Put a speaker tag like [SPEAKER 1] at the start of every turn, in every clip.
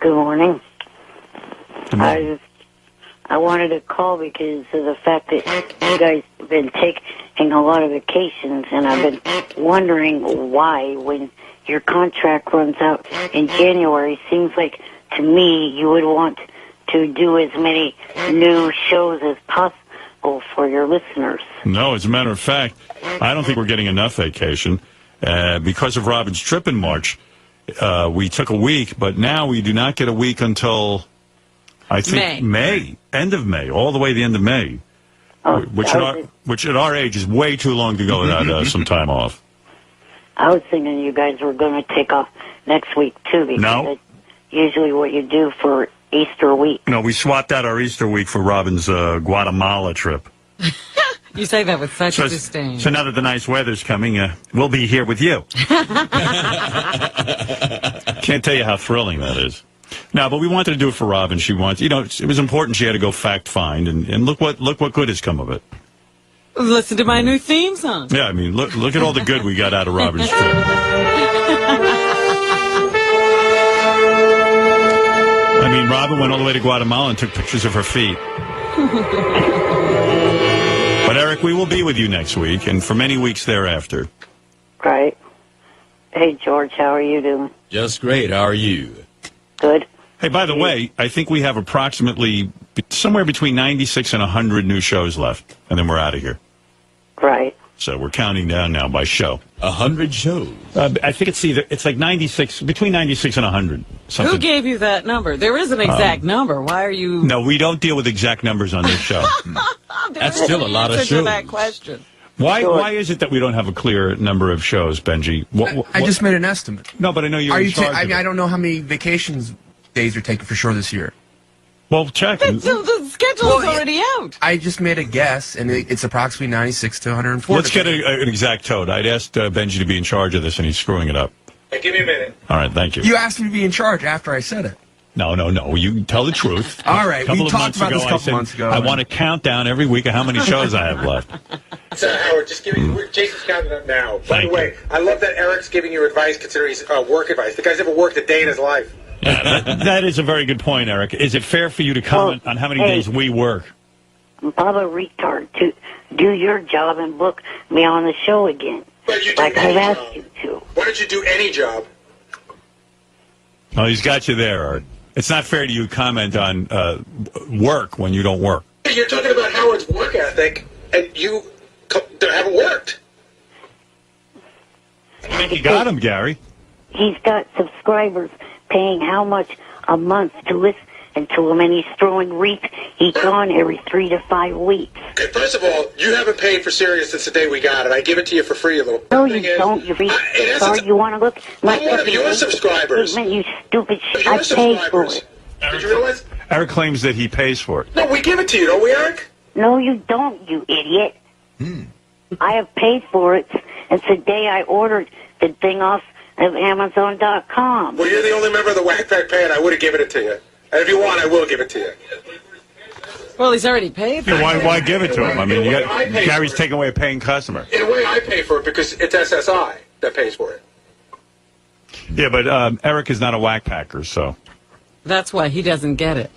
[SPEAKER 1] Good morning.
[SPEAKER 2] Good morning.
[SPEAKER 1] I wanted to call because of the fact that you guys have been taking a lot of vacations, and I've been wondering why, when your contract runs out in January, seems like to me you would want to do as many new shows as possible for your listeners.
[SPEAKER 2] No, as a matter of fact, I don't think we're getting enough vacation. Because of Robin's trip in March, we took a week, but now we do not get a week until, I think, May, end of May, all the way to the end of May, which at our age is way too long to go without some time off.
[SPEAKER 1] I was thinking you guys were going to take off next week, too, because that's usually what you do for Easter week.
[SPEAKER 2] No, we swapped out our Easter week for Robin's Guatemala trip.
[SPEAKER 3] You say that with such disdain.
[SPEAKER 2] So now that the nice weather's coming, we'll be here with you. Can't tell you how thrilling that is. No, but we wanted to do it for Robin. She wants, it was important. She had to go fact find, and look what good has come of it.
[SPEAKER 3] Listen to my new theme song.
[SPEAKER 2] Yeah, I mean, look at all the good we got out of Robin's trip. I mean, Robin went all the way to Guatemala and took pictures of her feet. But, Eric, we will be with you next week and for many weeks thereafter.
[SPEAKER 1] Right. Hey, George, how are you doing?
[SPEAKER 4] Just great. How are you?
[SPEAKER 1] Good.
[SPEAKER 2] Hey, by the way, I think we have approximately somewhere between 96 and 100 new shows left, and then we're out of here.
[SPEAKER 1] Right.
[SPEAKER 2] So we're counting down now by show.
[SPEAKER 4] 100 shows?
[SPEAKER 2] I think it's like 96, between 96 and 100. Something.
[SPEAKER 3] Who gave you that number? There is an exact number. Why are you...
[SPEAKER 2] No, we don't deal with exact numbers on this show.
[SPEAKER 4] That's still a lot of shows.
[SPEAKER 3] That question.
[SPEAKER 2] Why is it that we don't have a clear number of shows, Benji?
[SPEAKER 5] I just made an estimate.
[SPEAKER 2] No, but I know you're in charge of it.
[SPEAKER 5] I don't know how many vacations days you're taking for sure this year.
[SPEAKER 2] Well, check.
[SPEAKER 3] The schedule's already out.
[SPEAKER 5] I just made a guess, and it's approximately 96 to 104.
[SPEAKER 2] Let's get an exact total. I'd asked Benji to be in charge of this, and he's screwing it up.
[SPEAKER 6] Hey, give me a minute.
[SPEAKER 2] All right, thank you.
[SPEAKER 5] You asked me to be in charge after I said it.
[SPEAKER 2] No. You tell the truth.
[SPEAKER 5] All right, we talked about this a couple months ago.
[SPEAKER 2] I want a countdown every week of how many shows I have left.
[SPEAKER 6] So, Howard, just give me... Jason's counting up now. By the way, I love that Eric's giving you advice considering he's work advice. The guy's never worked a day in his life.
[SPEAKER 2] Yeah, that is a very good point, Eric. Is it fair for you to comment on how many days we work?
[SPEAKER 1] Baba retard, to do your job and book me on the show again. Like I've asked you to.
[SPEAKER 6] Why don't you do any job?
[SPEAKER 2] Oh, he's got you there, Art. It's not fair to you to comment on work when you don't work.
[SPEAKER 6] You're talking about Howard's work ethic, and you haven't worked.
[SPEAKER 2] I think you got him, Gary.
[SPEAKER 1] He's got subscribers paying how much a month to listen to him, and he's throwing repeats each on every 3 to 5 weeks.
[SPEAKER 6] Okay, first of all, you haven't paid for Sirius since the day we got it. I give it to you for free a little.
[SPEAKER 1] No, you don't. You retard. You want to look?
[SPEAKER 6] I'm one of your subscribers.
[SPEAKER 1] You stupid shit. I pay for it.
[SPEAKER 6] Did you realize?
[SPEAKER 2] Eric claims that he pays for it.
[SPEAKER 6] No, we give it to you, don't we, Eric?
[SPEAKER 1] No, you don't, you idiot. I have paid for it since the day I ordered the thing off of Amazon.com.
[SPEAKER 6] Well, you're the only member of the Whack Pack paying. I would have given it to you. And if you want, I will give it to you.
[SPEAKER 3] Well, he's already paid for it.
[SPEAKER 2] Why give it to him? I mean, Gary's taking away a paying customer.
[SPEAKER 6] In a way, I pay for it because it's SSI that pays for it.
[SPEAKER 2] Yeah, but Eric is not a whack packer, so.
[SPEAKER 3] That's why he doesn't get it.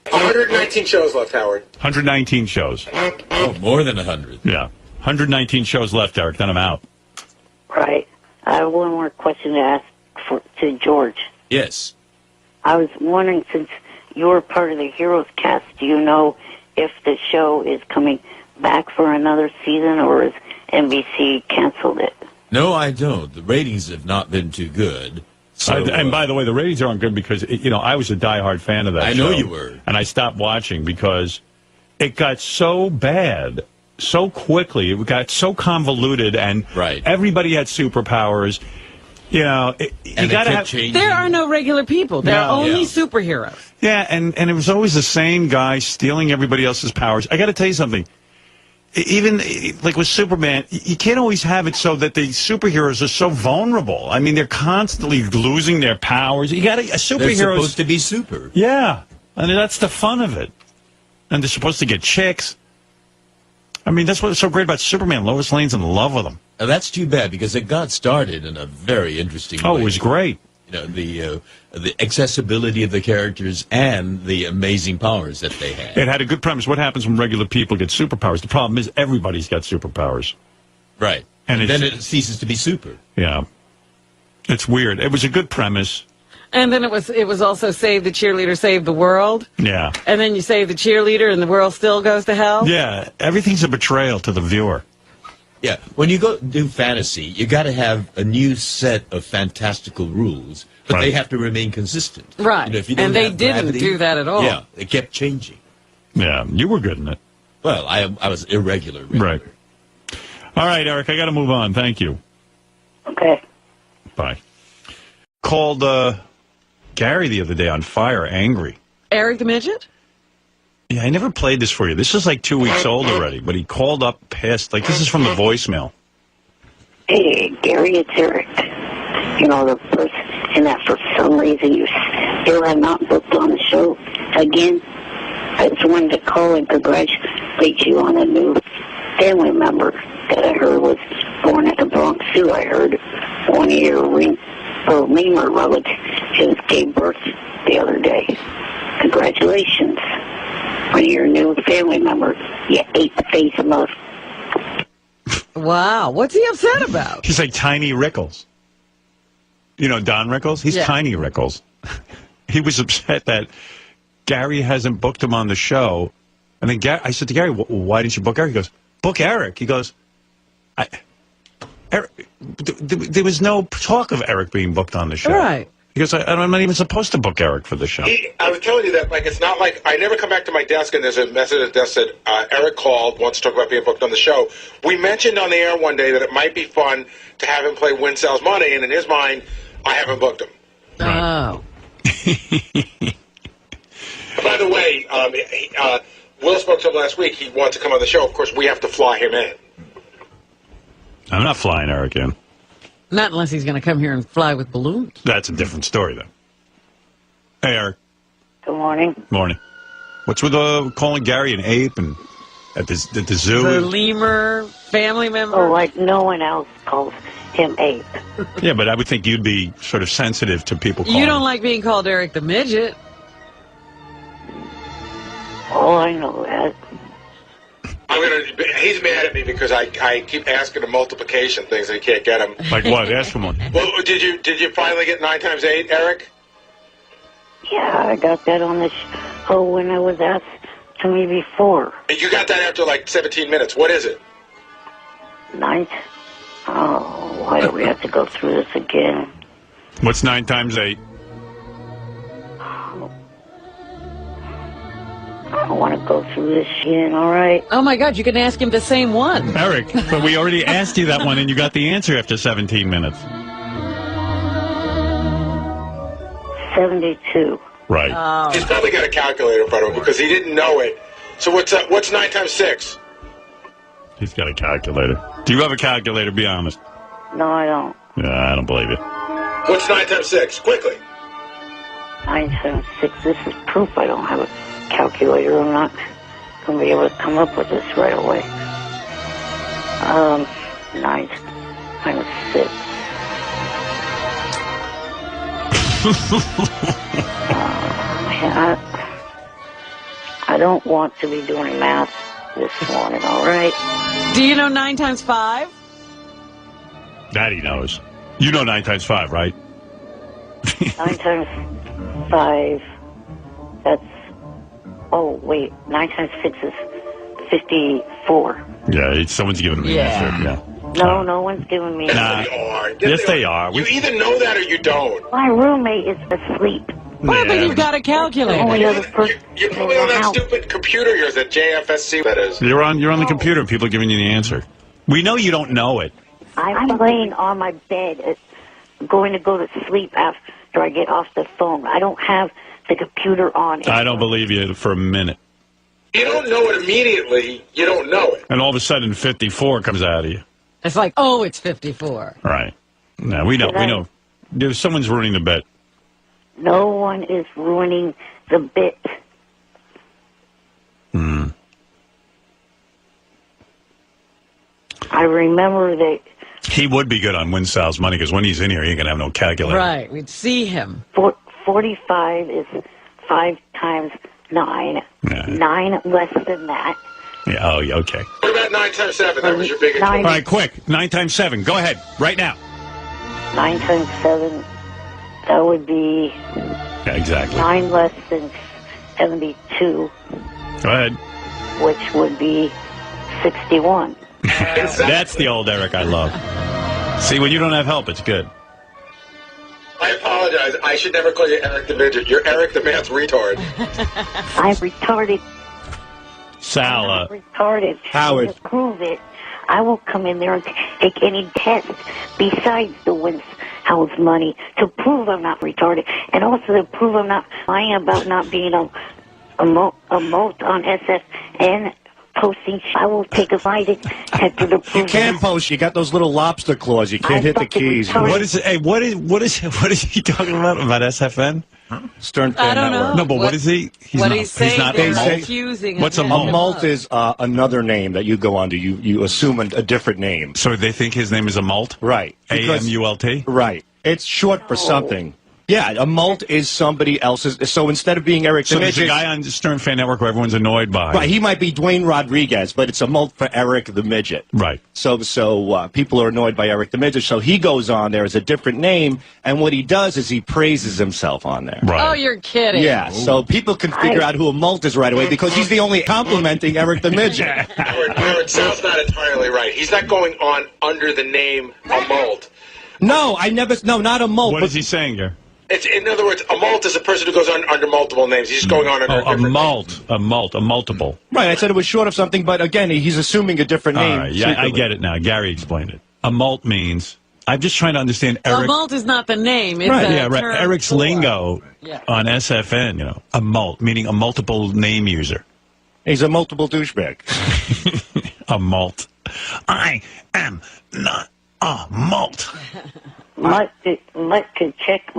[SPEAKER 6] 119 shows left, Howard.
[SPEAKER 2] 119 shows.
[SPEAKER 4] Oh, more than 100.
[SPEAKER 2] Yeah. 119 shows left, Eric. Then I'm out.
[SPEAKER 1] Right. I have one more question to ask to George.
[SPEAKER 4] Yes.
[SPEAKER 1] I was wondering, since you're part of the Heroes cast, do you know if the show is coming back for another season, or has NBC canceled it?
[SPEAKER 4] No, I don't. The ratings have not been too good. So,
[SPEAKER 2] and by the way, the ratings aren't good because, I was a diehard fan of that show.
[SPEAKER 4] I know you were.
[SPEAKER 2] And I stopped watching because it got so bad so quickly. It got so convoluted, and everybody had superpowers. You got to have...
[SPEAKER 3] There are no regular people. There are only superheroes.
[SPEAKER 2] Yeah, and it was always the same guy stealing everybody else's powers. I got to tell you something. Even like with Superman, you can't always have it so that the superheroes are so vulnerable. I mean, they're constantly losing their powers. You got a superhero.
[SPEAKER 4] They're supposed to be super.
[SPEAKER 2] Yeah, I mean that's the fun of it. And they're supposed to get chicks. I mean, that's what's so great about Superman. Lois Lane's in love with him.
[SPEAKER 4] Now, that's too bad because it got started in a very interesting way.
[SPEAKER 2] Oh, it was great.
[SPEAKER 4] the accessibility of the characters and the amazing powers that they have.
[SPEAKER 2] It had a good premise. What happens when regular people get superpowers? The problem is everybody's got superpowers.
[SPEAKER 4] Right. And then it ceases to be super.
[SPEAKER 2] Yeah. It's weird. It was a good premise.
[SPEAKER 3] And then it was also save the cheerleader, save the world.
[SPEAKER 2] Yeah.
[SPEAKER 3] And then you save the cheerleader and the world still goes to hell.
[SPEAKER 2] Yeah. Everything's a betrayal to the viewer.
[SPEAKER 4] Yeah. When you go do fantasy, you got to have a new set of fantastical rules, but they have to remain consistent.
[SPEAKER 3] Right.
[SPEAKER 4] If you don't
[SPEAKER 3] and they
[SPEAKER 4] have
[SPEAKER 3] didn't
[SPEAKER 4] gravity,
[SPEAKER 3] do that at all.
[SPEAKER 4] Yeah. It kept changing.
[SPEAKER 2] Yeah. You were good in it.
[SPEAKER 4] Well, I was irregular.
[SPEAKER 2] Right. All right, Eric, I got to move on. Thank you.
[SPEAKER 1] Okay.
[SPEAKER 2] Bye. Called Gary the other day on fire, angry.
[SPEAKER 3] Eric the Midget?
[SPEAKER 2] Yeah, I never played this for you. This is like 2 weeks old already, but he called up pissed. Like, this is from the voicemail.
[SPEAKER 1] Hey, Gary, it's Eric. You know, the person, and that for some reason you still have not booked on the show again. I just wanted to call and congratulate you on a new family member that I heard was born at the Bronx Zoo. I heard one of your lemur relatives gave birth the other day. Congratulations on your new family member. You ate the face of most.
[SPEAKER 3] Wow. What's he upset about?
[SPEAKER 2] He's like Tiny Rickles. You know Don Rickles? He's Tiny Rickles. He was upset that Gary hasn't booked him on the show. And then I said to Gary, why didn't you book Eric? He goes, book Eric. He goes, Eric, there was no talk of Eric being booked on the show.
[SPEAKER 3] Right.
[SPEAKER 2] He goes, I'm not even supposed to book Eric for the show.
[SPEAKER 6] I was telling you that, like, it's not like I never come back to my desk and there's a message at the desk that Eric called, wants to talk about being booked on the show. We mentioned on the air one day that it might be fun to have him play Win Sells Money, and in his mind, I haven't booked him.
[SPEAKER 3] Oh.
[SPEAKER 6] By the way, Will spoke to him last week. He wants to come on the show. Of course, we have to fly him in.
[SPEAKER 2] I'm not flying Eric in.
[SPEAKER 3] Not unless he's going to come here and fly with balloons.
[SPEAKER 2] That's a different story, though. Hey, Eric.
[SPEAKER 1] Good morning.
[SPEAKER 2] Morning. What's with calling Gary an ape and at the zoo?
[SPEAKER 3] The lemur family member?
[SPEAKER 1] Oh, like no one else calls him ape.
[SPEAKER 2] Yeah, but I would think you'd be sort of sensitive to people calling
[SPEAKER 3] You don't like being called Eric the Midget.
[SPEAKER 1] Oh, I know that.
[SPEAKER 6] He's mad at me because I keep asking him multiplication things and he can't get them.
[SPEAKER 2] Like what? Ask him one.
[SPEAKER 6] Well, did you finally get 9 times 8, Eric?
[SPEAKER 1] Yeah, I got that on the show when I was asked to me before.
[SPEAKER 6] You got that after like 17 minutes. What is it?
[SPEAKER 1] 9? Oh, why do we have to go through this again?
[SPEAKER 2] What's 9 times 8?
[SPEAKER 1] I don't want to go through this again, all right?
[SPEAKER 3] Oh, my God, you can ask him the same one.
[SPEAKER 2] Eric, but we already asked you that one and you got the answer after 17 minutes.
[SPEAKER 1] 72.
[SPEAKER 2] Right.
[SPEAKER 6] He's probably got a calculator in front of him because he didn't know it. So what's 9 times 6?
[SPEAKER 2] He's got a calculator. Do you have a calculator? Be honest.
[SPEAKER 1] No, I don't.
[SPEAKER 2] Yeah, I don't believe you.
[SPEAKER 6] What's 9 times 6? Quickly.
[SPEAKER 1] 9 times 6. This is proof I don't have a calculator. I'm not going to be able to come up with this right away. 9 times 6. I don't want to be doing math this morning, all right?
[SPEAKER 3] Do you know 9 times 5?
[SPEAKER 2] That he knows. You know 9 times 5, right?
[SPEAKER 1] 9 times 5, that's... Oh, wait, 9 times 6 is 54.
[SPEAKER 2] Yeah, someone's giving me an answer. Yeah.
[SPEAKER 1] No, no one's giving me...
[SPEAKER 2] Nah.
[SPEAKER 6] They are.
[SPEAKER 2] Yes, they are.
[SPEAKER 6] You either know that or you don't.
[SPEAKER 1] My roommate is asleep.
[SPEAKER 3] Well, but you've got a calculator.
[SPEAKER 1] Only other person
[SPEAKER 6] You're
[SPEAKER 1] in
[SPEAKER 6] probably
[SPEAKER 1] the
[SPEAKER 6] on that
[SPEAKER 1] house.
[SPEAKER 6] stupid computer of yours, that JFSC that is.
[SPEAKER 2] You're on the computer and people are giving you the answer. We know you don't know it.
[SPEAKER 1] I'm laying on my bed, going to go to sleep after I get off the phone. I don't have the computer on.
[SPEAKER 2] I don't believe you for a minute.
[SPEAKER 6] You don't know it immediately. You don't know it.
[SPEAKER 2] And all of a sudden 54 comes out of you.
[SPEAKER 3] It's like, oh, it's 54.
[SPEAKER 2] Right. No, we know. Someone's ruining the bet.
[SPEAKER 1] No one is ruining the bit. I remember that
[SPEAKER 2] He would be good on Win Sal's Money because when he's in here, he ain't going to have no calculator.
[SPEAKER 3] Right. We'd see him.
[SPEAKER 1] 45 is 5 times 9.
[SPEAKER 2] Yeah.
[SPEAKER 1] 9 less than that.
[SPEAKER 2] Yeah. Oh, yeah, okay.
[SPEAKER 6] What about 9 times 7? That was your biggest.
[SPEAKER 1] Nine.
[SPEAKER 2] All right, quick. 9 times 7. Go ahead. Right now.
[SPEAKER 1] 9 times 7, that would be
[SPEAKER 2] Yeah, exactly.
[SPEAKER 1] 9 less than 72,
[SPEAKER 2] Go ahead.
[SPEAKER 1] which would be 61.
[SPEAKER 2] That's the old Eric I love. See, when you don't have help, it's good.
[SPEAKER 6] I apologize. I should never call you Eric the Midget. You're Eric the Math Retard.
[SPEAKER 1] I'm retarded.
[SPEAKER 2] Sal,
[SPEAKER 1] I'm retarded.
[SPEAKER 4] Howard.
[SPEAKER 1] To prove it, I will come in there and take any test besides the Win House Money to prove I'm not retarded, and also to prove I'm not lying about not being a molt on SFN posting. I will take a lie detector to prove
[SPEAKER 7] You can't post. You got those little lobster claws. You can't hit the keys.
[SPEAKER 2] what is it? Hey, what is he talking about SFN?
[SPEAKER 7] Stern
[SPEAKER 3] I
[SPEAKER 7] Fan
[SPEAKER 3] don't
[SPEAKER 7] Network.
[SPEAKER 3] know.
[SPEAKER 2] No, but what is he?
[SPEAKER 3] What he's saying,
[SPEAKER 2] not
[SPEAKER 3] they're
[SPEAKER 2] a malt.
[SPEAKER 3] confusing.
[SPEAKER 2] What's a
[SPEAKER 3] him.
[SPEAKER 2] malt?
[SPEAKER 7] A malt is another name that you go under. You assume a different name.
[SPEAKER 2] So they think his name is a malt?
[SPEAKER 7] Right. Because-
[SPEAKER 2] AMULT?
[SPEAKER 7] Right. It's short for something. Yeah, a malt is somebody else's. So instead of being Eric
[SPEAKER 2] So
[SPEAKER 7] the
[SPEAKER 2] there's a
[SPEAKER 7] Midget,
[SPEAKER 2] guy on Stern Fan Network who everyone's annoyed by.
[SPEAKER 7] right, he might be Dwayne Rodriguez, but it's a malt for Eric the Midget.
[SPEAKER 2] Right.
[SPEAKER 7] So people are annoyed by Eric the Midget. So he goes on there as a different name, and what he does is he praises himself on there.
[SPEAKER 2] Right.
[SPEAKER 3] Oh, you're kidding.
[SPEAKER 7] Yeah, so people can figure out who a malt is right away because he's the only complimenting Eric the Midget.
[SPEAKER 6] Howard, Sal's not entirely right. He's not going on under the name a malt.
[SPEAKER 7] No, not a malt.
[SPEAKER 2] What
[SPEAKER 7] but
[SPEAKER 2] is he saying here?
[SPEAKER 6] It's, in other words, a malt is a person who goes on under multiple names. He's just going on under
[SPEAKER 2] Oh,
[SPEAKER 6] a
[SPEAKER 2] a
[SPEAKER 6] different
[SPEAKER 2] malt. A malt. A multiple.
[SPEAKER 7] Right, I said it was short of something, but again, he's assuming a different
[SPEAKER 2] All
[SPEAKER 7] name.
[SPEAKER 2] right. Yeah, I
[SPEAKER 7] secretly.
[SPEAKER 2] get it now. Gary explained it. A malt means... I'm just trying to understand
[SPEAKER 3] A
[SPEAKER 2] Eric...
[SPEAKER 3] malt is not the name. It's
[SPEAKER 7] Right,
[SPEAKER 3] a
[SPEAKER 2] Yeah, right.
[SPEAKER 3] term
[SPEAKER 2] Eric's
[SPEAKER 3] for-
[SPEAKER 2] lingo
[SPEAKER 3] Yeah.
[SPEAKER 2] on SFN, a malt, meaning a multiple name user.
[SPEAKER 7] He's a multiple douchebag.
[SPEAKER 2] A malt. I am not a malt.
[SPEAKER 1] Mutt could check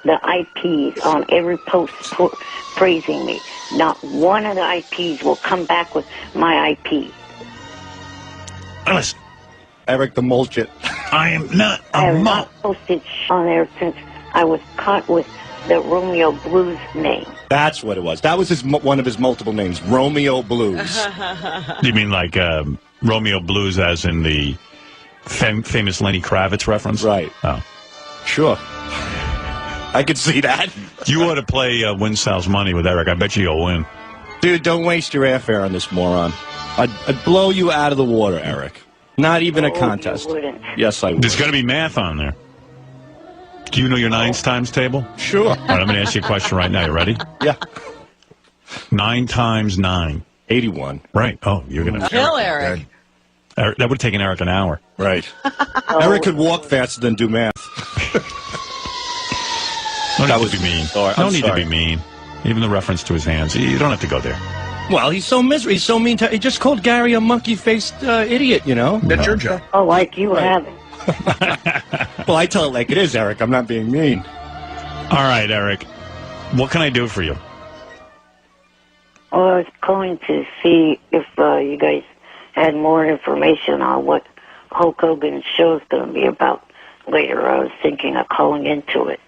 [SPEAKER 1] the IPs on every post praising me. Not one of the IPs will come back with my IP.
[SPEAKER 2] Listen,
[SPEAKER 7] Eric the Mulchit.
[SPEAKER 2] I am not
[SPEAKER 1] I
[SPEAKER 2] a
[SPEAKER 1] have
[SPEAKER 2] malt.
[SPEAKER 1] not posted on there since I was caught with the Romeo Blues name.
[SPEAKER 7] That's what it was. That was one of his multiple names, Romeo Blues.
[SPEAKER 2] You mean like Romeo Blues as in the famous Lenny Kravitz reference?
[SPEAKER 7] Right.
[SPEAKER 2] Oh.
[SPEAKER 7] Sure. I could see that.
[SPEAKER 2] You ought to play Win Sal's Money with Eric. I bet you you'll win.
[SPEAKER 7] Dude, don't waste your airfare on this moron. I'd blow you out of the water, Eric. Not even a
[SPEAKER 1] Oh, you
[SPEAKER 7] contest.
[SPEAKER 1] wouldn't.
[SPEAKER 7] Yes, I would.
[SPEAKER 2] There's got to be math on there. Do you know your nines times table?
[SPEAKER 7] Sure.
[SPEAKER 2] All right, I'm going to ask you a question right now. You ready?
[SPEAKER 7] Yeah.
[SPEAKER 2] 9 times 9.
[SPEAKER 7] 81.
[SPEAKER 2] Right. Oh, you're going to...
[SPEAKER 3] Kill Eric.
[SPEAKER 2] That would have taken Eric an hour.
[SPEAKER 7] Right. Eric could walk faster than do math.
[SPEAKER 2] No
[SPEAKER 7] That
[SPEAKER 2] need
[SPEAKER 7] was
[SPEAKER 2] to be mean.
[SPEAKER 7] sorry.
[SPEAKER 2] No
[SPEAKER 7] I'm
[SPEAKER 2] need
[SPEAKER 7] sorry.
[SPEAKER 2] to be mean. Even the reference to his hands. You don't have to go there.
[SPEAKER 7] Well, he's so miserable. He's so mean. He just called Gary a monkey-faced idiot,
[SPEAKER 5] That's your job.
[SPEAKER 1] Oh, like you haven't.
[SPEAKER 7] Well, I tell it like it is, Eric. I'm not being mean.
[SPEAKER 2] All right, Eric. What can I do for you?
[SPEAKER 1] Well, I was calling to see if you guys had more information on what Hulk Hogan's show is going to be about later. I was thinking of calling into it.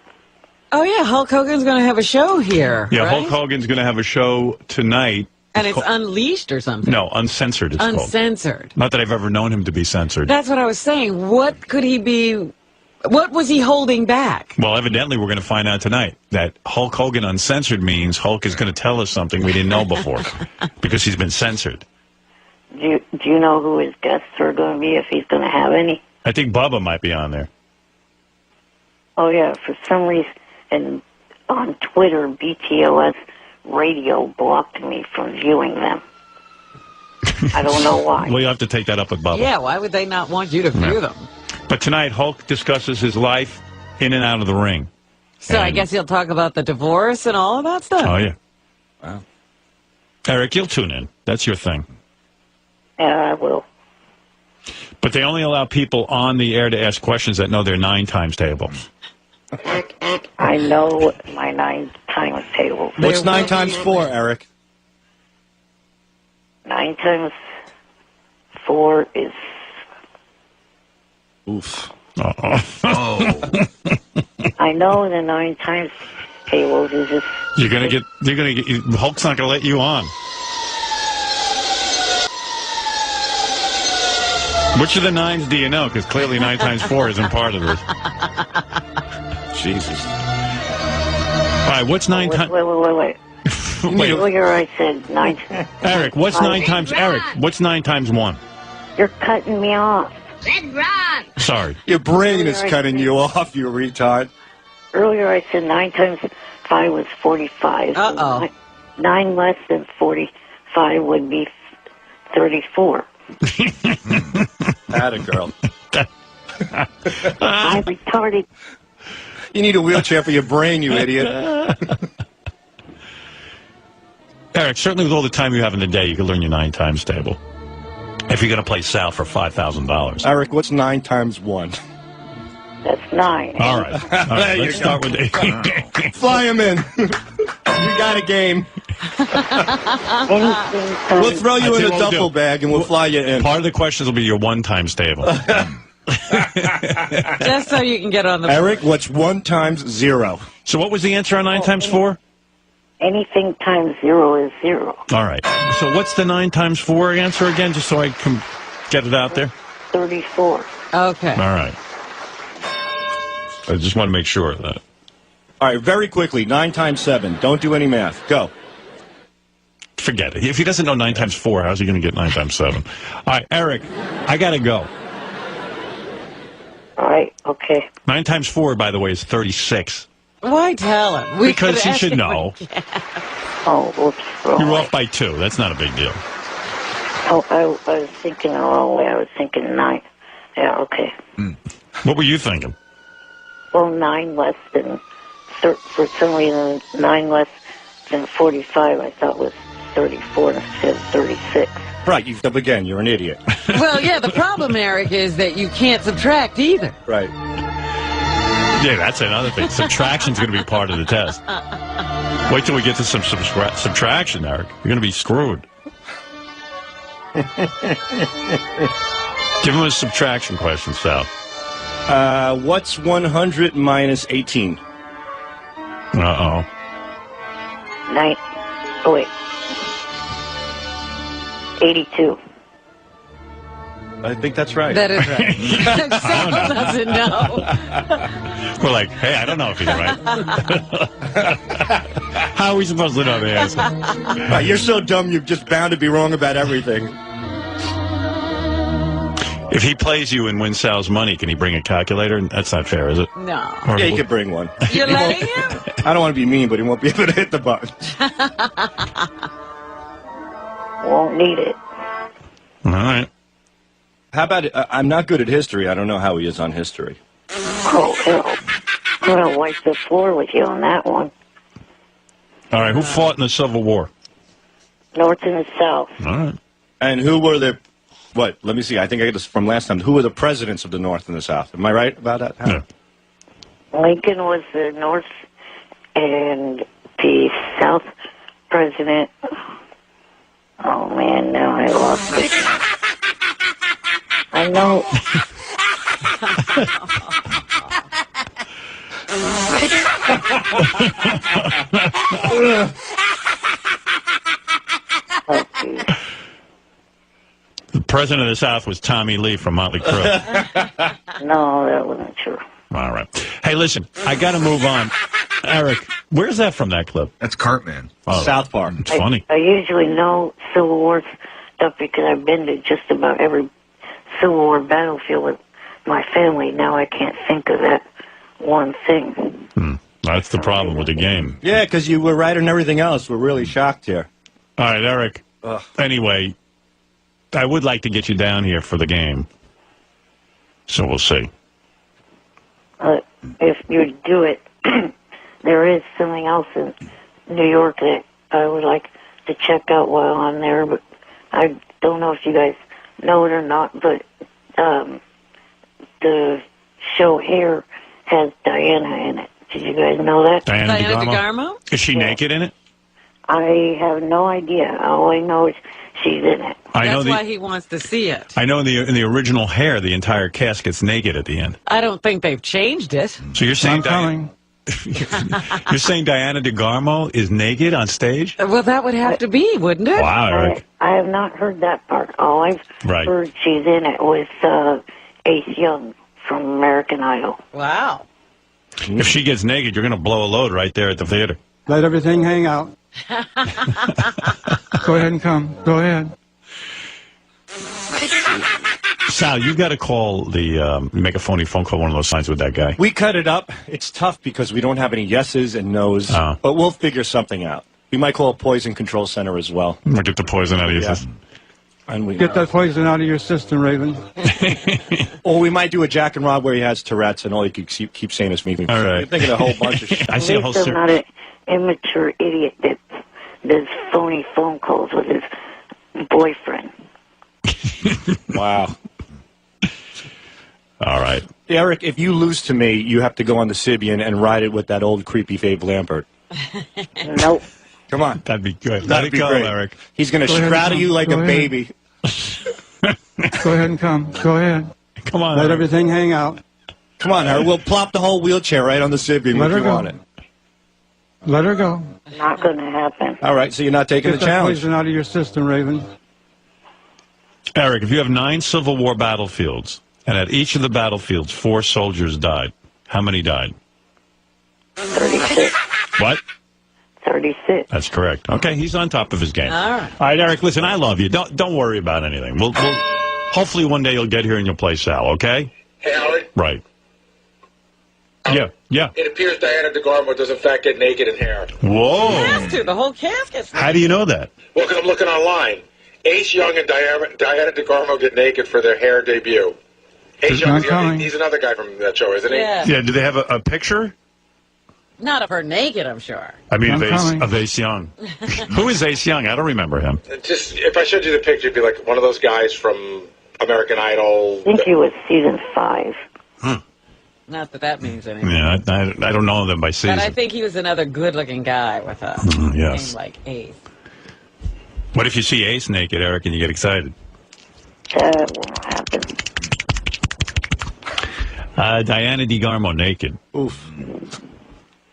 [SPEAKER 3] Oh, yeah. Hulk Hogan's going to have a show here.
[SPEAKER 2] Yeah,
[SPEAKER 3] right?
[SPEAKER 2] Hulk Hogan's going to have a show tonight.
[SPEAKER 3] And it's Unleashed or something.
[SPEAKER 2] No, Uncensored it's called.
[SPEAKER 3] Uncensored.
[SPEAKER 2] Not that I've ever known him to be censored.
[SPEAKER 3] That's what I was saying. What could he be... What was he holding back?
[SPEAKER 2] Well, evidently we're going to find out tonight that Hulk Hogan Uncensored means Hulk is going to tell us something we didn't know before because he's been censored.
[SPEAKER 1] Do you know who his guests are going to be, if he's going to have any?
[SPEAKER 2] I think Bubba might be on there.
[SPEAKER 1] Oh, yeah, for some reason, and on Twitter, BTOS Radio blocked me from viewing them. I don't know why.
[SPEAKER 2] Well, you'll have to take that up with Bubba.
[SPEAKER 3] Yeah, why would they not want you to view them?
[SPEAKER 2] But tonight, Hulk discusses his life in and out of the ring.
[SPEAKER 3] So I
[SPEAKER 2] And-
[SPEAKER 3] guess he'll talk about the divorce and all of that stuff.
[SPEAKER 2] Oh, yeah.
[SPEAKER 7] Wow.
[SPEAKER 2] Eric, you'll tune in. That's your thing.
[SPEAKER 1] Yeah, I will.
[SPEAKER 2] But they only allow people on the air to ask questions that know their 9 times table.
[SPEAKER 1] I know my 9 times table.
[SPEAKER 7] What's 9 times 4, Eric?
[SPEAKER 1] 9 times 4 is
[SPEAKER 7] Oof.
[SPEAKER 5] Oh.
[SPEAKER 1] I know the 9 times tables is just...
[SPEAKER 2] You're gonna get, Hulk's not gonna let you on. Which of the 9s do you know? Because clearly 9 times 4 isn't part of this.
[SPEAKER 7] Jesus.
[SPEAKER 2] All right, what's 9 times...
[SPEAKER 1] Wait. Earlier I said 9...
[SPEAKER 2] Eric, what's 9 times... Eric, what's 9 times 1?
[SPEAKER 1] You're cutting me off.
[SPEAKER 2] Sorry.
[SPEAKER 7] Your brain is cutting you off, you retard.
[SPEAKER 1] Earlier I said 9 times 5 was 45.
[SPEAKER 3] Uh-oh.
[SPEAKER 1] 9 less than 45 would be 34.
[SPEAKER 7] Atta girl.
[SPEAKER 1] I'm retarded.
[SPEAKER 7] You need a wheelchair for your brain, you idiot.
[SPEAKER 2] Eric, certainly with all the time you have in the day, you can learn your 9 times table. If you're going to play Sal for $5,000.
[SPEAKER 7] Eric, what's 9 times 1?
[SPEAKER 1] That's 9.
[SPEAKER 2] All right. Let's start with 8.
[SPEAKER 7] Fly him in. We got a game. We'll throw you in a duffel bag and we'll fly you in.
[SPEAKER 2] Part of the questions will be your 1 times table.
[SPEAKER 3] Just so you can get on the
[SPEAKER 7] Eric, what's 1 times 0?
[SPEAKER 2] So what was the answer on 9 times 4?
[SPEAKER 1] Anything times 0 is 0.
[SPEAKER 2] All right. So what's the 9 times 4 answer again, just so I can get it out there?
[SPEAKER 1] 34.
[SPEAKER 3] Okay.
[SPEAKER 2] All right. I just want to make sure of that.
[SPEAKER 7] All right, very quickly, 9 times 7. Don't do any math. Go.
[SPEAKER 2] Forget it. If he doesn't know 9 times 4, how's he going to get 9 times 7? All right, Eric, I got to go.
[SPEAKER 1] All right, okay.
[SPEAKER 2] 9 times 4, by the way, is 36.
[SPEAKER 3] Why tell him?
[SPEAKER 2] Because he should know.
[SPEAKER 1] Oh, oops.
[SPEAKER 2] You're off by 2. That's not a big deal.
[SPEAKER 1] Oh, I was thinking the wrong way. I was thinking 9. Yeah, okay.
[SPEAKER 2] What were you thinking?
[SPEAKER 1] Well, 9 less than... For some reason, 9 less than 45 I thought was 34 instead of 36.
[SPEAKER 7] Right, you up again. You're an idiot.
[SPEAKER 3] Well, yeah, the problem, Eric, is that you can't subtract either.
[SPEAKER 7] Right.
[SPEAKER 2] Yeah, that's another thing. Subtraction's going to be part of the test. Wait till we get to some subtraction, Eric. You're going to be screwed. Give him a subtraction question, Sal.
[SPEAKER 7] What's 100 minus 18?
[SPEAKER 2] Uh-oh.
[SPEAKER 1] 9... Oh, wait. 82.
[SPEAKER 7] I think that's right.
[SPEAKER 3] That is right. Sal doesn't know.
[SPEAKER 2] We're like, hey, I don't know if he's right. How are we supposed to know the answer?
[SPEAKER 7] Right, you're so dumb, you're just bound to be wrong about everything.
[SPEAKER 2] If he plays you and wins Sal's money, can he bring a calculator? That's not fair, is it?
[SPEAKER 3] No.
[SPEAKER 2] Or
[SPEAKER 7] Yeah, you could bring one.
[SPEAKER 3] You're letting him?
[SPEAKER 7] I don't want to be mean, but he won't be able to hit the button.
[SPEAKER 1] Won't need it.
[SPEAKER 2] All right.
[SPEAKER 7] How about it? I'm not good at history. I don't know how he is on history.
[SPEAKER 1] Oh, hell. I'm going to wipe the floor with you on that one.
[SPEAKER 2] All right, who fought in the Civil War?
[SPEAKER 1] North and the South.
[SPEAKER 2] All right.
[SPEAKER 7] And who were the... What? Let me see. I think I got this from last time. Who were the presidents of the North and the South? Am I right about that?
[SPEAKER 2] Yeah.
[SPEAKER 1] Lincoln was the North and the South president. Oh, man, now I lost it. I know. Oh, geez.
[SPEAKER 2] The president of the South was Tommy Lee from Motley Crue.
[SPEAKER 1] No, that wasn't true.
[SPEAKER 2] All right. Hey, listen, I got to move on. Eric, where's that from, that clip?
[SPEAKER 5] That's Cartman.
[SPEAKER 2] Oh,
[SPEAKER 7] South Park.
[SPEAKER 2] It's funny.
[SPEAKER 1] I usually know Civil War stuff because I've been to just about every Civil War battlefield with my family. Now I can't think of that one thing.
[SPEAKER 2] That's the problem with the game.
[SPEAKER 7] Yeah, because you were right on everything else. We're really shocked here.
[SPEAKER 2] All right, Eric. Anyway, I would like to get you down here for the game. So we'll see.
[SPEAKER 1] If you do it, there is something else in New York that I would like to check out while I'm there, but I don't know if you guys know it or not, but the show here has Diana in it. Did you guys know that?
[SPEAKER 2] Diana DeGarmo?
[SPEAKER 3] DeGarmo?
[SPEAKER 2] Is she naked in it?
[SPEAKER 1] I have no idea. All I know is she's in it.
[SPEAKER 3] That's why he wants to see it.
[SPEAKER 2] I know in the original Hair, the entire cast gets naked at the end.
[SPEAKER 3] I don't think they've changed it.
[SPEAKER 2] So you're saying you're saying Diana DeGarmo is naked on stage?
[SPEAKER 3] Well, that would have to be, wouldn't it?
[SPEAKER 2] Wow, Eric.
[SPEAKER 1] I have not heard that part. All I've heard she's in it with Ace Young from American Idol.
[SPEAKER 3] Wow.
[SPEAKER 2] If she gets naked, you're going to blow a load right there at the theater.
[SPEAKER 8] Let everything hang out. Go ahead and come. Go ahead.
[SPEAKER 2] Sal, you got to call make a phony phone call, one of those signs with that guy.
[SPEAKER 7] We cut it up. It's tough because we don't have any yeses and nos, but we'll figure something out. We might call a poison control center as well.
[SPEAKER 2] We'll get the poison out of your system.
[SPEAKER 7] And
[SPEAKER 8] Get that poison out of your system, Raven.
[SPEAKER 7] Or we might do a Jack and Rob where he has Tourette's and all he can keep saying is me.
[SPEAKER 2] All right.
[SPEAKER 7] You're thinking a whole bunch of shit.
[SPEAKER 2] I see a whole
[SPEAKER 1] I'm not an immature idiot that does phony phone calls with his boyfriend.
[SPEAKER 7] Wow.
[SPEAKER 2] All right.
[SPEAKER 7] Eric, if you lose to me, you have to go on the Sibian and ride it with that old creepy Fabe Lambert.
[SPEAKER 1] Nope.
[SPEAKER 7] Come on.
[SPEAKER 2] That'd be good.
[SPEAKER 7] That'd be
[SPEAKER 2] go,
[SPEAKER 7] great.
[SPEAKER 2] Eric.
[SPEAKER 7] He's going to straddle you like a baby.
[SPEAKER 8] Go ahead and come. Go ahead.
[SPEAKER 2] Come on.
[SPEAKER 8] Let
[SPEAKER 2] Eric.
[SPEAKER 8] everything hang out.
[SPEAKER 7] Come on, Eric. We'll plop the whole wheelchair right on the Sibian
[SPEAKER 8] Let
[SPEAKER 7] if
[SPEAKER 8] her
[SPEAKER 7] you
[SPEAKER 8] go.
[SPEAKER 7] want it.
[SPEAKER 8] Let her go.
[SPEAKER 1] Not going to happen.
[SPEAKER 7] All right, so you're not taking
[SPEAKER 8] Get
[SPEAKER 7] the
[SPEAKER 8] that
[SPEAKER 7] challenge.
[SPEAKER 8] poison out of your system, Raven.
[SPEAKER 2] Eric, if you have 9 Civil War battlefields, and at each of the battlefields 4 soldiers died, how many died?
[SPEAKER 1] 36.
[SPEAKER 2] What?
[SPEAKER 1] 36.
[SPEAKER 2] That's correct. Okay, he's on top of his game.
[SPEAKER 3] All right.
[SPEAKER 2] All right, Eric, listen, I love you. Don't worry about anything. We'll hopefully one day you'll get here and you'll play Sal, okay?
[SPEAKER 6] Hey, Howard.
[SPEAKER 2] Right. Yeah.
[SPEAKER 6] It appears Diana DeGarmo does in fact get naked in Hair.
[SPEAKER 2] Whoa.
[SPEAKER 3] Has to. The whole cast gets
[SPEAKER 2] How do you know that?
[SPEAKER 6] Well, because I'm looking online. Ace Young and Diana DeGarmo get naked for their Hair debut. Ace Young, he's another guy from that show, isn't he?
[SPEAKER 3] Yeah.
[SPEAKER 2] Yeah, do they have a picture?
[SPEAKER 3] Not of her naked, I'm sure.
[SPEAKER 2] I mean, of Ace Young. Who is Ace Young? I don't remember him.
[SPEAKER 6] Just if I showed you the picture, it'd be like one of those guys from American Idol.
[SPEAKER 1] I think he was season 5.
[SPEAKER 3] Not that means anything.
[SPEAKER 2] Yeah, I don't know them by season.
[SPEAKER 3] But I think he was another good-looking guy with a
[SPEAKER 2] yes.
[SPEAKER 3] name like Ace.
[SPEAKER 2] What if you see Ace naked, Eric, and you get excited?
[SPEAKER 1] That won't happen.
[SPEAKER 2] Diana DeGarmo naked.
[SPEAKER 7] Oof.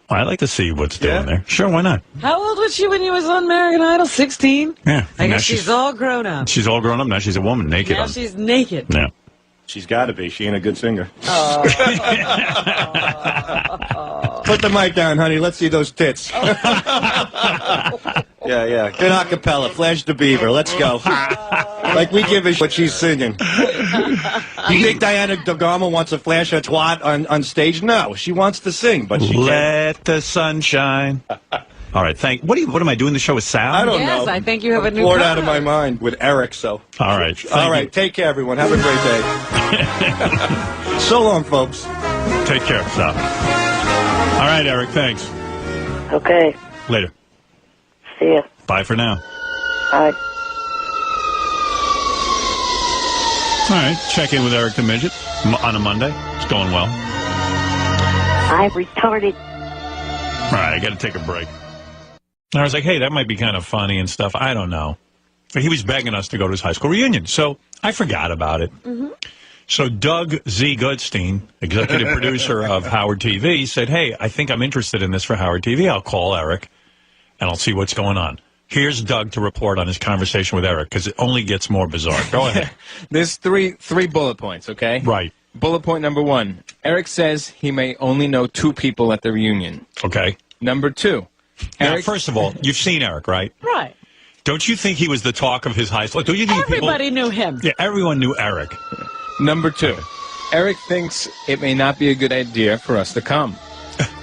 [SPEAKER 2] I'd like to see what's doing there. Sure, why not?
[SPEAKER 3] How old was she when you was on American Idol? 16?
[SPEAKER 2] Yeah.
[SPEAKER 3] I guess she's all grown up.
[SPEAKER 2] She's all grown up. Now she's a woman naked.
[SPEAKER 3] Now she's naked.
[SPEAKER 2] Yeah.
[SPEAKER 7] She's got to be. She ain't a good singer.
[SPEAKER 3] Oh.
[SPEAKER 7] Put the mic down, honey. Let's see those tits. Yeah. Good acapella. Flash the Beaver. Let's go. Like we give a what she's singing. You think Diana DeGarmo wants to flash her twat on stage? No. She wants to sing, but she can't.
[SPEAKER 2] Let the sun shine. All right, what am I doing the show with Sal?
[SPEAKER 7] I don't know.
[SPEAKER 3] Yes, I think you have a new
[SPEAKER 7] Poured out of my mind with Eric, so.
[SPEAKER 2] All right.
[SPEAKER 7] All right, take care, everyone. Have a great day. So long, folks.
[SPEAKER 2] Take care, Sal. All right, Eric, thanks.
[SPEAKER 1] Okay.
[SPEAKER 2] Later.
[SPEAKER 1] See ya.
[SPEAKER 2] Bye for now.
[SPEAKER 1] Bye.
[SPEAKER 2] All right, check in with Eric the Midget on a Monday. It's going well.
[SPEAKER 1] I'm retarded.
[SPEAKER 2] All right, I got to take a break. I was like, hey, that might be kind of funny and stuff. I don't know. But he was begging us to go to his high school reunion, so I forgot about it. Mm-hmm. So Doug Z. Goodstein, executive producer of Howard TV, said, hey, I think I'm interested in this for Howard TV. I'll call Eric, and I'll see what's going on. Here's Doug to report on his conversation with Eric, because it only gets more bizarre. Go ahead.
[SPEAKER 9] There's three bullet points, okay?
[SPEAKER 2] Right.
[SPEAKER 9] Bullet point number 1, Eric says he may only know 2 people at the reunion.
[SPEAKER 2] Okay.
[SPEAKER 9] Number 2,
[SPEAKER 2] now,
[SPEAKER 9] Eric...
[SPEAKER 2] first of all, you've seen Eric, right?
[SPEAKER 3] Right.
[SPEAKER 2] Don't you think he was the talk of his high school? Don't you think
[SPEAKER 3] Everybody knew him.
[SPEAKER 2] Yeah, everyone knew Eric.
[SPEAKER 9] Number 2, Eric thinks it may not be a good idea for us to come.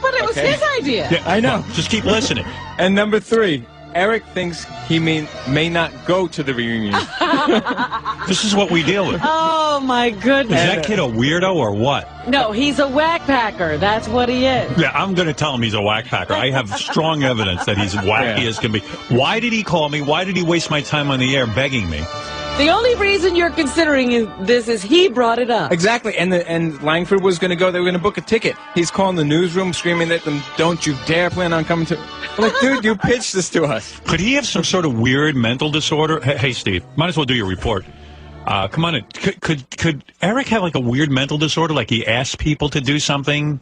[SPEAKER 3] But it was his idea.
[SPEAKER 2] Yeah,
[SPEAKER 9] I know.
[SPEAKER 2] Well, just keep listening.
[SPEAKER 9] And number 3, Eric thinks he may not go to the reunion.
[SPEAKER 2] This is what we deal with.
[SPEAKER 3] Oh, my goodness.
[SPEAKER 2] Is that kid a weirdo or what?
[SPEAKER 3] No, he's a whack packer. That's what he is.
[SPEAKER 2] Yeah, I'm going to tell him he's a whack packer. I have strong evidence that he's wacky as can be. Why did he call me? Why did he waste my time on the air begging me?
[SPEAKER 3] The only reason you're considering this is he brought it up.
[SPEAKER 9] Exactly, and Langford was going to go. They were going to book a ticket. He's calling the newsroom, screaming at them, "Don't you dare plan on coming to..." I'm like, dude, you pitched this to us.
[SPEAKER 2] Could he have some sort of weird mental disorder? Hey, Steve, might as well do your report. Come on in. Could Eric have like a weird mental disorder? Like he asks people to do something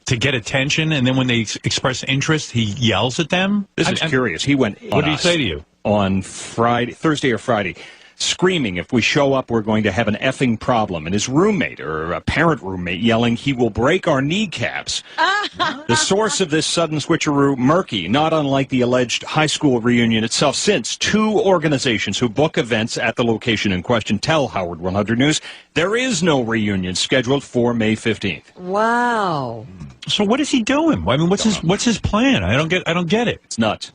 [SPEAKER 2] to get attention, and then when they express interest, he yells at them?
[SPEAKER 10] This is curious. He went
[SPEAKER 2] What did he say to you?
[SPEAKER 10] On Thursday or Friday, screaming, if we show up, we're going to have an effing problem. And his roommate, or apparent roommate, yelling, he will break our kneecaps. The source of this sudden switcheroo, murky, not unlike the alleged high school reunion itself, since two organizations who book events at the location in question tell Howard 100 News there is no reunion scheduled for May 15th.
[SPEAKER 3] Wow.
[SPEAKER 2] So what is he doing? I mean, what's his plan? I don't get it.
[SPEAKER 10] It's nuts.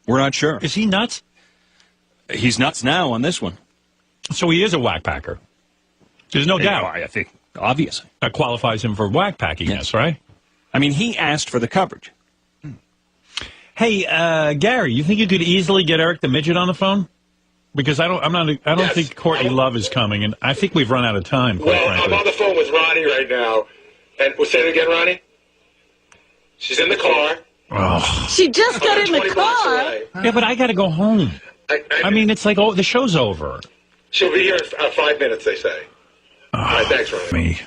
[SPEAKER 10] We're not sure.
[SPEAKER 2] Is he nuts?
[SPEAKER 10] He's nuts now on this one.
[SPEAKER 2] So he is a whackpacker. There's no doubt.
[SPEAKER 10] I think, obviously.
[SPEAKER 2] That qualifies him for whackpacking, yes, right?
[SPEAKER 10] I mean, he asked for the coverage.
[SPEAKER 2] Hey, Gary, you think you could easily get Eric the Midget on the phone? Because I don't think Courtney Love is coming, and I think we've run out of time.
[SPEAKER 6] Well, I'm on the phone with Ronnie right now. And we'll say it again, Ronnie? She's in the car.
[SPEAKER 2] Oh.
[SPEAKER 3] She just got in the car.
[SPEAKER 2] Yeah, but I got to go home. I mean, it's like, the show's over.
[SPEAKER 6] She'll be here in 5 minutes, they say. All right, thanks, Ronnie.
[SPEAKER 2] Me.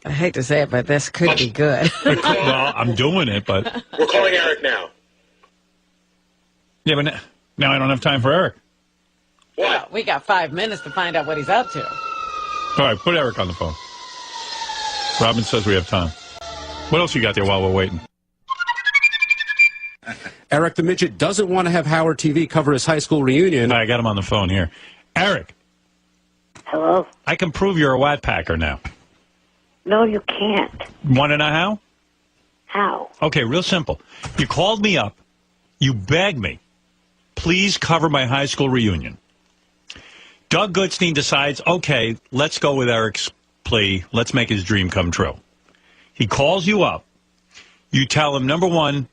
[SPEAKER 3] I hate to say it, but this could be good.
[SPEAKER 2] Well, I'm doing it, but...
[SPEAKER 6] We're calling Eric now.
[SPEAKER 2] Yeah, but now I don't have time for Eric.
[SPEAKER 6] What?
[SPEAKER 3] We got 5 minutes to find out what he's up to.
[SPEAKER 2] All right, put Eric on the phone. Robin says we have time. What else you got there while we're waiting?
[SPEAKER 11] Eric the Midget doesn't want to have Howard TV cover his high school reunion.
[SPEAKER 2] I got him on the phone here. Eric.
[SPEAKER 1] Hello?
[SPEAKER 2] I can prove you're a whackpacker now.
[SPEAKER 1] No, you can't.
[SPEAKER 2] Want to know how?
[SPEAKER 1] How?
[SPEAKER 2] Okay, real simple. You called me up. You begged me, please cover my high school reunion. Doug Goodstein decides, okay, let's go with Eric's plea. Let's make his dream come true. He calls you up. You tell him, number one,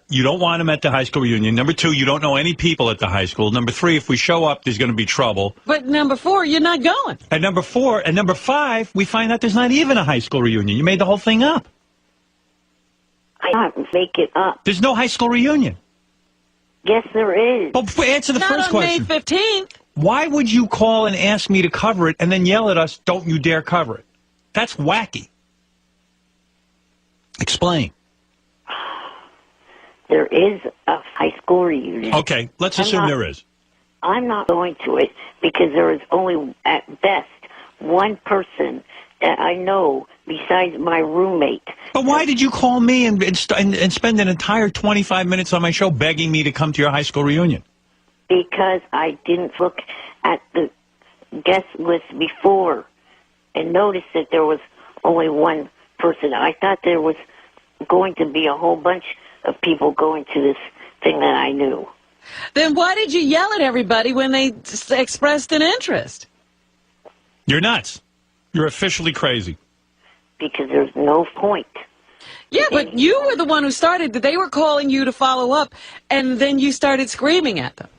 [SPEAKER 2] you don't want him at the high school reunion. Number two, you don't know any people at the high school. Number three, if we show up, there's going to be trouble.
[SPEAKER 3] But number four, you're not going.
[SPEAKER 2] And number five, we find out there's not even a high school reunion. You made the whole thing up.
[SPEAKER 1] I didn't make it up.
[SPEAKER 2] There's no high school reunion.
[SPEAKER 1] Yes, there is.
[SPEAKER 2] Well, answer the first question.
[SPEAKER 3] Not on May 15th.
[SPEAKER 2] Why would you call and ask me to cover it and then yell at us, don't you dare cover it? That's wacky. Explain.
[SPEAKER 1] There is a high school reunion.
[SPEAKER 2] Okay, let's assume there is.
[SPEAKER 1] I'm not going to it because there is only, at best, one person that I know besides my roommate.
[SPEAKER 2] But why did you call me and spend an entire 25 minutes on my show begging me to come to your high school reunion?
[SPEAKER 1] Because I didn't look at the guest list before and noticed that there was only one person. I thought there was going to be a whole bunch of people going to this thing that I knew.
[SPEAKER 3] Then why did you yell at everybody when they expressed an interest?
[SPEAKER 2] You're nuts. You're officially crazy.
[SPEAKER 1] Because there's no point.
[SPEAKER 3] Yeah, but you were the one who started. They were calling you to follow up, and then you started screaming at them.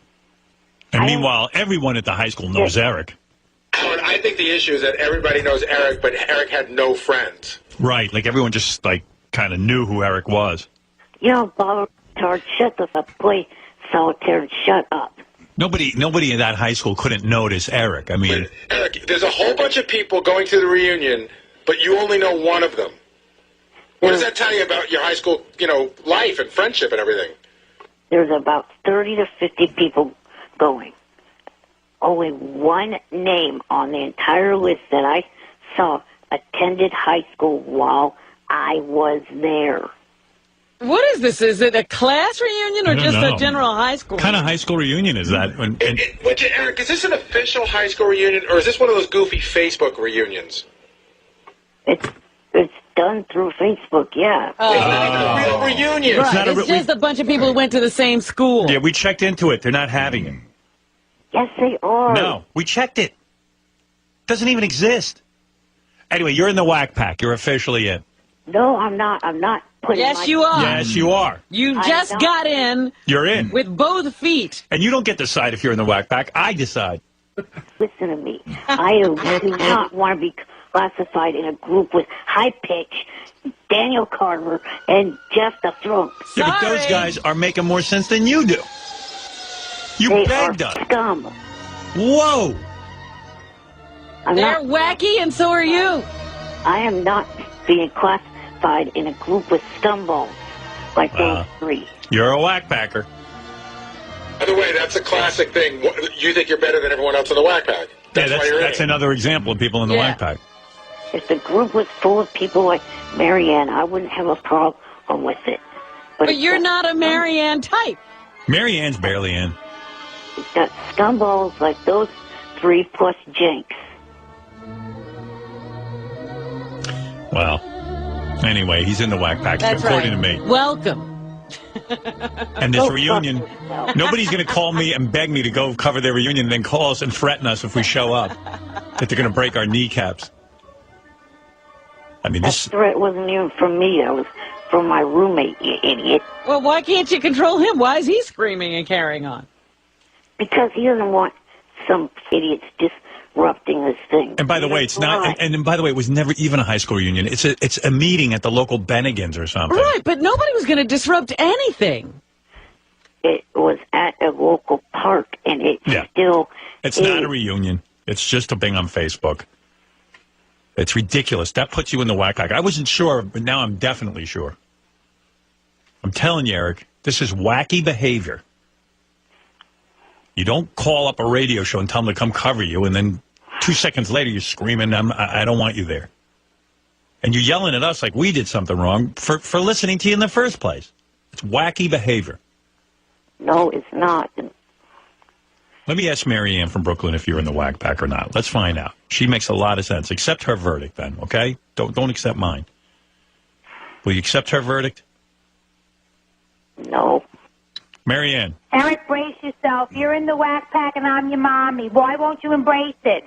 [SPEAKER 2] And meanwhile, everyone at the high school knows Eric.
[SPEAKER 6] Howard, I think the issue is that everybody knows Eric, but Eric had no friends.
[SPEAKER 2] Right, like everyone just kind of knew who Eric was.
[SPEAKER 1] You know, Bob, shut the fuck, play solitaire and shut up.
[SPEAKER 2] Nobody in that high school couldn't notice Eric. I mean,
[SPEAKER 6] Eric, there's a whole bunch of people going to the reunion, but you only know one of them. What does that tell you about your high school, life and friendship and everything?
[SPEAKER 1] There's about 30 to 50 people going. Only one name on the entire list that I saw attended high school while I was there.
[SPEAKER 3] What is this? Is it a class reunion or just a general high school?
[SPEAKER 2] What kind of high school reunion is that?
[SPEAKER 6] Eric, is this an official high school reunion, or is this one of those goofy Facebook reunions?
[SPEAKER 1] It's done through Facebook, yeah.
[SPEAKER 6] It's not even a real reunion.
[SPEAKER 3] Right, it's just a bunch of people who went to the same school.
[SPEAKER 2] Yeah, we checked into it. They're not having it.
[SPEAKER 1] Yes, they are.
[SPEAKER 2] No, we checked it. Doesn't even exist. Anyway, you're in the whack pack. You're officially in.
[SPEAKER 1] No, I'm not. I'm not putting.
[SPEAKER 3] Yes, you are.
[SPEAKER 2] Yes, you are.
[SPEAKER 3] You just got in.
[SPEAKER 2] You're in
[SPEAKER 3] with both feet.
[SPEAKER 2] And you don't get to decide if you're in the whack pack. I decide.
[SPEAKER 1] Listen to me. I do not want to be classified in a group with High Pitch, Daniel Carver, and Jeff the Throne.
[SPEAKER 2] Yeah, but those guys are making more sense than you do. You begged us.
[SPEAKER 1] Scum.
[SPEAKER 2] Whoa.
[SPEAKER 3] They're wacky, and so are you.
[SPEAKER 1] I am not being classified in a group with scumballs like those three.
[SPEAKER 2] You're a whack packer.
[SPEAKER 6] By the way, that's a classic thing. You think you're better than everyone else in the whack pack.
[SPEAKER 2] That's another example of people in the whack pack.
[SPEAKER 1] If the group was full of people like Marianne, I wouldn't have a problem with it.
[SPEAKER 3] But you're not a Marianne type.
[SPEAKER 2] Marianne's barely in.
[SPEAKER 1] It's got scumballs like those three plus Jenks.
[SPEAKER 2] Well, anyway, he's in the whack pack,
[SPEAKER 3] That's
[SPEAKER 2] according
[SPEAKER 3] right.
[SPEAKER 2] to me.
[SPEAKER 3] Welcome.
[SPEAKER 2] And this reunion, nobody's going to call me and beg me to go cover their reunion and then call us and threaten us if we show up, that they're going to break our kneecaps. I mean, this
[SPEAKER 1] threat wasn't even from me. It was from my roommate, you idiot.
[SPEAKER 3] Well, why can't you control him? Why is he screaming and carrying on?
[SPEAKER 1] Because he doesn't want some idiots disrupting this thing.
[SPEAKER 2] And by the way, it's not. And by the way, it was never even a high school reunion. It's a meeting at the local Bennigan's or something.
[SPEAKER 3] Right, but nobody was going to disrupt anything.
[SPEAKER 1] It was at a local park, and it still.
[SPEAKER 2] It's not a reunion. It's just a thing on Facebook. It's ridiculous. That puts you in the whack pack. I wasn't sure, but now I'm definitely sure. I'm telling you, Eric, this is wacky behavior. You don't call up a radio show and tell them to come cover you, and then 2 seconds later you're screaming, I don't want you there. And you're yelling at us like we did something wrong for listening to you in the first place. It's wacky behavior.
[SPEAKER 1] No, it's not.
[SPEAKER 2] Let me ask Marianne from Brooklyn if you're in the whack pack or not. Let's find out. She makes a lot of sense. Accept her verdict then, okay? Don't accept mine. Will you accept her verdict?
[SPEAKER 1] No.
[SPEAKER 2] Marianne.
[SPEAKER 12] Eric, brace yourself. You're in the whack pack and I'm your mommy. Why won't you embrace it?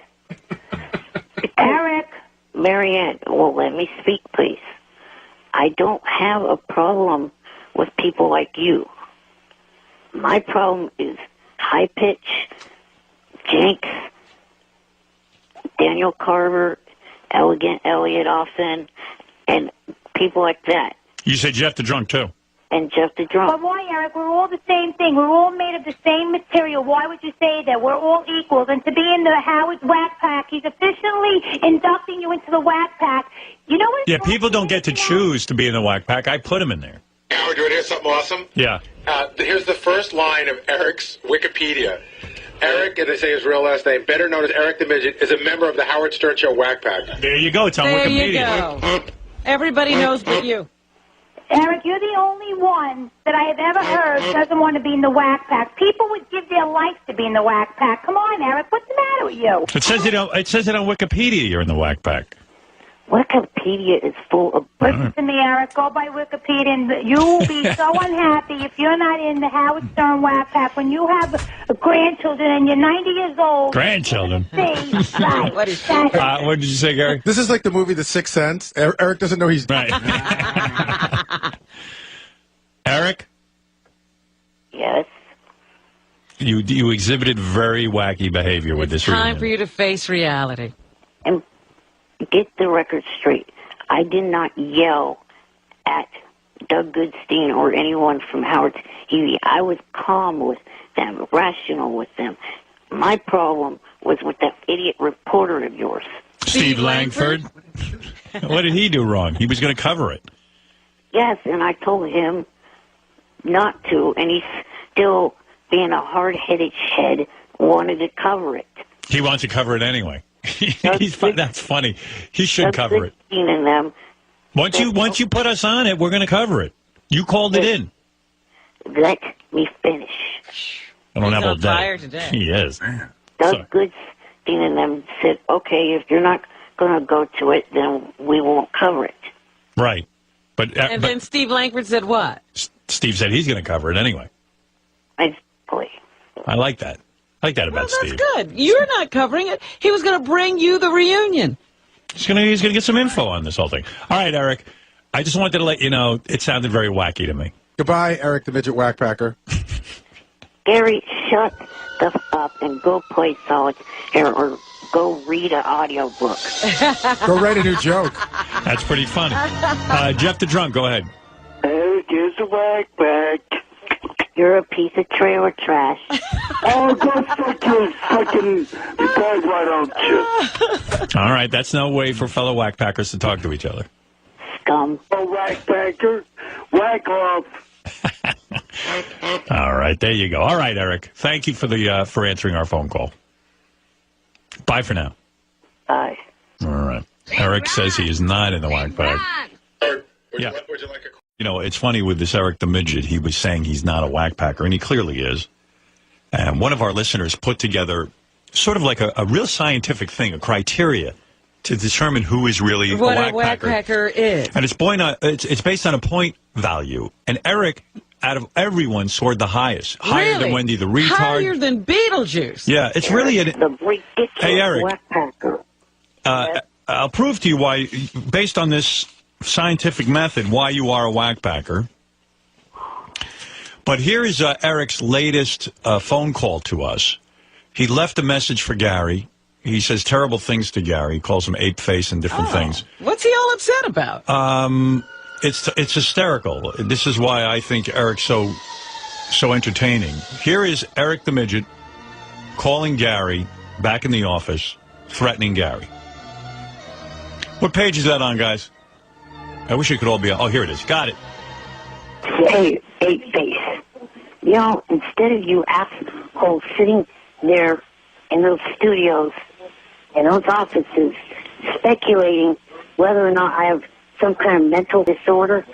[SPEAKER 12] Eric.
[SPEAKER 1] Marianne, well, let me speak, please. I don't have a problem with people like you. My problem is High Pitch, Jenks, Daniel Carver, Elegant Elliot often, and people like that.
[SPEAKER 2] You said Jeff the Drunk, too.
[SPEAKER 1] And Jeff the Drunk.
[SPEAKER 12] But why, Eric? We're all the same thing. We're all made of the same material. Why would you say that? We're all equals. And to be in the Howard's whack pack, he's officially inducting you into the whack pack. You know what?
[SPEAKER 2] Yeah, people don't get to choose to be in the whack pack. I put them in there.
[SPEAKER 6] Howard, do you want to hear something awesome?
[SPEAKER 2] Yeah.
[SPEAKER 6] Here's the first line of Eric's Wikipedia. Eric, and they say his real last name, better known as Eric the Midget, is a member of the Howard Stern Show whack pack.
[SPEAKER 2] There you go. It's on Wikipedia.
[SPEAKER 3] There you go. Everybody knows but you.
[SPEAKER 12] Eric, you're the only one that I have ever heard doesn't want to be in the whack pack. People would give their life to be in the whack pack. Come on, Eric. What's the matter with you?
[SPEAKER 2] It says it on Wikipedia you're in the whack pack.
[SPEAKER 1] Wikipedia is full of...
[SPEAKER 12] Listen to me, Eric. Go by Wikipedia, and you will be so unhappy if you're not in the Howard Stern whack pack. When you have grandchildren and you're 90 years old...
[SPEAKER 2] Grandchildren?
[SPEAKER 12] Right.
[SPEAKER 2] What did you say, Gary?
[SPEAKER 13] This is like the movie The Sixth Sense. Eric doesn't know he's...
[SPEAKER 2] Right. Eric?
[SPEAKER 1] Yes?
[SPEAKER 2] You exhibited very wacky behavior with this reunion.
[SPEAKER 3] Time for you to face reality.
[SPEAKER 1] And get the record straight. I did not yell at Doug Goodstein or anyone from Howard TV. I was calm with them, rational with them. My problem was with that idiot reporter of yours.
[SPEAKER 2] Steve Langford? What did he do wrong? He was going to cover it.
[SPEAKER 1] Yes, and I told him not to, and he's still being a hard-headed head, wanted to cover it.
[SPEAKER 2] He wants to cover it anyway. That's funny. He should cover it.
[SPEAKER 1] And them,
[SPEAKER 2] once you put us on it, we're going to cover it. You called it in.
[SPEAKER 1] Let me finish.
[SPEAKER 2] I don't have all
[SPEAKER 3] on fire today.
[SPEAKER 2] He is.
[SPEAKER 1] Doug Goodstein and them said, okay, if you're not going to go to it, then we won't cover it.
[SPEAKER 2] Right. But
[SPEAKER 3] then Steve Langford said what?
[SPEAKER 2] Steve said he's going to cover it anyway. I like that. I like that about Steve.
[SPEAKER 3] That's good. You're not covering it. He was going to bring you the reunion.
[SPEAKER 2] He's going to get some info on this whole thing. All right, Eric. I just wanted to let you know it sounded very wacky to me.
[SPEAKER 13] Goodbye, Eric the Midget Whackpacker.
[SPEAKER 1] Gary, shut the f up and go play solitaire or go read an audio book.
[SPEAKER 13] Go write a new joke.
[SPEAKER 2] That's pretty funny. Jeff the Drunk, go ahead.
[SPEAKER 1] Eric is a whackback. You're a piece of trailer trash.
[SPEAKER 14] Oh, go fuck your fucking bag, why don't you?
[SPEAKER 2] All right, that's no way for fellow whackpackers to talk to each other.
[SPEAKER 1] Scum.
[SPEAKER 14] Oh, whackpacker, whack off.
[SPEAKER 2] All right, there you go. All right, Eric. Thank you for answering our phone call. Bye for now.
[SPEAKER 1] Bye.
[SPEAKER 2] All right. Eric says he is not in the whackpack. Yeah. You know, it's funny with this Eric the Midget. He was saying he's not a whackpacker, and he clearly is. And one of our listeners put together sort of like a real scientific thing, a criteria to determine who is really
[SPEAKER 3] what
[SPEAKER 2] a
[SPEAKER 3] whackpacker is.
[SPEAKER 2] And it's based on a point value. And Eric, out of everyone, scored the highest. Higher
[SPEAKER 3] Really?
[SPEAKER 2] than Wendy the retard.
[SPEAKER 3] Higher than Beetlejuice.
[SPEAKER 2] Yeah, it's really an... Hey, Eric.
[SPEAKER 1] Whackpacker.
[SPEAKER 2] I'll prove to you why, based on this scientific method, why you are a whackpacker. But here is Eric's latest phone call to us. He left a message for Gary. He says terrible things to Gary. He calls him ape face and different things.
[SPEAKER 3] What's he all upset about?
[SPEAKER 2] It's hysterical. This is why I think Eric's so entertaining. Here is Eric the Midget calling Gary back in the office, threatening Gary. What page is that on, guys? I wish it could all be on. Oh, here it is. Got it.
[SPEAKER 1] Hey, ape face. You know, instead of you assholes sitting there in those studios, in those offices, speculating whether or not I have some kind of mental disorder,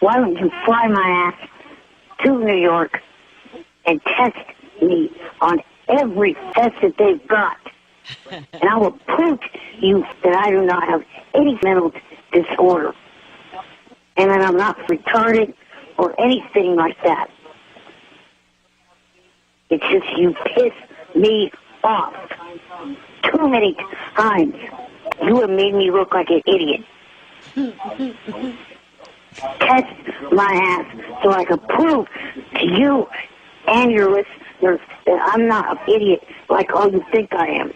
[SPEAKER 1] why don't you fly my ass to New York and test me on every test that they've got? And I will prove to you that I do not have any mental disorder. And that I'm not retarded or anything like that. It's just you piss me off. Too many times. You have made me look like an idiot. Test my ass so I can prove to you and your listeners that I'm not an idiot like all you think I am.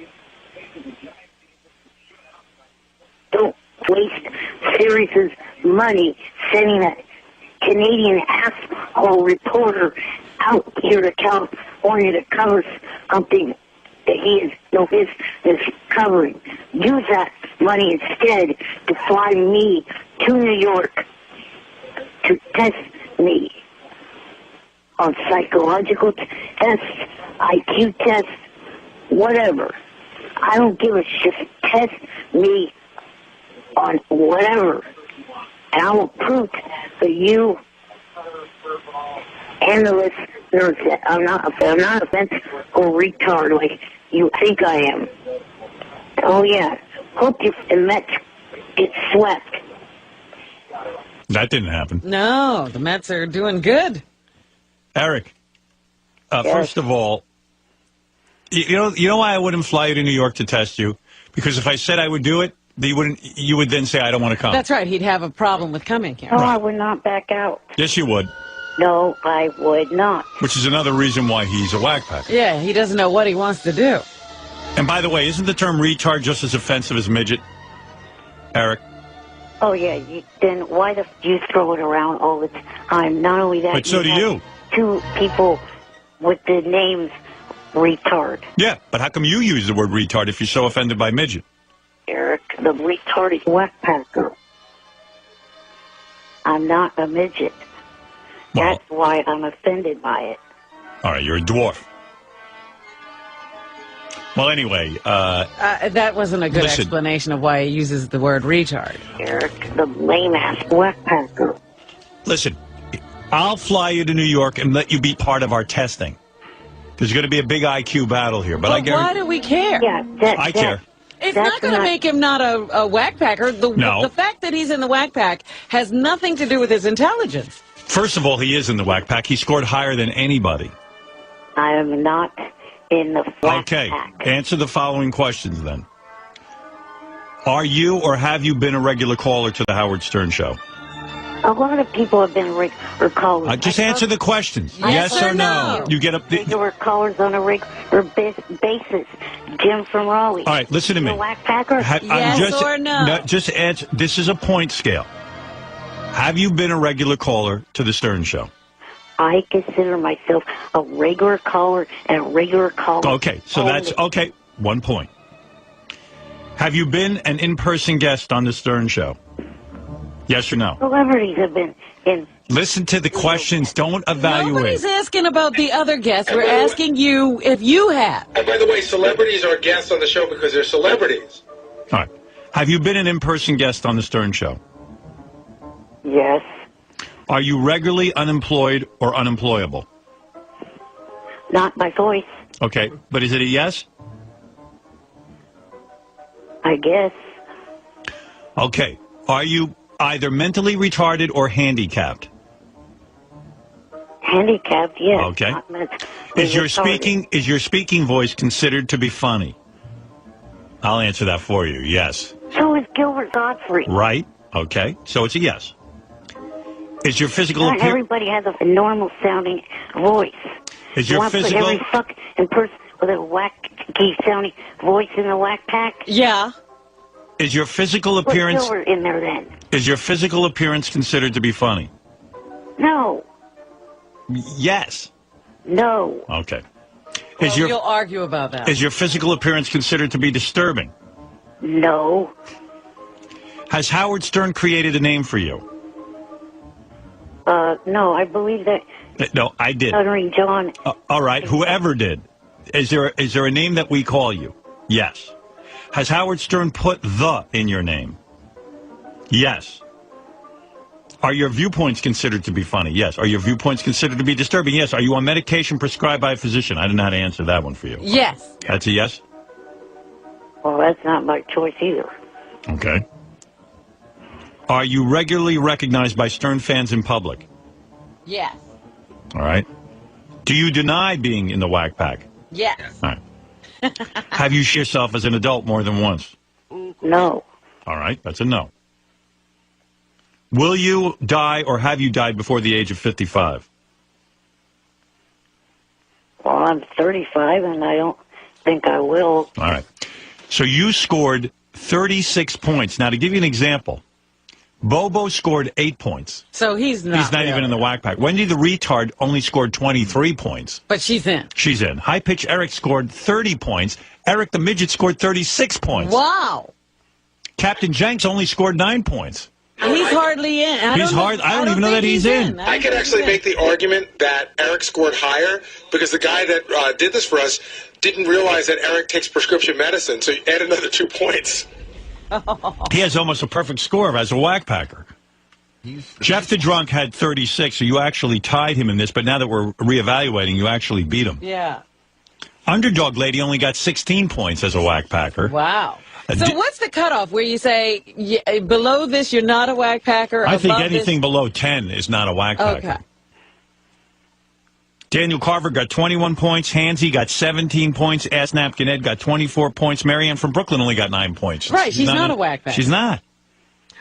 [SPEAKER 1] Don't waste Sirius's money sending that Canadian asshole reporter out here to California to cover something that he has no business covering. Use that money instead to fly me to New York to test me on psychological tests, IQ tests, whatever. I don't give a shit. Test me on whatever. And I will prove to you and the listeners that I'm not a mental retard like you think I am. Oh, yeah. Hope the Mets get swept.
[SPEAKER 2] That didn't happen.
[SPEAKER 3] No, the Mets are doing good.
[SPEAKER 2] Eric, first of all, you know why I wouldn't fly you to New York to test you? Because if I said I would do it, you would then say I don't want to come.
[SPEAKER 3] That's right. He'd have a problem with coming here.
[SPEAKER 1] No, I would not back out.
[SPEAKER 2] Yes, you would.
[SPEAKER 1] No, I would not.
[SPEAKER 2] Which is another reason why he's a whackpacker.
[SPEAKER 3] Yeah, he doesn't know what he wants to do.
[SPEAKER 2] And by the way, isn't the term retard just as offensive as midget, Eric?
[SPEAKER 1] Oh, yeah. Then why do you throw it around all the time? Not only that,
[SPEAKER 2] but so do you.
[SPEAKER 1] Two people with the names retard.
[SPEAKER 2] Yeah, but how come you use the word retard if you're so offended by midget?
[SPEAKER 1] Eric, the retarded whackpacker. I'm not a midget.
[SPEAKER 2] Well,
[SPEAKER 1] that's why I'm offended by it.
[SPEAKER 2] All right, you're a dwarf. Well, anyway...
[SPEAKER 3] that wasn't a good explanation of why he uses the word retard.
[SPEAKER 1] Eric, the lame-ass whackpacker.
[SPEAKER 2] Listen, I'll fly you to New York and let you be part of our testing. There's going to be a big IQ battle here. But
[SPEAKER 3] why do we care?
[SPEAKER 1] Yeah,
[SPEAKER 2] I care.
[SPEAKER 3] It's not going to make him not a whackpacker. The fact that he's in the whackpack has nothing to do with his intelligence.
[SPEAKER 2] First of all, he is in the whackpack. He scored higher than anybody.
[SPEAKER 1] I am not in the whackpack.
[SPEAKER 2] Okay, answer the following questions then. Are you or have you been a regular caller to the Howard Stern Show?
[SPEAKER 1] A lot of people have been regular callers.
[SPEAKER 2] Just answer the questions. Yes or no? You get up.
[SPEAKER 1] Regular callers on a regular basis. Jim from Raleigh.
[SPEAKER 2] All right, listen to me.
[SPEAKER 1] The Whack Packer?
[SPEAKER 3] Yes or no?
[SPEAKER 2] Just answer. This is a point scale. Have you been a regular caller to the Stern Show?
[SPEAKER 1] I consider myself a regular caller and a regular caller.
[SPEAKER 2] Okay, so that's okay. 1 point. Have you been an in-person guest on the Stern Show? Yes or no?
[SPEAKER 1] Celebrities have been in.
[SPEAKER 2] Listen to the questions. Don't evaluate.
[SPEAKER 3] Nobody's asking about the other guests. We're asking you if you have.
[SPEAKER 6] And by the way, celebrities are guests on the show because they're celebrities.
[SPEAKER 2] All right. Have you been an in-person guest on the Stern Show?
[SPEAKER 1] Yes.
[SPEAKER 2] Are you regularly unemployed or unemployable?
[SPEAKER 1] Not my voice,
[SPEAKER 2] Okay, but is it a yes?
[SPEAKER 1] I guess.
[SPEAKER 2] Okay. Are you either mentally retarded or handicapped?
[SPEAKER 1] Handicapped, yes.
[SPEAKER 2] Okay.
[SPEAKER 1] Is
[SPEAKER 2] Is your speaking voice considered to be funny? I'll answer that for you. Yes.
[SPEAKER 1] So is Gilbert Godfrey.
[SPEAKER 2] Right. Okay. So it's a yes. Is your physical
[SPEAKER 1] Not
[SPEAKER 2] appearance?
[SPEAKER 1] everybody has a normal sounding voice.
[SPEAKER 2] Is
[SPEAKER 1] You
[SPEAKER 2] your
[SPEAKER 1] want to put
[SPEAKER 2] physical?
[SPEAKER 1] every fucking person with a wacky sounding voice in the Whack Pack?
[SPEAKER 3] Yeah.
[SPEAKER 2] Is your physical
[SPEAKER 1] Put
[SPEAKER 2] appearance?
[SPEAKER 1] Gilbert in there then.
[SPEAKER 2] Is your physical appearance considered to be funny?
[SPEAKER 1] No.
[SPEAKER 2] Yes.
[SPEAKER 1] No.
[SPEAKER 2] Okay.
[SPEAKER 3] Well, you'll argue about that.
[SPEAKER 2] Is your physical appearance considered to be disturbing?
[SPEAKER 1] No.
[SPEAKER 2] Has Howard Stern created a name for you?
[SPEAKER 1] No, I believe that
[SPEAKER 2] No, I did.
[SPEAKER 1] Stuttering John.
[SPEAKER 2] All right, whoever did. Is there a name that we call you? Yes. Has Howard Stern put the in your name? Yes. Are your viewpoints considered to be funny? Yes. Are your viewpoints considered to be disturbing? Yes. Are you on medication prescribed by a physician? I don't know how to answer that one for you.
[SPEAKER 3] Yes.
[SPEAKER 2] That's a yes?
[SPEAKER 1] Well, that's not my choice either.
[SPEAKER 2] Okay. Are you regularly recognized by Stern fans in public?
[SPEAKER 3] Yes.
[SPEAKER 2] All right. Do you deny being in the Whack Pack?
[SPEAKER 3] Yes.
[SPEAKER 2] All right. Have you seen yourself as an adult more than once?
[SPEAKER 1] No.
[SPEAKER 2] All right. That's a no. Will you die or have you died before the age of 55?
[SPEAKER 1] Well, I'm 35, and I don't think I will.
[SPEAKER 2] All right. So you scored 36 points. Now, to give you an example, Bobo scored 8 points.
[SPEAKER 3] So he's not
[SPEAKER 2] even in the Whack Pack. Wendy the retard only scored 23 points.
[SPEAKER 3] But she's in.
[SPEAKER 2] She's in. High Pitch Eric scored 30 points. Eric the midget scored 36 points.
[SPEAKER 3] Wow.
[SPEAKER 2] Captain Jenks only scored 9 points.
[SPEAKER 3] He's hardly in.
[SPEAKER 2] I don't even know that he's in.
[SPEAKER 6] I can actually make the argument that Eric scored higher because the guy that did this for us didn't realize that Eric takes prescription medicine, so you add another 2 points.
[SPEAKER 2] He has almost a perfect score as a Whack Packer. Jeff the Drunk had 36, so you actually tied him in this, but now that we're reevaluating, you actually beat him.
[SPEAKER 3] Yeah.
[SPEAKER 2] Underdog Lady only got 16 points as a Whack Packer.
[SPEAKER 3] Wow. So what's the cutoff where you say below this you're not a Whack Packer?
[SPEAKER 2] I think
[SPEAKER 3] above
[SPEAKER 2] anything
[SPEAKER 3] this?
[SPEAKER 2] below 10 is not a Whack Packer.
[SPEAKER 3] Okay.
[SPEAKER 2] Daniel Carver got 21 points. Hansy got 17 points. Ass Napkin Ed got 24 points. Marianne from Brooklyn only got 9 points.
[SPEAKER 3] Right, she's not a Whack Packer.
[SPEAKER 2] She's not.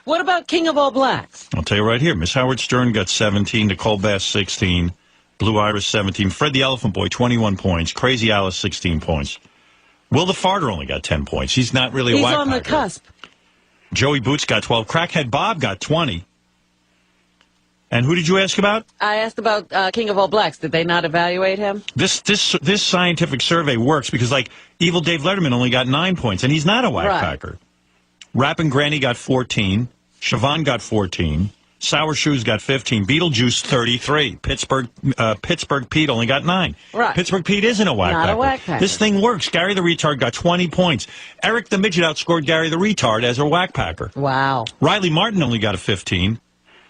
[SPEAKER 3] What about King of All Blacks?
[SPEAKER 2] I'll tell you right here. Miss Howard Stern got 17. Nicole Bass, 16. Blue Iris, 17. Fred the Elephant Boy, 21 points. Crazy Alice, 16 points. Will the Farter only got 10 points. He's not really a Whack Packer.
[SPEAKER 3] He's on the cusp.
[SPEAKER 2] Joey Boots got 12. Crackhead Bob got 20. And who did you ask about?
[SPEAKER 3] I asked about King of All Blacks. Did they not evaluate him?
[SPEAKER 2] This scientific survey works because, like, Evil Dave Letterman only got 9 points, and he's not a Whack Packer. Rappin' Granny got 14. Siobhan got 14. Sour Shoes got 15. Beetlejuice, 33. Pittsburgh Pete only got 9.
[SPEAKER 3] Right.
[SPEAKER 2] Pittsburgh Pete isn't a Whack Packer.
[SPEAKER 3] Not a Whack Packer.
[SPEAKER 2] This thing works. Gary the Retard got 20 points. Eric the Midget outscored Gary the Retard as a Whack Packer.
[SPEAKER 3] Wow.
[SPEAKER 2] Riley Martin only got a 15.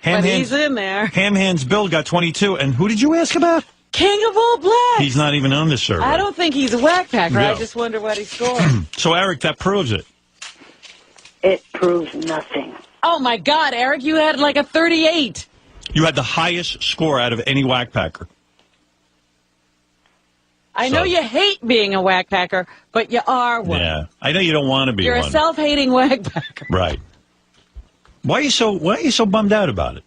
[SPEAKER 3] But he's in there.
[SPEAKER 2] Ham Hands Bill got 22. And who did you ask about?
[SPEAKER 3] King of All Blacks.
[SPEAKER 2] He's not even on this survey.
[SPEAKER 3] I don't think he's a Whack Packer.
[SPEAKER 2] No.
[SPEAKER 3] I just wonder what he scored.
[SPEAKER 2] So, Eric, that proves it.
[SPEAKER 1] It proves nothing.
[SPEAKER 3] Oh, my God, Eric, you had like a 38.
[SPEAKER 2] You had the highest score out of any Whack Packer.
[SPEAKER 3] I know you hate being a Whack Packer, but you are one.
[SPEAKER 2] Yeah, I know you don't want to be
[SPEAKER 3] You're
[SPEAKER 2] one.
[SPEAKER 3] a self-hating Whack Packer.
[SPEAKER 2] Right. Why are you so bummed out about it?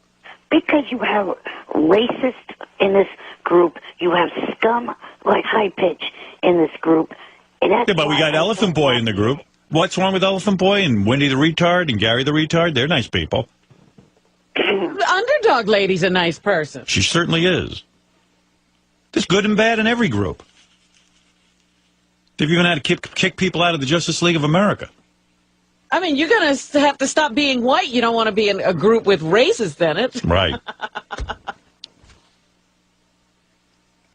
[SPEAKER 1] Because you have racist in this group, you have scum like High Pitch in this group. And that's
[SPEAKER 2] but we got Elephant Boy in the group. What's wrong with Elephant Boy and Wendy the Retard and Gary the Retard? They're nice people.
[SPEAKER 3] The underdog lady's a nice person.
[SPEAKER 2] She certainly is. There's good and bad in every group. They've even had to kick people out of the Justice League of America.
[SPEAKER 3] I mean, you're going to have to stop being white. You don't want to be in a group with racists in it.
[SPEAKER 2] Right.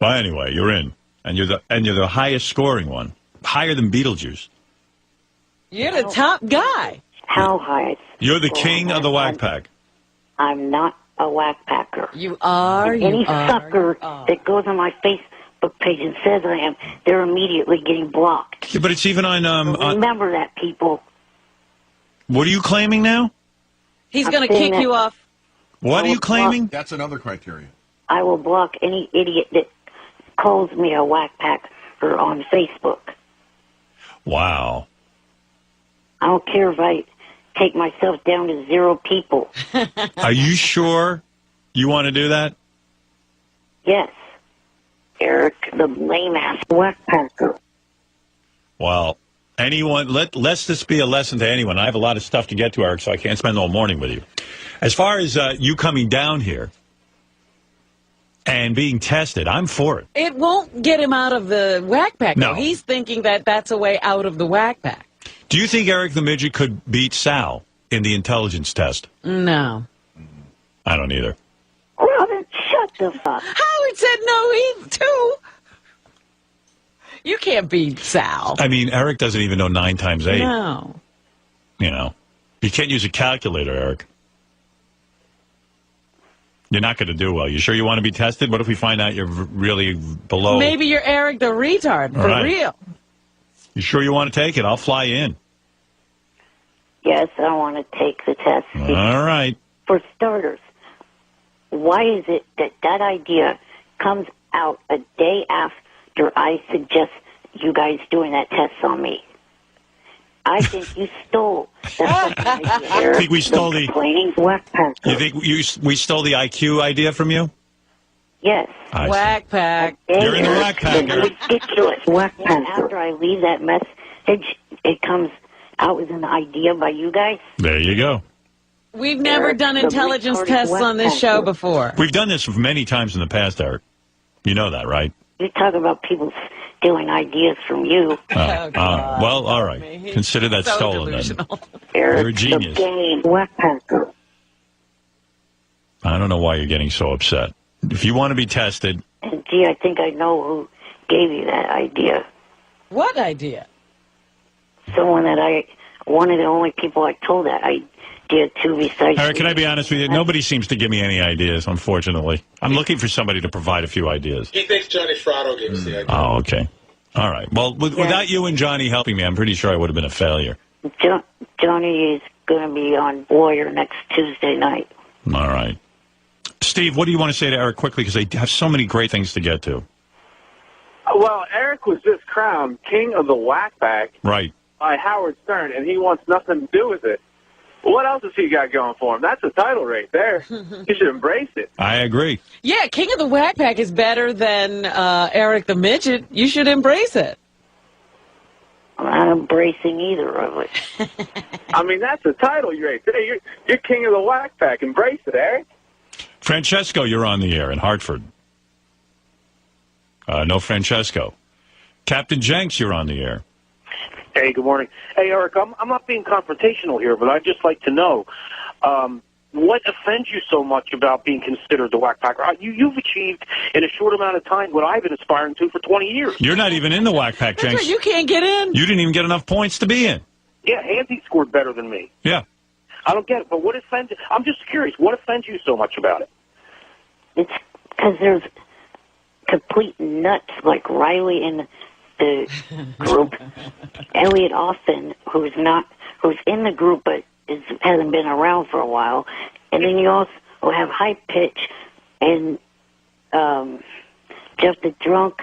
[SPEAKER 2] Well, anyway, you're in, and you're the highest scoring one, higher than Beetlejuice.
[SPEAKER 3] You're the top guy.
[SPEAKER 1] How high?
[SPEAKER 2] You're the king of the whack pack.
[SPEAKER 1] I'm not a whack packer.
[SPEAKER 3] You are.
[SPEAKER 1] And any sucker that goes on my Facebook page and says I am, they're immediately getting blocked.
[SPEAKER 2] Yeah, but it's even on.
[SPEAKER 1] Remember that, people.
[SPEAKER 2] What are you claiming now?
[SPEAKER 3] He's going to kick you off.
[SPEAKER 2] What are you claiming?
[SPEAKER 15] That's another criteria.
[SPEAKER 1] I will block any idiot that calls me a whack packer on Facebook.
[SPEAKER 2] Wow.
[SPEAKER 1] I don't care if I take myself down to 0 people.
[SPEAKER 2] Are you sure you want to do that?
[SPEAKER 1] Yes. Eric, the lame-ass whack packer.
[SPEAKER 2] Well, anyone, let this be a lesson to anyone. I have a lot of stuff to get to, Eric, so I can't spend all morning with you. As far as you coming down here and being tested, I'm for it.
[SPEAKER 3] It won't get him out of the whack pack.
[SPEAKER 2] No.
[SPEAKER 3] He's thinking that that's a way out of the whack pack.
[SPEAKER 2] Do you think Eric the Midget could beat Sal in the intelligence test?
[SPEAKER 3] No.
[SPEAKER 2] I don't either.
[SPEAKER 1] Robin, shut the fuck.
[SPEAKER 3] Howard said no, he too. You can't beat Sal.
[SPEAKER 2] I mean, Eric doesn't even know 9 times 8.
[SPEAKER 3] No.
[SPEAKER 2] You know, you can't use a calculator, Eric. You're not going to do well. You sure you want to be tested? What if we find out you're really below?
[SPEAKER 3] Maybe you're Eric the Retard, for real.
[SPEAKER 2] You sure you want to take it? I'll fly in.
[SPEAKER 1] Yes, I want to take the test.
[SPEAKER 2] All right.
[SPEAKER 1] For starters, why is it that idea comes out a day after I suggest you guys doing that test on me? I think you stole that idea, Eric.
[SPEAKER 2] You think we stole the
[SPEAKER 1] whack packer.
[SPEAKER 2] You think we stole the IQ idea from you?
[SPEAKER 1] Yes.
[SPEAKER 3] Whack pack.
[SPEAKER 2] You're in the whack pack, Eric.
[SPEAKER 1] Ridiculous whack packer. After I leave that message, it comes out as an idea by you guys.
[SPEAKER 2] There you go.
[SPEAKER 3] We've never done intelligence tests on this show before.
[SPEAKER 2] We've done this many times in the past, Eric. You know that, right?
[SPEAKER 1] You talk about people stealing ideas from you.
[SPEAKER 2] Well, all right. Consider that
[SPEAKER 3] So
[SPEAKER 2] stolen
[SPEAKER 3] delusional.
[SPEAKER 2] then. You're a genius.
[SPEAKER 1] The game whack packer.
[SPEAKER 2] I don't know why you're getting so upset. If you want to be tested...
[SPEAKER 1] And gee, I think I know who gave you that idea.
[SPEAKER 3] What idea?
[SPEAKER 1] Someone that one of the only people I told that idea to besides...
[SPEAKER 2] Eric, can I be honest with you? Nobody seems to give me any ideas, unfortunately. I'm looking for somebody to provide a few ideas.
[SPEAKER 6] He thinks Johnny Fratto gave us the idea.
[SPEAKER 2] Oh, okay. All right. Well, without you and Johnny helping me, I'm pretty sure I would have been a failure.
[SPEAKER 1] Johnny is going to be on Warrior next Tuesday night.
[SPEAKER 2] All right. Steve, what do you want to say to Eric quickly? Because they have so many great things to get to.
[SPEAKER 14] Well, Eric was just crowned king of the whack pack
[SPEAKER 2] Right.
[SPEAKER 14] by Howard Stern, and he wants nothing to do with it. What else has he got going for him? That's a title right there. You should embrace it.
[SPEAKER 2] I agree.
[SPEAKER 3] Yeah, King of the Whack Pack is better than Eric the Midget. You should embrace it.
[SPEAKER 1] I'm not embracing either of it.
[SPEAKER 14] I mean, that's a title right there. You're king of the whack pack. Embrace it, Eric.
[SPEAKER 2] Francesco, you're on the air in Hartford. No Francesco. Captain Jenks, you're on the air.
[SPEAKER 16] Hey, good morning. Hey, Eric, I'm not being confrontational here, but I'd just like to know what offends you so much about being considered the whack packer? You've achieved in a short amount of time what I've been aspiring to for 20 years.
[SPEAKER 2] You're not even in the whack pack, Jenks.
[SPEAKER 3] Right, you can't get in.
[SPEAKER 2] You didn't even get enough points to be in.
[SPEAKER 16] Yeah, Andy scored better than me.
[SPEAKER 2] Yeah.
[SPEAKER 16] I don't get it, but what offends? I'm just curious. What offends you so much about it?
[SPEAKER 1] It's because there's complete nuts like Riley in the group, Elliot Austin, who's in the group but hasn't been around for a while, and then you also have High Pitch and Jeff the Drunk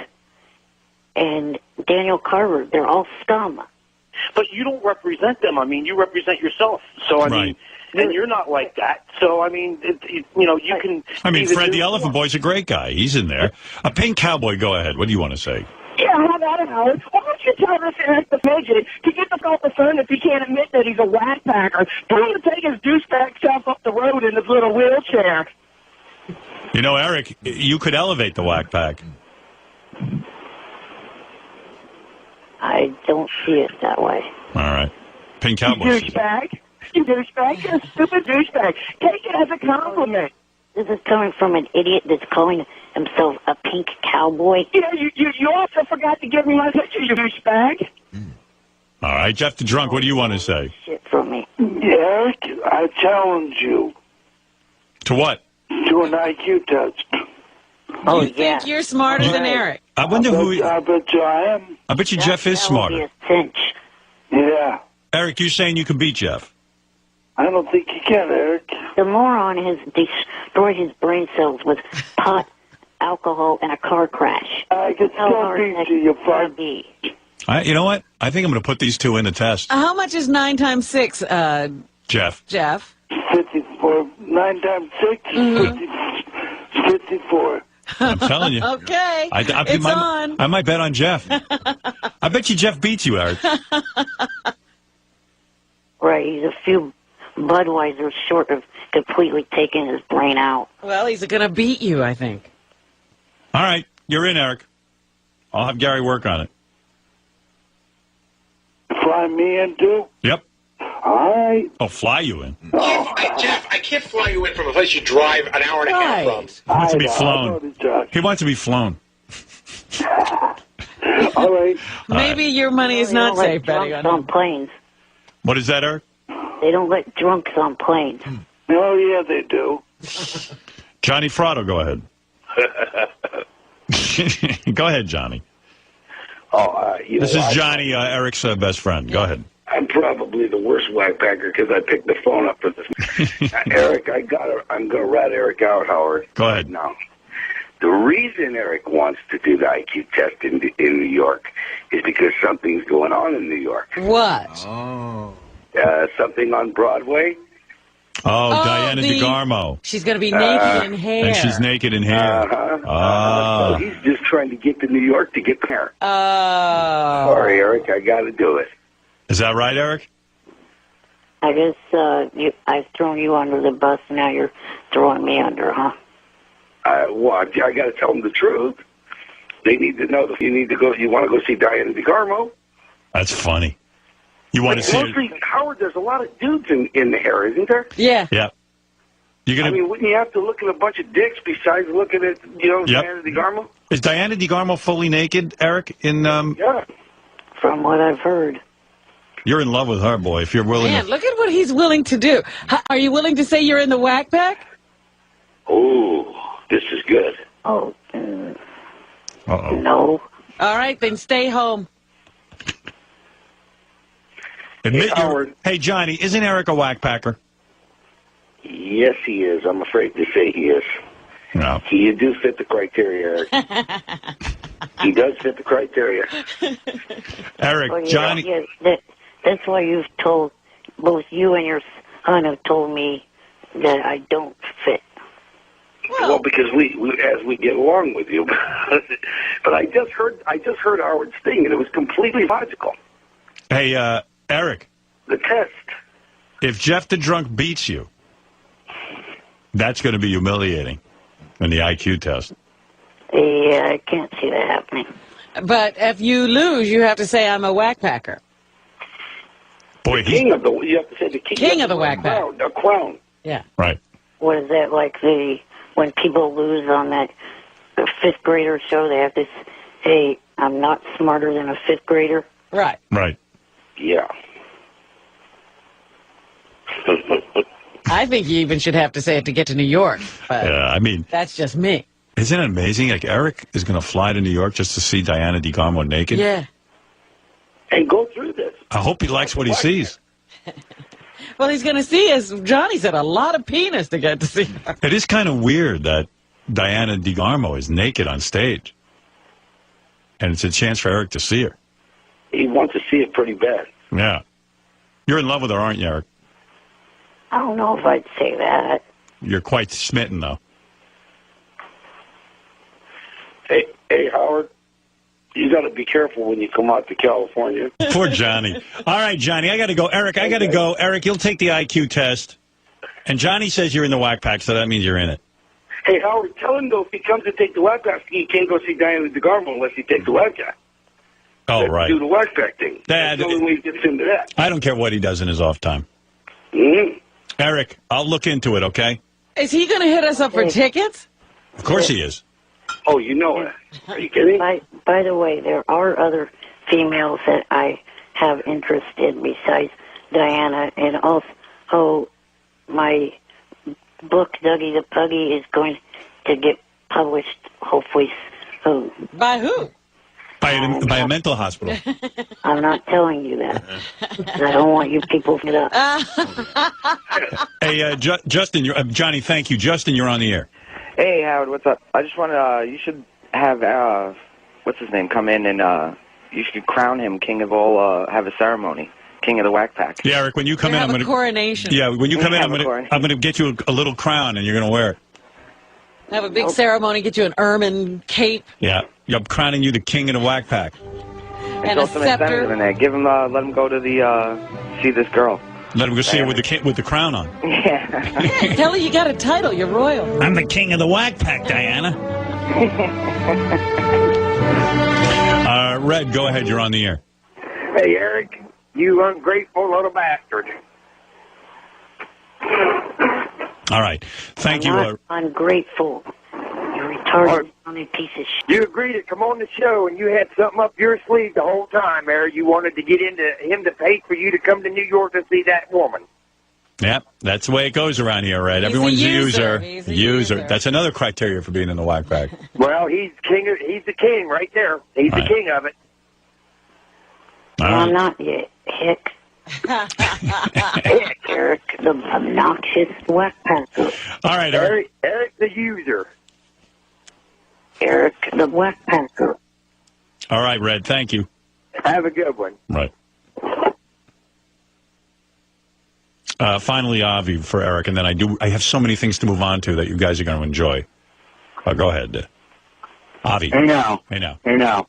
[SPEAKER 1] and Daniel Carver. They're all scum.
[SPEAKER 16] but you don't represent them. I mean, you represent yourself. So I mean, and you're not like that. So I mean, you can.
[SPEAKER 2] I mean, Fred the Elephant Boy's a great guy. He's in there. A Pink Cowboy, go ahead. What do you want to say?
[SPEAKER 15] Yeah, how about it, Howard? Why don't you tell this Eric the Midget to get the off the phone if he can't admit that he's a whack packer? Tell him to take his douchebag self up the road in his little wheelchair.
[SPEAKER 2] You know, Eric, you could elevate the whack pack.
[SPEAKER 1] I don't see it that way.
[SPEAKER 2] All right. Pink Cowboy.
[SPEAKER 15] You douchebag. You douchebag. You're a stupid douchebag. Take it as a compliment.
[SPEAKER 1] This is coming from an idiot that's calling himself a pink cowboy.
[SPEAKER 15] Yeah, you also forgot to give me my picture, you douchebag.
[SPEAKER 2] All right, Jeff the Drunk, what do you want to say?
[SPEAKER 1] Shit from me.
[SPEAKER 17] Eric, I challenge you.
[SPEAKER 2] To what?
[SPEAKER 17] To an IQ test.
[SPEAKER 3] Oh, you think you're smarter than Eric?
[SPEAKER 2] I wonder who...
[SPEAKER 17] I bet you I am.
[SPEAKER 2] I bet you Jeff is smarter.
[SPEAKER 17] Yeah.
[SPEAKER 2] Eric, you're saying you can beat Jeff?
[SPEAKER 17] I don't think you can, Eric.
[SPEAKER 1] The moron has destroyed his brain cells with pot, alcohol, and a car crash.
[SPEAKER 17] I can still beat you, you fuck.
[SPEAKER 2] You know what? I think I'm going to put these two in the test.
[SPEAKER 3] How much is 9 times 6,
[SPEAKER 2] Jeff?
[SPEAKER 3] Jeff?
[SPEAKER 17] 54. 9 times 6 is 54.
[SPEAKER 2] I'm telling you.
[SPEAKER 3] Okay. It's on.
[SPEAKER 2] I might bet on Jeff. I bet you Jeff beats you, Eric.
[SPEAKER 1] Right, he's a few Budweiser short of completely taking his brain out.
[SPEAKER 3] Well, he's going to beat you, I think.
[SPEAKER 2] All right, you're in, Eric. I'll have Gary work on it.
[SPEAKER 17] Fly me in, too?
[SPEAKER 2] Yep.
[SPEAKER 17] All right.
[SPEAKER 2] Oh, fly you in.
[SPEAKER 6] Jeff, I can't fly you in from a place you drive an hour and a half from.
[SPEAKER 2] He wants to be flown. He wants to be flown.
[SPEAKER 17] All right.
[SPEAKER 3] Maybe your money is not safe betting
[SPEAKER 1] on planes.
[SPEAKER 2] What is that, Eric?
[SPEAKER 1] They don't let drunks on planes.
[SPEAKER 17] Oh, yeah, they do.
[SPEAKER 2] Johnny Frotto, go ahead. Go ahead, Johnny. This is Johnny, Eric's best friend. Go ahead.
[SPEAKER 18] I'm probably the worst whack packer because I picked the phone up for this. Eric, I'm going to rat Eric out, Howard.
[SPEAKER 2] Go ahead.
[SPEAKER 18] Now, the reason Eric wants to do the IQ test in New York is because something's going on in New York.
[SPEAKER 3] What?
[SPEAKER 18] Oh. Something on Broadway.
[SPEAKER 2] Oh, Diana DeGarmo.
[SPEAKER 3] She's going to be naked in hair.
[SPEAKER 2] And she's naked in hair.
[SPEAKER 18] So he's just trying to get to New York to get there.
[SPEAKER 3] Oh.
[SPEAKER 18] Sorry, Eric, I got to do it.
[SPEAKER 2] Is that right, Eric?
[SPEAKER 1] I guess I've thrown you under the bus, now you're throwing me under, huh?
[SPEAKER 18] Well, I got to tell them the truth. They need to know that you need to go. You want to go see Diana DeGarmo?
[SPEAKER 2] That's funny. You want to see?
[SPEAKER 18] Mostly, Howard, there's a lot of dudes in the hair, isn't there?
[SPEAKER 3] Yeah.
[SPEAKER 2] Yeah.
[SPEAKER 18] I mean, wouldn't you have to look at a bunch of dicks besides looking at Diana DeGarmo?
[SPEAKER 2] Is Diana DeGarmo fully naked, Eric?
[SPEAKER 18] Yeah.
[SPEAKER 1] From what I've heard.
[SPEAKER 2] You're in love with her, boy. If you're willing.
[SPEAKER 3] Man, look at what he's willing to do. Are you willing to say you're in the whack pack?
[SPEAKER 18] Oh, this is good.
[SPEAKER 1] Oh.
[SPEAKER 2] Uh-oh.
[SPEAKER 1] No.
[SPEAKER 3] All right, then stay home.
[SPEAKER 2] Admit hey, Johnny, isn't Eric a whack packer?
[SPEAKER 18] Yes, he is. I'm afraid to say he is.
[SPEAKER 2] No.
[SPEAKER 18] You do fit the criteria, Eric. He does fit the criteria.
[SPEAKER 2] Eric,
[SPEAKER 1] Well,
[SPEAKER 2] Johnny.
[SPEAKER 1] That's why you've told, both you and your son have told me that I don't fit.
[SPEAKER 18] Well, because we as we get along with you. But I just heard Howard's thing, and it was completely logical.
[SPEAKER 2] Hey, Eric.
[SPEAKER 18] The test.
[SPEAKER 2] If Jeff the Drunk beats you, that's going to be humiliating in the IQ test.
[SPEAKER 1] Yeah, I can't see that happening.
[SPEAKER 3] But if you lose, you have to say I'm a whack packer.
[SPEAKER 2] Boy,
[SPEAKER 18] you have to say the
[SPEAKER 3] king of the whack pack.
[SPEAKER 18] A crown.
[SPEAKER 3] Yeah.
[SPEAKER 2] Right.
[SPEAKER 1] What is that like when people lose on that fifth grader show, they have to say, I'm not smarter than a fifth grader?
[SPEAKER 3] Right.
[SPEAKER 2] Right.
[SPEAKER 18] Yeah.
[SPEAKER 3] I think you even should have to say it to get to New York. But
[SPEAKER 2] I mean,
[SPEAKER 3] that's just me.
[SPEAKER 2] Isn't it amazing? Like, Eric is going to fly to New York just to see Diana DeGarmo naked.
[SPEAKER 3] Yeah.
[SPEAKER 18] And go through this.
[SPEAKER 2] I hope he likes what he sees.
[SPEAKER 3] Well, he's going to see, as Johnny said, a lot of penis to get to see her.
[SPEAKER 2] It is kind of weird that Diana DeGarmo is naked on stage. And it's a chance for Eric to see her.
[SPEAKER 18] He wants to see it pretty bad.
[SPEAKER 2] Yeah. You're in love with her, aren't you, Eric?
[SPEAKER 1] I don't know if I'd say that.
[SPEAKER 2] You're quite smitten, though.
[SPEAKER 18] Hey, Howard. You got to be careful when you come out to California.
[SPEAKER 2] Poor Johnny. All right, Johnny, I got to go. Eric, I got to go. Eric, you'll take the IQ test. And Johnny says you're in the whack pack, so that means you're in it.
[SPEAKER 18] Hey, Howard, tell him, though, if he comes to take the whack pack, he can't go see Diana DeGarmo unless he takes the whack pack.
[SPEAKER 2] Oh, right.
[SPEAKER 18] Do the whack pack thing.
[SPEAKER 2] Dad,
[SPEAKER 18] that's the only way he gets into that.
[SPEAKER 2] I don't care what he does in his off time.
[SPEAKER 18] Mm-hmm.
[SPEAKER 2] Eric, I'll look into it, okay?
[SPEAKER 3] Is he going to hit us up for tickets?
[SPEAKER 2] Of course he is.
[SPEAKER 18] Oh, you know it. Are you kidding?
[SPEAKER 1] By the way, there are other females that I have interest in besides Diana, and also my book, Dougie the Puggy, is going to get published hopefully soon.
[SPEAKER 3] By who?
[SPEAKER 2] By a mental hospital.
[SPEAKER 1] I'm not telling you that. I don't want you people to get up.
[SPEAKER 2] Hey, Justin, Johnny, thank you. Justin, you're on the air.
[SPEAKER 19] Hey, Howard, what's up? I just want to, you should have, what's his name, come in and you should crown him king of all, have a ceremony, king of the whack pack.
[SPEAKER 2] Yeah, Eric, when you come in, I'm going to...
[SPEAKER 3] coronation.
[SPEAKER 2] Yeah, when you come in, I'm going to get you a little crown, and you're going to wear it.
[SPEAKER 3] Have a big ceremony, get you an ermine cape.
[SPEAKER 2] Yeah, I'm crowning you the king of the whack pack.
[SPEAKER 3] And a scepter.
[SPEAKER 19] In there. Give him, let him go to the, see this girl.
[SPEAKER 2] Let him go see her with the crown on.
[SPEAKER 19] Yeah.
[SPEAKER 3] Yeah, tell her you got a title, you're royal.
[SPEAKER 2] I'm the king of the whack pack, Diana. Red, go ahead, you're on the air.
[SPEAKER 14] Hey, Eric, you ungrateful little bastard.
[SPEAKER 2] All right. Thank you.
[SPEAKER 1] I'm ungrateful. You retarded funny piece of shit.
[SPEAKER 14] You agreed to come on the show, and you had something up your sleeve the whole time, Eric. You wanted to get into him to pay for you to come to New York to see that woman.
[SPEAKER 2] Yep, that's the way it goes around here, Red. Everyone's a user.
[SPEAKER 3] He's a user.
[SPEAKER 2] That's another criteria for being in the whack pack.
[SPEAKER 14] Well, he's king. He's the king right there. He's the king of it.
[SPEAKER 1] I'm not yet, Hick. Eric, the obnoxious whack packer.
[SPEAKER 2] All right, Eric.
[SPEAKER 14] Eric the user.
[SPEAKER 1] Eric the whack packer.
[SPEAKER 2] All right, Red, thank you.
[SPEAKER 14] Have a good one.
[SPEAKER 2] Right. Finally, Avi for Eric, and then I have so many things to move on to that you guys are going to enjoy. Go ahead, Avi.
[SPEAKER 20] Hey now.
[SPEAKER 2] Hey now.
[SPEAKER 20] Hey now.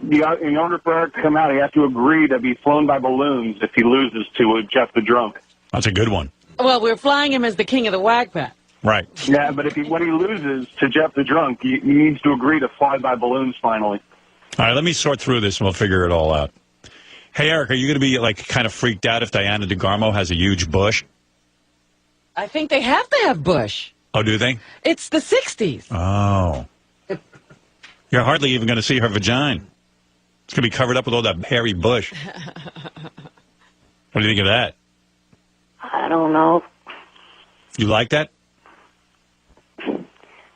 [SPEAKER 20] In order for Eric to come out, he has to agree to be flown by balloons if he loses to Jeff the Drunk.
[SPEAKER 2] That's a good one.
[SPEAKER 3] Well, we're flying him as the king of the whack pack.
[SPEAKER 2] Right.
[SPEAKER 20] Yeah, but when he loses to Jeff the Drunk, he needs to agree to fly by balloons finally.
[SPEAKER 2] All right, let me sort through this and we'll figure it all out. Hey, Eric, are you going to be kind of freaked out if Diana DeGarmo has a huge bush?
[SPEAKER 3] I think they have to have bush.
[SPEAKER 2] Oh, do they?
[SPEAKER 3] It's the 60s.
[SPEAKER 2] Oh. You're hardly even going to see her vagina. It's going to be covered up with all that hairy bush. What do you think of that?
[SPEAKER 1] I don't know.
[SPEAKER 2] You like that?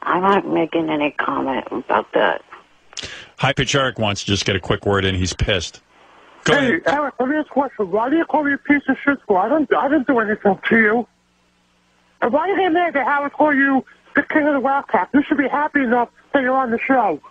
[SPEAKER 1] I'm not making any comment about that.
[SPEAKER 2] High Pitch Eric wants to just get a quick word in. He's pissed. Go ahead.
[SPEAKER 15] Eric, let me ask a question. Why do you call me a piece of shit for? I didn't do anything to you. And why are you mad that Howard call you the king of the whack pack? You should be happy enough that you're on the show.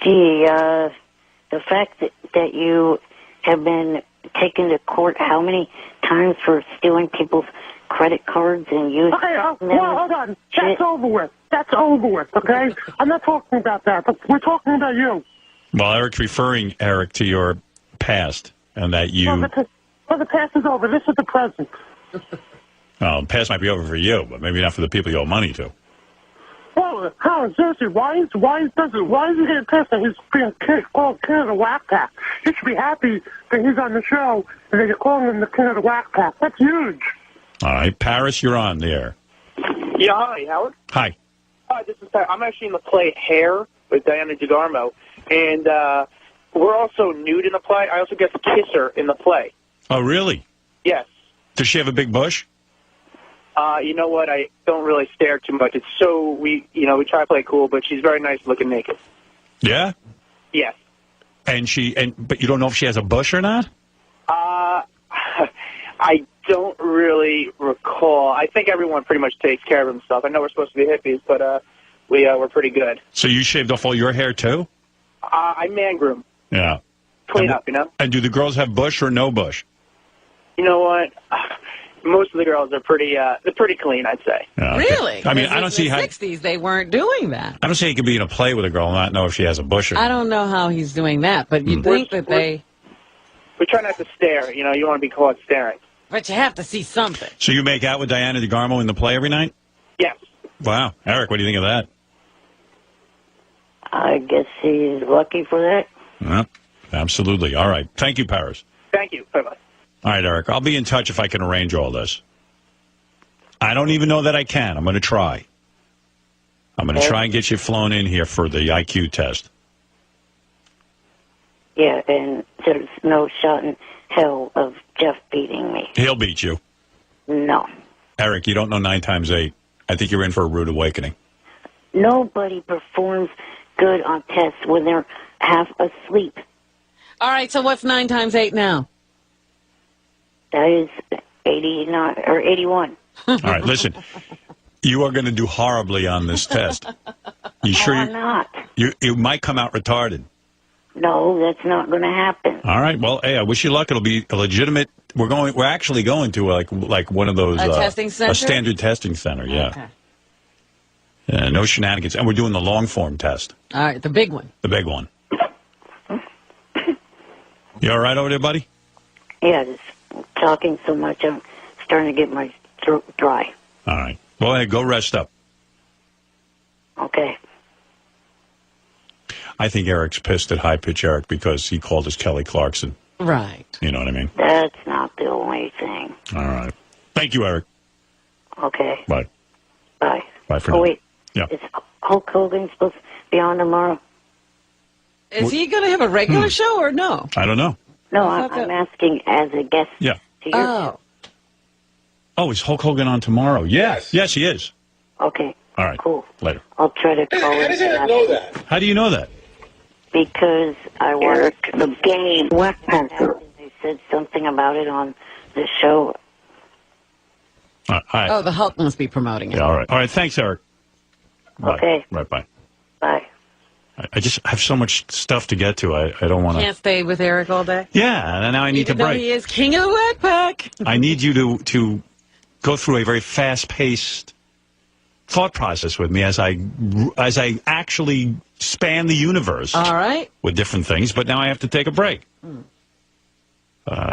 [SPEAKER 1] Gee, the fact that you have been taken to court how many times for stealing people's credit cards and using
[SPEAKER 15] Okay, well, hold on. That's over with. That's over with, okay? I'm not talking about that, but we're talking about you.
[SPEAKER 2] Well, Eric's referring, Eric, to your past and that you...
[SPEAKER 15] Well, the past is over. This is the present.
[SPEAKER 2] Well, the past might be over for you, but maybe not for the people you owe money to.
[SPEAKER 15] Well, Howard, seriously, why is he getting pissed that he's being called king of the whack pack? He should be happy that he's on the show and that you're calling him the king of the whack pack. That's huge.
[SPEAKER 2] All right, Paris, you're on the air.
[SPEAKER 16] Yeah, hi, Howard.
[SPEAKER 2] Hi.
[SPEAKER 16] Hi, this is Pat. I'm actually in the play Hair with Diana DeGarmo, and we're also nude in the play. I also get to kiss her in the play.
[SPEAKER 2] Oh, really?
[SPEAKER 16] Yes.
[SPEAKER 2] Does she have a big bush?
[SPEAKER 16] You know what? I don't really stare too much. It's so we try to play cool, but she's very nice looking naked.
[SPEAKER 2] Yeah?
[SPEAKER 16] Yes.
[SPEAKER 2] But you don't know if she has a bush or not?
[SPEAKER 16] I don't really recall. I think everyone pretty much takes care of themselves. I know we're supposed to be hippies, but we're pretty good.
[SPEAKER 2] So you shaved off all your hair, too?
[SPEAKER 16] I man groom.
[SPEAKER 2] Yeah.
[SPEAKER 16] clean up, you know?
[SPEAKER 2] And do the girls have bush or no bush?
[SPEAKER 16] You know what? Most of the girls are they're pretty clean, I'd say.
[SPEAKER 2] Okay.
[SPEAKER 3] Really?
[SPEAKER 2] I mean, I don't
[SPEAKER 3] in
[SPEAKER 2] see
[SPEAKER 3] the
[SPEAKER 2] how...
[SPEAKER 3] 60s, they weren't doing that.
[SPEAKER 2] I don't see he could be in a play with a girl and not know if she has a bush or not.
[SPEAKER 3] I don't know how he's doing that, but you'd think that they...
[SPEAKER 16] We try not to stare, you know, you don't want to be caught staring.
[SPEAKER 3] But you have to see something.
[SPEAKER 2] So you make out with Diana DeGarmo in the play every night?
[SPEAKER 16] Yes.
[SPEAKER 2] Wow. Eric, what do you think of that?
[SPEAKER 1] I guess he's lucky for that.
[SPEAKER 2] Yeah, absolutely. All right. Thank you, Paris.
[SPEAKER 16] Thank you. Bye-bye.
[SPEAKER 2] All right, Eric. I'll be in touch if I can arrange all this. I don't even know that I can. I'm going to try. I'm going to try and get you flown in here for the IQ test.
[SPEAKER 1] Yeah, and there's no shot in hell of Jeff beating me.
[SPEAKER 2] He'll beat you.
[SPEAKER 1] No.
[SPEAKER 2] Eric, you don't know 9 times 8. I think you're in for a rude awakening.
[SPEAKER 1] Nobody performs good on tests when they're half asleep.
[SPEAKER 3] All right, so what's 9 times 8 now?
[SPEAKER 1] That is 89 or 81.
[SPEAKER 2] All right, listen. You are going to do horribly on this test. You sure
[SPEAKER 1] I'm not.
[SPEAKER 2] You might come out retarded.
[SPEAKER 1] No, that's not going to happen.
[SPEAKER 2] All right. Well, hey, I wish you luck. It'll be a legitimate. We're actually going to like one of those
[SPEAKER 3] testing center?
[SPEAKER 2] A standard testing center. Yeah. Okay. No shenanigans, and we're doing the long form test.
[SPEAKER 3] All right, the big one.
[SPEAKER 2] The big one. You all right over there, buddy?
[SPEAKER 1] Yeah, just talking so much, I'm starting to get my throat dry.
[SPEAKER 2] All right. Well, hey, go rest up.
[SPEAKER 1] Okay.
[SPEAKER 2] I think Eric's pissed at High Pitch Eric because he called us Kelly Clarkson.
[SPEAKER 3] Right.
[SPEAKER 2] You know what I mean?
[SPEAKER 1] That's not the only thing.
[SPEAKER 2] All right. Thank you, Eric.
[SPEAKER 1] Okay.
[SPEAKER 2] Bye.
[SPEAKER 1] Bye.
[SPEAKER 2] Bye for now.
[SPEAKER 1] Oh, wait.
[SPEAKER 2] Yeah.
[SPEAKER 1] Is Hulk Hogan supposed to be on tomorrow?
[SPEAKER 3] Is he going to have a regular show or no?
[SPEAKER 2] I don't know.
[SPEAKER 1] No, I'm asking as a guest
[SPEAKER 2] Yeah.
[SPEAKER 1] to your show.
[SPEAKER 2] Oh, is Hulk Hogan on tomorrow? Yes. Yes, he is.
[SPEAKER 1] Okay.
[SPEAKER 2] All right.
[SPEAKER 1] Cool.
[SPEAKER 2] Later.
[SPEAKER 1] I'll try to call in.
[SPEAKER 6] How does Eric know that?
[SPEAKER 2] How do you know that?
[SPEAKER 1] Because I watched the game. They said something about it on the show.
[SPEAKER 2] Hi.
[SPEAKER 3] Oh, the Hulk must be promoting it.
[SPEAKER 2] Yeah, all right. All right. Thanks, Eric. Bye.
[SPEAKER 1] Okay.
[SPEAKER 2] Right. Bye.
[SPEAKER 1] Bye.
[SPEAKER 2] I just have so much stuff to get to. I don't want to.
[SPEAKER 3] Can't stay with Eric all day?
[SPEAKER 2] Yeah, and now I need
[SPEAKER 3] Even
[SPEAKER 2] to break.
[SPEAKER 3] though he is king of the wet pack.
[SPEAKER 2] I need you to go through a very fast-paced thought process with me as I actually span the universe.
[SPEAKER 3] All right.
[SPEAKER 2] With different things, but now I have to take a break.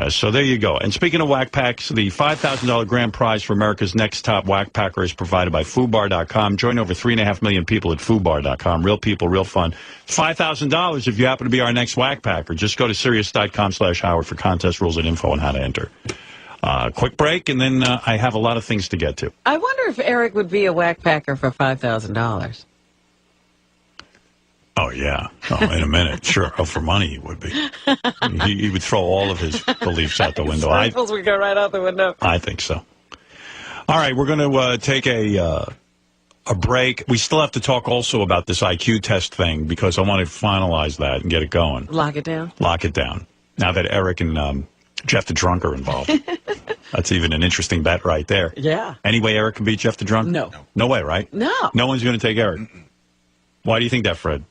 [SPEAKER 2] So there you go. And speaking of whack packs, the $5,000 grand prize for America's Next Top Whack Packer is provided by FooBar.com. Join over 3.5 million people at FooBar.com. Real people, real fun. $5,000 if you happen to be our next whack packer. Just go to Sirius.com/Howard for contest rules and info on how to enter. Quick break, and then I have a lot of things to get to.
[SPEAKER 3] I wonder if Eric would be a whack packer for $5,000.
[SPEAKER 2] Oh, yeah. Oh, in a minute. Sure. Oh, for money, he would be. He would throw all of his beliefs out the window.
[SPEAKER 3] Circles would go right out the window.
[SPEAKER 2] I think so. All right, we're going to take a break. We still have to talk also about this IQ test thing because I want to finalize that and get it going.
[SPEAKER 3] Lock it down?
[SPEAKER 2] Lock it down. Now that Eric and Jeff the Drunk are involved. That's even an interesting bet right there.
[SPEAKER 3] Yeah.
[SPEAKER 2] Any way Eric can beat Jeff the Drunk?
[SPEAKER 3] No.
[SPEAKER 2] No way, right?
[SPEAKER 3] No.
[SPEAKER 2] No one's going to take Eric. Why do you think that, Fred?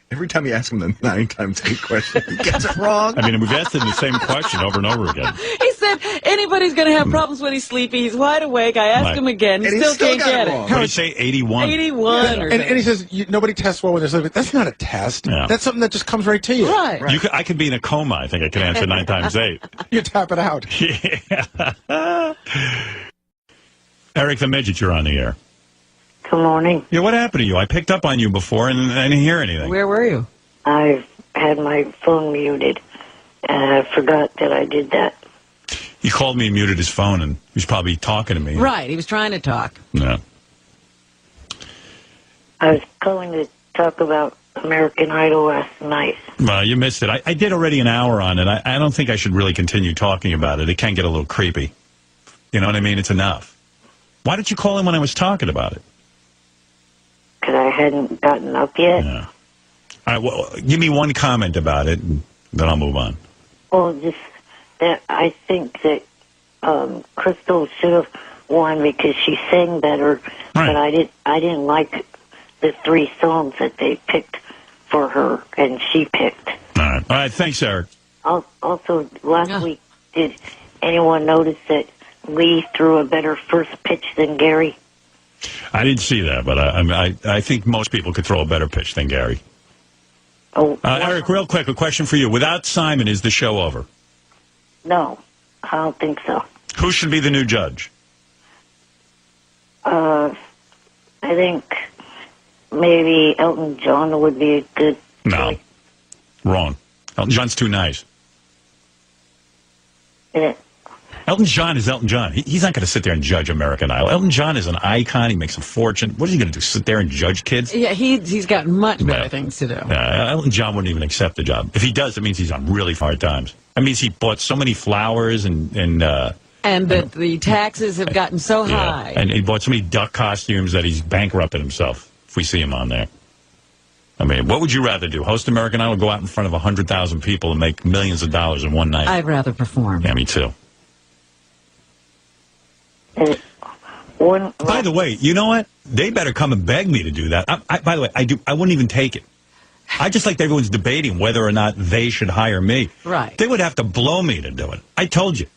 [SPEAKER 21] Every time you ask him the 9 times 8 question, he gets it wrong.
[SPEAKER 2] I mean, we've asked him the same question over and over again.
[SPEAKER 3] He said anybody's going to have problems when he's sleepy. He's wide awake. I asked
[SPEAKER 2] Right.
[SPEAKER 3] him again. He
[SPEAKER 21] And he
[SPEAKER 3] still
[SPEAKER 21] still
[SPEAKER 3] can't
[SPEAKER 21] got
[SPEAKER 3] get
[SPEAKER 21] it
[SPEAKER 3] it.
[SPEAKER 21] wrong.
[SPEAKER 2] What did he say, 81?
[SPEAKER 3] 81 or
[SPEAKER 13] And he says nobody tests well when they're sleeping. That's not a test.
[SPEAKER 2] Yeah.
[SPEAKER 13] That's something that just comes right to you.
[SPEAKER 3] Right.
[SPEAKER 2] I could be in a coma. I think I could answer 9 times 8.
[SPEAKER 13] You tap it out.
[SPEAKER 2] Yeah. Eric the Midget, you're on the air.
[SPEAKER 1] Good morning.
[SPEAKER 2] Yeah, what happened to you? I picked up on you before and I didn't hear anything.
[SPEAKER 3] Where were you?
[SPEAKER 1] I had my phone muted, and I forgot that I did that.
[SPEAKER 2] He called me and muted his phone, and he was probably talking to me.
[SPEAKER 3] Right. He was trying to talk.
[SPEAKER 2] Yeah.
[SPEAKER 1] I was calling to talk about American Idol last night.
[SPEAKER 2] Well, you missed it. I did already an hour on it. I don't think I should really continue talking about it. It can get a little creepy. You know what I mean? It's enough. Why did you call in when I was talking about it?
[SPEAKER 1] Because I hadn't gotten up yet.
[SPEAKER 2] Yeah. All right, well, give me one comment about it, and then I'll move on.
[SPEAKER 1] Well, just that I think that Crystal should have won because she sang better, but I didn't like the 3 songs that they picked for her, and she picked.
[SPEAKER 2] All All right. Thanks, Eric.
[SPEAKER 1] Also, last week, did anyone notice that Lee threw a better first pitch than Gary?
[SPEAKER 2] I didn't see that, but I think most people could throw a better pitch than Gary.
[SPEAKER 1] Oh,
[SPEAKER 2] Eric, real quick, a question for you. Without Simon, is the show over?
[SPEAKER 1] No, I don't think so.
[SPEAKER 2] Who should be the new judge?
[SPEAKER 1] I think maybe Elton John would be a good
[SPEAKER 2] No. Wrong. Elton John's too nice.
[SPEAKER 1] Yeah.
[SPEAKER 2] Elton John is Elton John. He's not going to sit there and judge American Idol. Elton John is an icon. He makes a fortune. What is he going to do, sit there and judge kids?
[SPEAKER 3] Yeah, he's got much better things to do.
[SPEAKER 2] Elton John wouldn't even accept the job. If he does, it means he's on really hard times. That means he bought so many flowers and
[SPEAKER 3] that the taxes have gotten so high.
[SPEAKER 2] And he bought so many duck costumes that he's bankrupted himself, if we see him on there. I mean, what would you rather do? Host American Idol, go out in front of 100,000 people and make millions of dollars in one night?
[SPEAKER 3] I'd rather perform.
[SPEAKER 2] Yeah, me too. By the way, you know what? They better come and beg me to do that. By the way, I wouldn't even take it. I just like everyone's debating whether or not they should hire me.
[SPEAKER 3] Right.
[SPEAKER 2] They would have to blow me to do it. I told you.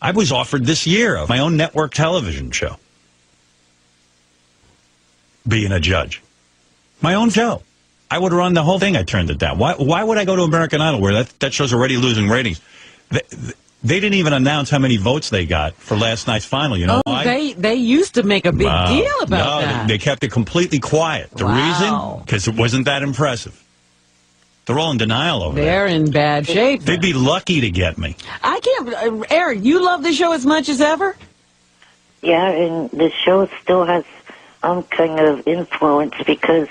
[SPEAKER 2] I was offered this year of my own network television show. Being a judge. My own show. I would run the whole thing. I turned it down. Why would I go to American Idol where that show's already losing ratings? They didn't even announce how many votes they got for last night's final. You know why?
[SPEAKER 3] They used to make a big deal about that.
[SPEAKER 2] They kept it completely quiet. The reason? Because it wasn't that impressive. They're all in denial over
[SPEAKER 3] They're in bad shape.
[SPEAKER 2] They'd be lucky to get me.
[SPEAKER 3] I can't... Eric, you love the show as much as ever?
[SPEAKER 1] Yeah, and the show still has some kind of influence because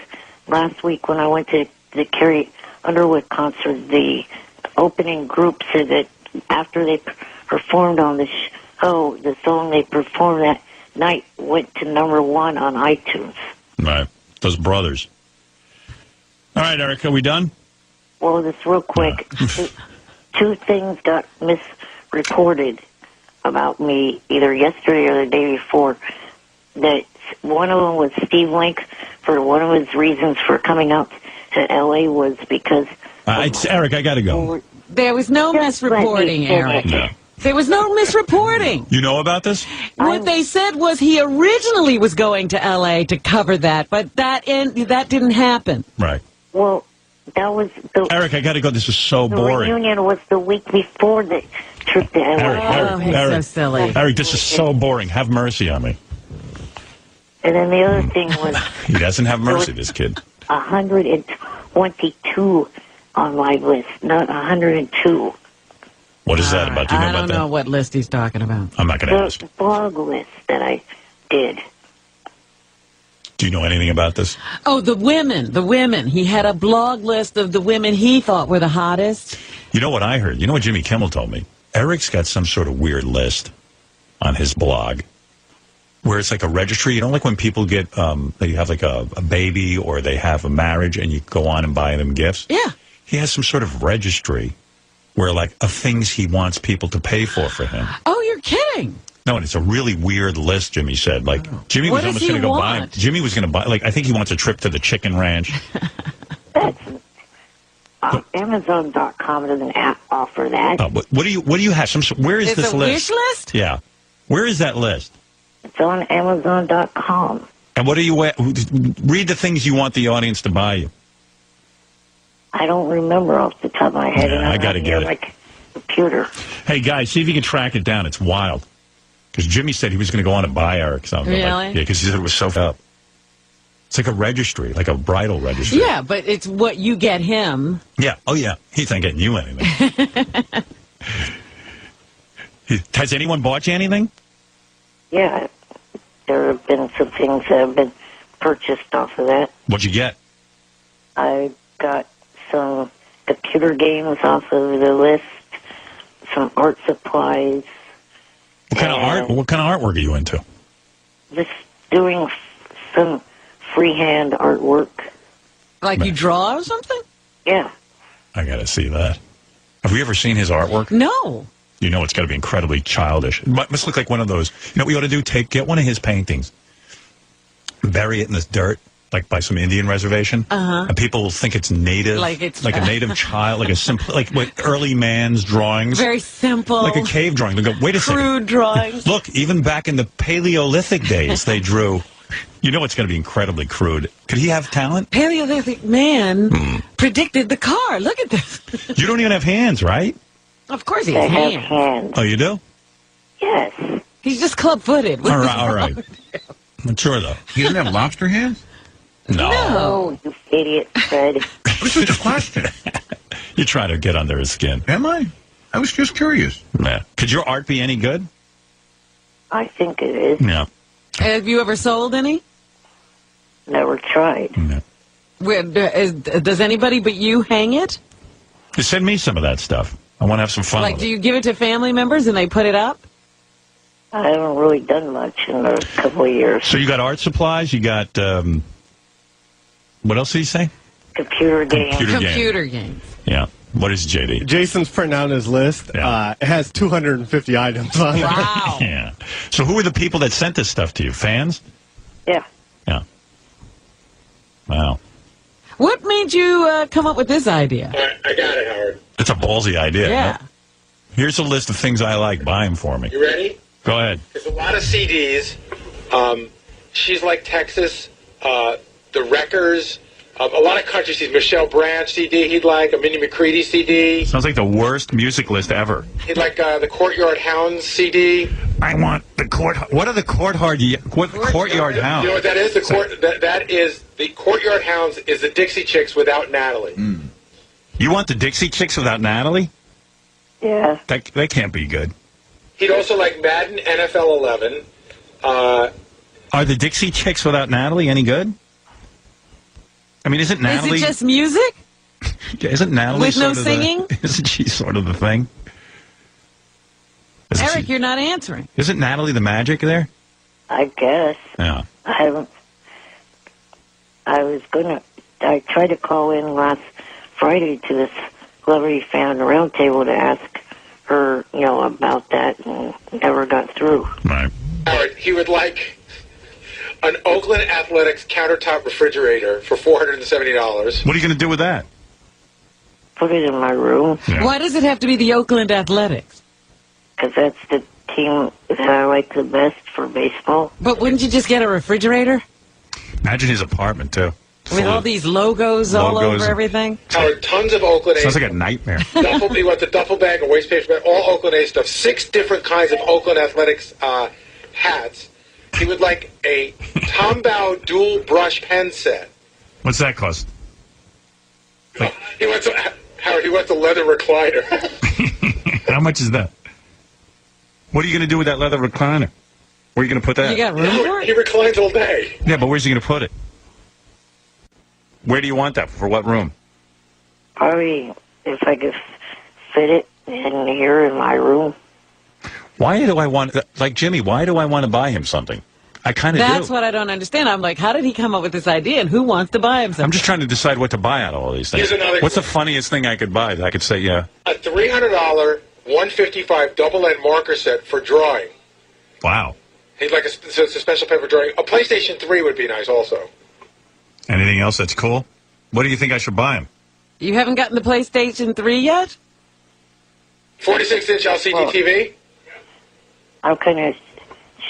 [SPEAKER 1] last week when I went to the Carrie Underwood concert, the opening group said that after they performed on the show, the song they performed that night went to #1 on iTunes.
[SPEAKER 2] Right. Those brothers. All right, Eric, are we done?
[SPEAKER 1] Well, just real quick, two things got misreported about me either yesterday or the day before. That one of them was Steve Link, for one of his reasons for coming out to L.A. was because...
[SPEAKER 2] Eric, I got to go.
[SPEAKER 3] There was no misreporting, Eric.
[SPEAKER 2] No.
[SPEAKER 3] There was no misreporting.
[SPEAKER 2] You know about this?
[SPEAKER 3] What they said was he originally was going to L.A. to cover that, but that didn't happen.
[SPEAKER 2] Right.
[SPEAKER 1] Well, that was the...
[SPEAKER 2] Eric, I got to go. This is so boring.
[SPEAKER 1] The reunion was the week before the trip to L.A.
[SPEAKER 3] He's so silly.
[SPEAKER 2] Eric, this is so boring. Have mercy on me.
[SPEAKER 1] And then the other thing was...
[SPEAKER 2] He doesn't have mercy, this kid.
[SPEAKER 1] 122 on my list, not 102.
[SPEAKER 2] What is that about? Do you know
[SPEAKER 3] I
[SPEAKER 2] about
[SPEAKER 3] don't
[SPEAKER 2] that?
[SPEAKER 3] know what list he's talking about.
[SPEAKER 2] I'm not going to ask.
[SPEAKER 1] The blog list that I did.
[SPEAKER 2] Do you know anything about this?
[SPEAKER 3] Oh, the women. He had a blog list of the women he thought were the hottest.
[SPEAKER 2] You know what I heard? You know what Jimmy Kimmel told me? Eric's got some sort of weird list on his blog where it's like a registry. You know, like when people get, they have like a baby or they have a marriage and you go on and buy them gifts?
[SPEAKER 3] Yeah.
[SPEAKER 2] He has some sort of registry where, like, of things he wants people to pay for him.
[SPEAKER 3] Oh, you're kidding.
[SPEAKER 2] No, and it's a really weird list, Jimmy said. Like, Jimmy was almost going to go buy. Jimmy was going to buy, like, I think he wants a trip to the chicken ranch.
[SPEAKER 1] Amazon.com doesn't offer that.
[SPEAKER 2] What do you have? Where is this list?
[SPEAKER 3] Wish list?
[SPEAKER 2] Yeah. Where is that list?
[SPEAKER 1] It's on Amazon.com.
[SPEAKER 2] And what do you read the things you want the audience to buy you?
[SPEAKER 1] I don't remember off the top of my head.
[SPEAKER 2] Yeah, I got to get it.
[SPEAKER 1] Like computer.
[SPEAKER 2] Hey, guys, see if you can track it down. It's wild. Because Jimmy said he was going to go on and buy Eric something.
[SPEAKER 3] Really?
[SPEAKER 2] Yeah, because he said it was so up. It's like a registry, like a bridal registry.
[SPEAKER 3] Yeah, but it's what you get him.
[SPEAKER 2] Yeah. Oh, yeah. He's not getting you anything. Has anyone bought you anything?
[SPEAKER 1] Yeah. There have been some things that have been purchased off of that.
[SPEAKER 2] What'd you get?
[SPEAKER 1] I got some computer games off of the list, some art supplies.
[SPEAKER 2] What kind of art? What kind of artwork are you into?
[SPEAKER 1] Just doing some freehand artwork.
[SPEAKER 3] Like you draw or something?
[SPEAKER 1] Yeah.
[SPEAKER 2] I got to see that. Have we ever seen his artwork?
[SPEAKER 3] No.
[SPEAKER 2] You know it's got to be incredibly childish. It must look like one of those. You know what we ought to do? Get one of his paintings, bury it in this dirt, like by some Indian reservation, and people will think it's native,
[SPEAKER 3] Like it's
[SPEAKER 2] a native child, like a simple, like what early man's drawings,
[SPEAKER 3] very simple,
[SPEAKER 2] like a cave drawing. They go, wait a second,
[SPEAKER 3] crude drawings.
[SPEAKER 2] Look, even back in the Paleolithic days, they drew. You know it's going to be incredibly crude. Could he have talent?
[SPEAKER 3] Paleolithic man predicted the car. Look at this.
[SPEAKER 2] You don't even have hands, right?
[SPEAKER 3] Of course he has hands.
[SPEAKER 2] Oh, you do?
[SPEAKER 1] Yes.
[SPEAKER 3] He's just club-footed.
[SPEAKER 2] All right. I'm sure, though.
[SPEAKER 21] He doesn't have lobster hands?
[SPEAKER 2] No.
[SPEAKER 1] Oh, you idiot, Fred.
[SPEAKER 21] This is a question.
[SPEAKER 2] You try to get under his skin.
[SPEAKER 21] Am I? I was just curious.
[SPEAKER 2] Yeah. Could your art be any good?
[SPEAKER 1] I think it is.
[SPEAKER 2] Yeah.
[SPEAKER 3] Have you ever sold any?
[SPEAKER 1] Never tried.
[SPEAKER 3] Does anybody but you hang it?
[SPEAKER 2] Just send me some of that stuff. I want to have some fun
[SPEAKER 3] Like,
[SPEAKER 2] with
[SPEAKER 3] do you give it to family members and they put it up?
[SPEAKER 1] I haven't really done much in a couple of years.
[SPEAKER 2] So you got art supplies, you got, what else did he say?
[SPEAKER 1] Computer games.
[SPEAKER 3] Computer games.
[SPEAKER 2] Yeah. What is JD?
[SPEAKER 4] Jason's printing out his list.
[SPEAKER 2] Yeah.
[SPEAKER 4] It has 250 items on it.
[SPEAKER 3] Wow.
[SPEAKER 2] Yeah. So who are the people that sent this stuff to you? Fans?
[SPEAKER 1] Yeah.
[SPEAKER 2] Yeah. Wow.
[SPEAKER 3] What made you come up with this idea?
[SPEAKER 6] I got it, Howard.
[SPEAKER 2] It's a ballsy idea.
[SPEAKER 3] Yeah.
[SPEAKER 2] No? Here's a list of things I like. Buy them for me.
[SPEAKER 6] You ready?
[SPEAKER 2] Go ahead.
[SPEAKER 6] There's a lot of CDs. She's Like Texas, The Wreckers, a lot of country CDs. Michelle Branch CD he'd like, a Minnie McCready CD.
[SPEAKER 2] Sounds like the worst music list ever.
[SPEAKER 6] He'd like the Courtyard Hounds CD.
[SPEAKER 2] I want the court. What are the Courtyard Hounds?
[SPEAKER 6] You know what that is? That is the Courtyard Hounds is the Dixie Chicks without Natalie.
[SPEAKER 2] You want the Dixie Chicks without Natalie?
[SPEAKER 1] Yeah.
[SPEAKER 2] That can't be good.
[SPEAKER 6] He'd also like Madden NFL 11.
[SPEAKER 2] Are the Dixie Chicks without Natalie any good? I mean, isn't Natalie...
[SPEAKER 3] Is it just music?
[SPEAKER 2] Isn't Natalie
[SPEAKER 3] with no
[SPEAKER 2] sort of
[SPEAKER 3] singing?
[SPEAKER 2] Isn't she sort of the thing?
[SPEAKER 3] Eric, you're not answering.
[SPEAKER 2] Isn't Natalie the magic there?
[SPEAKER 1] I guess.
[SPEAKER 2] Yeah.
[SPEAKER 1] I tried to call in last Friday to this Celebrity Fan Roundtable to ask her, about that, and never got through.
[SPEAKER 2] Right.
[SPEAKER 6] Howard, he would like an Oakland Athletics countertop refrigerator for $470.
[SPEAKER 2] What are you going to do with that?
[SPEAKER 1] Put it in my room.
[SPEAKER 2] Yeah.
[SPEAKER 3] Why does it have to be the Oakland Athletics?
[SPEAKER 1] Because that's the team that I like the best for baseball.
[SPEAKER 3] But wouldn't you just get a refrigerator?
[SPEAKER 2] Imagine his apartment, too.
[SPEAKER 3] With all these logos all over everything?
[SPEAKER 6] Howard, tons of Oakland A's.
[SPEAKER 2] Sounds like a nightmare.
[SPEAKER 6] He wants a duffel bag, a waste paper bag, all Oakland A's stuff. 6 different kinds of Oakland Athletics hats. He would like a Tombow dual brush pen set.
[SPEAKER 2] What's that cost?
[SPEAKER 6] He wants Howard, he wants a leather recliner.
[SPEAKER 2] How much is that? What are you going to do with that leather recliner? Where are you going to put that?
[SPEAKER 3] You got room for it?
[SPEAKER 6] He reclines all day.
[SPEAKER 2] Yeah, but where's he going to put it? Where do you want that? For what room?
[SPEAKER 1] Probably if I could fit it in here in my room.
[SPEAKER 2] Why do I want... Like Jimmy, why do I want to buy him something? I kind of do.
[SPEAKER 3] That's what I don't understand. I'm like, how did he come up with this idea, and who wants to buy him something?
[SPEAKER 2] I'm just trying to decide what to buy out of all these things.
[SPEAKER 6] Here's another
[SPEAKER 2] What's the funniest thing I could buy that I could say, yeah?
[SPEAKER 6] A $300 155 double-end marker set for drawing.
[SPEAKER 2] Wow.
[SPEAKER 6] He'd like a special pen for drawing. A PlayStation 3 would be nice also.
[SPEAKER 2] Anything else that's cool? What do you think I should buy him?
[SPEAKER 3] You haven't gotten the PlayStation 3 yet?
[SPEAKER 6] 46-inch LCD TV?
[SPEAKER 1] I'm kind of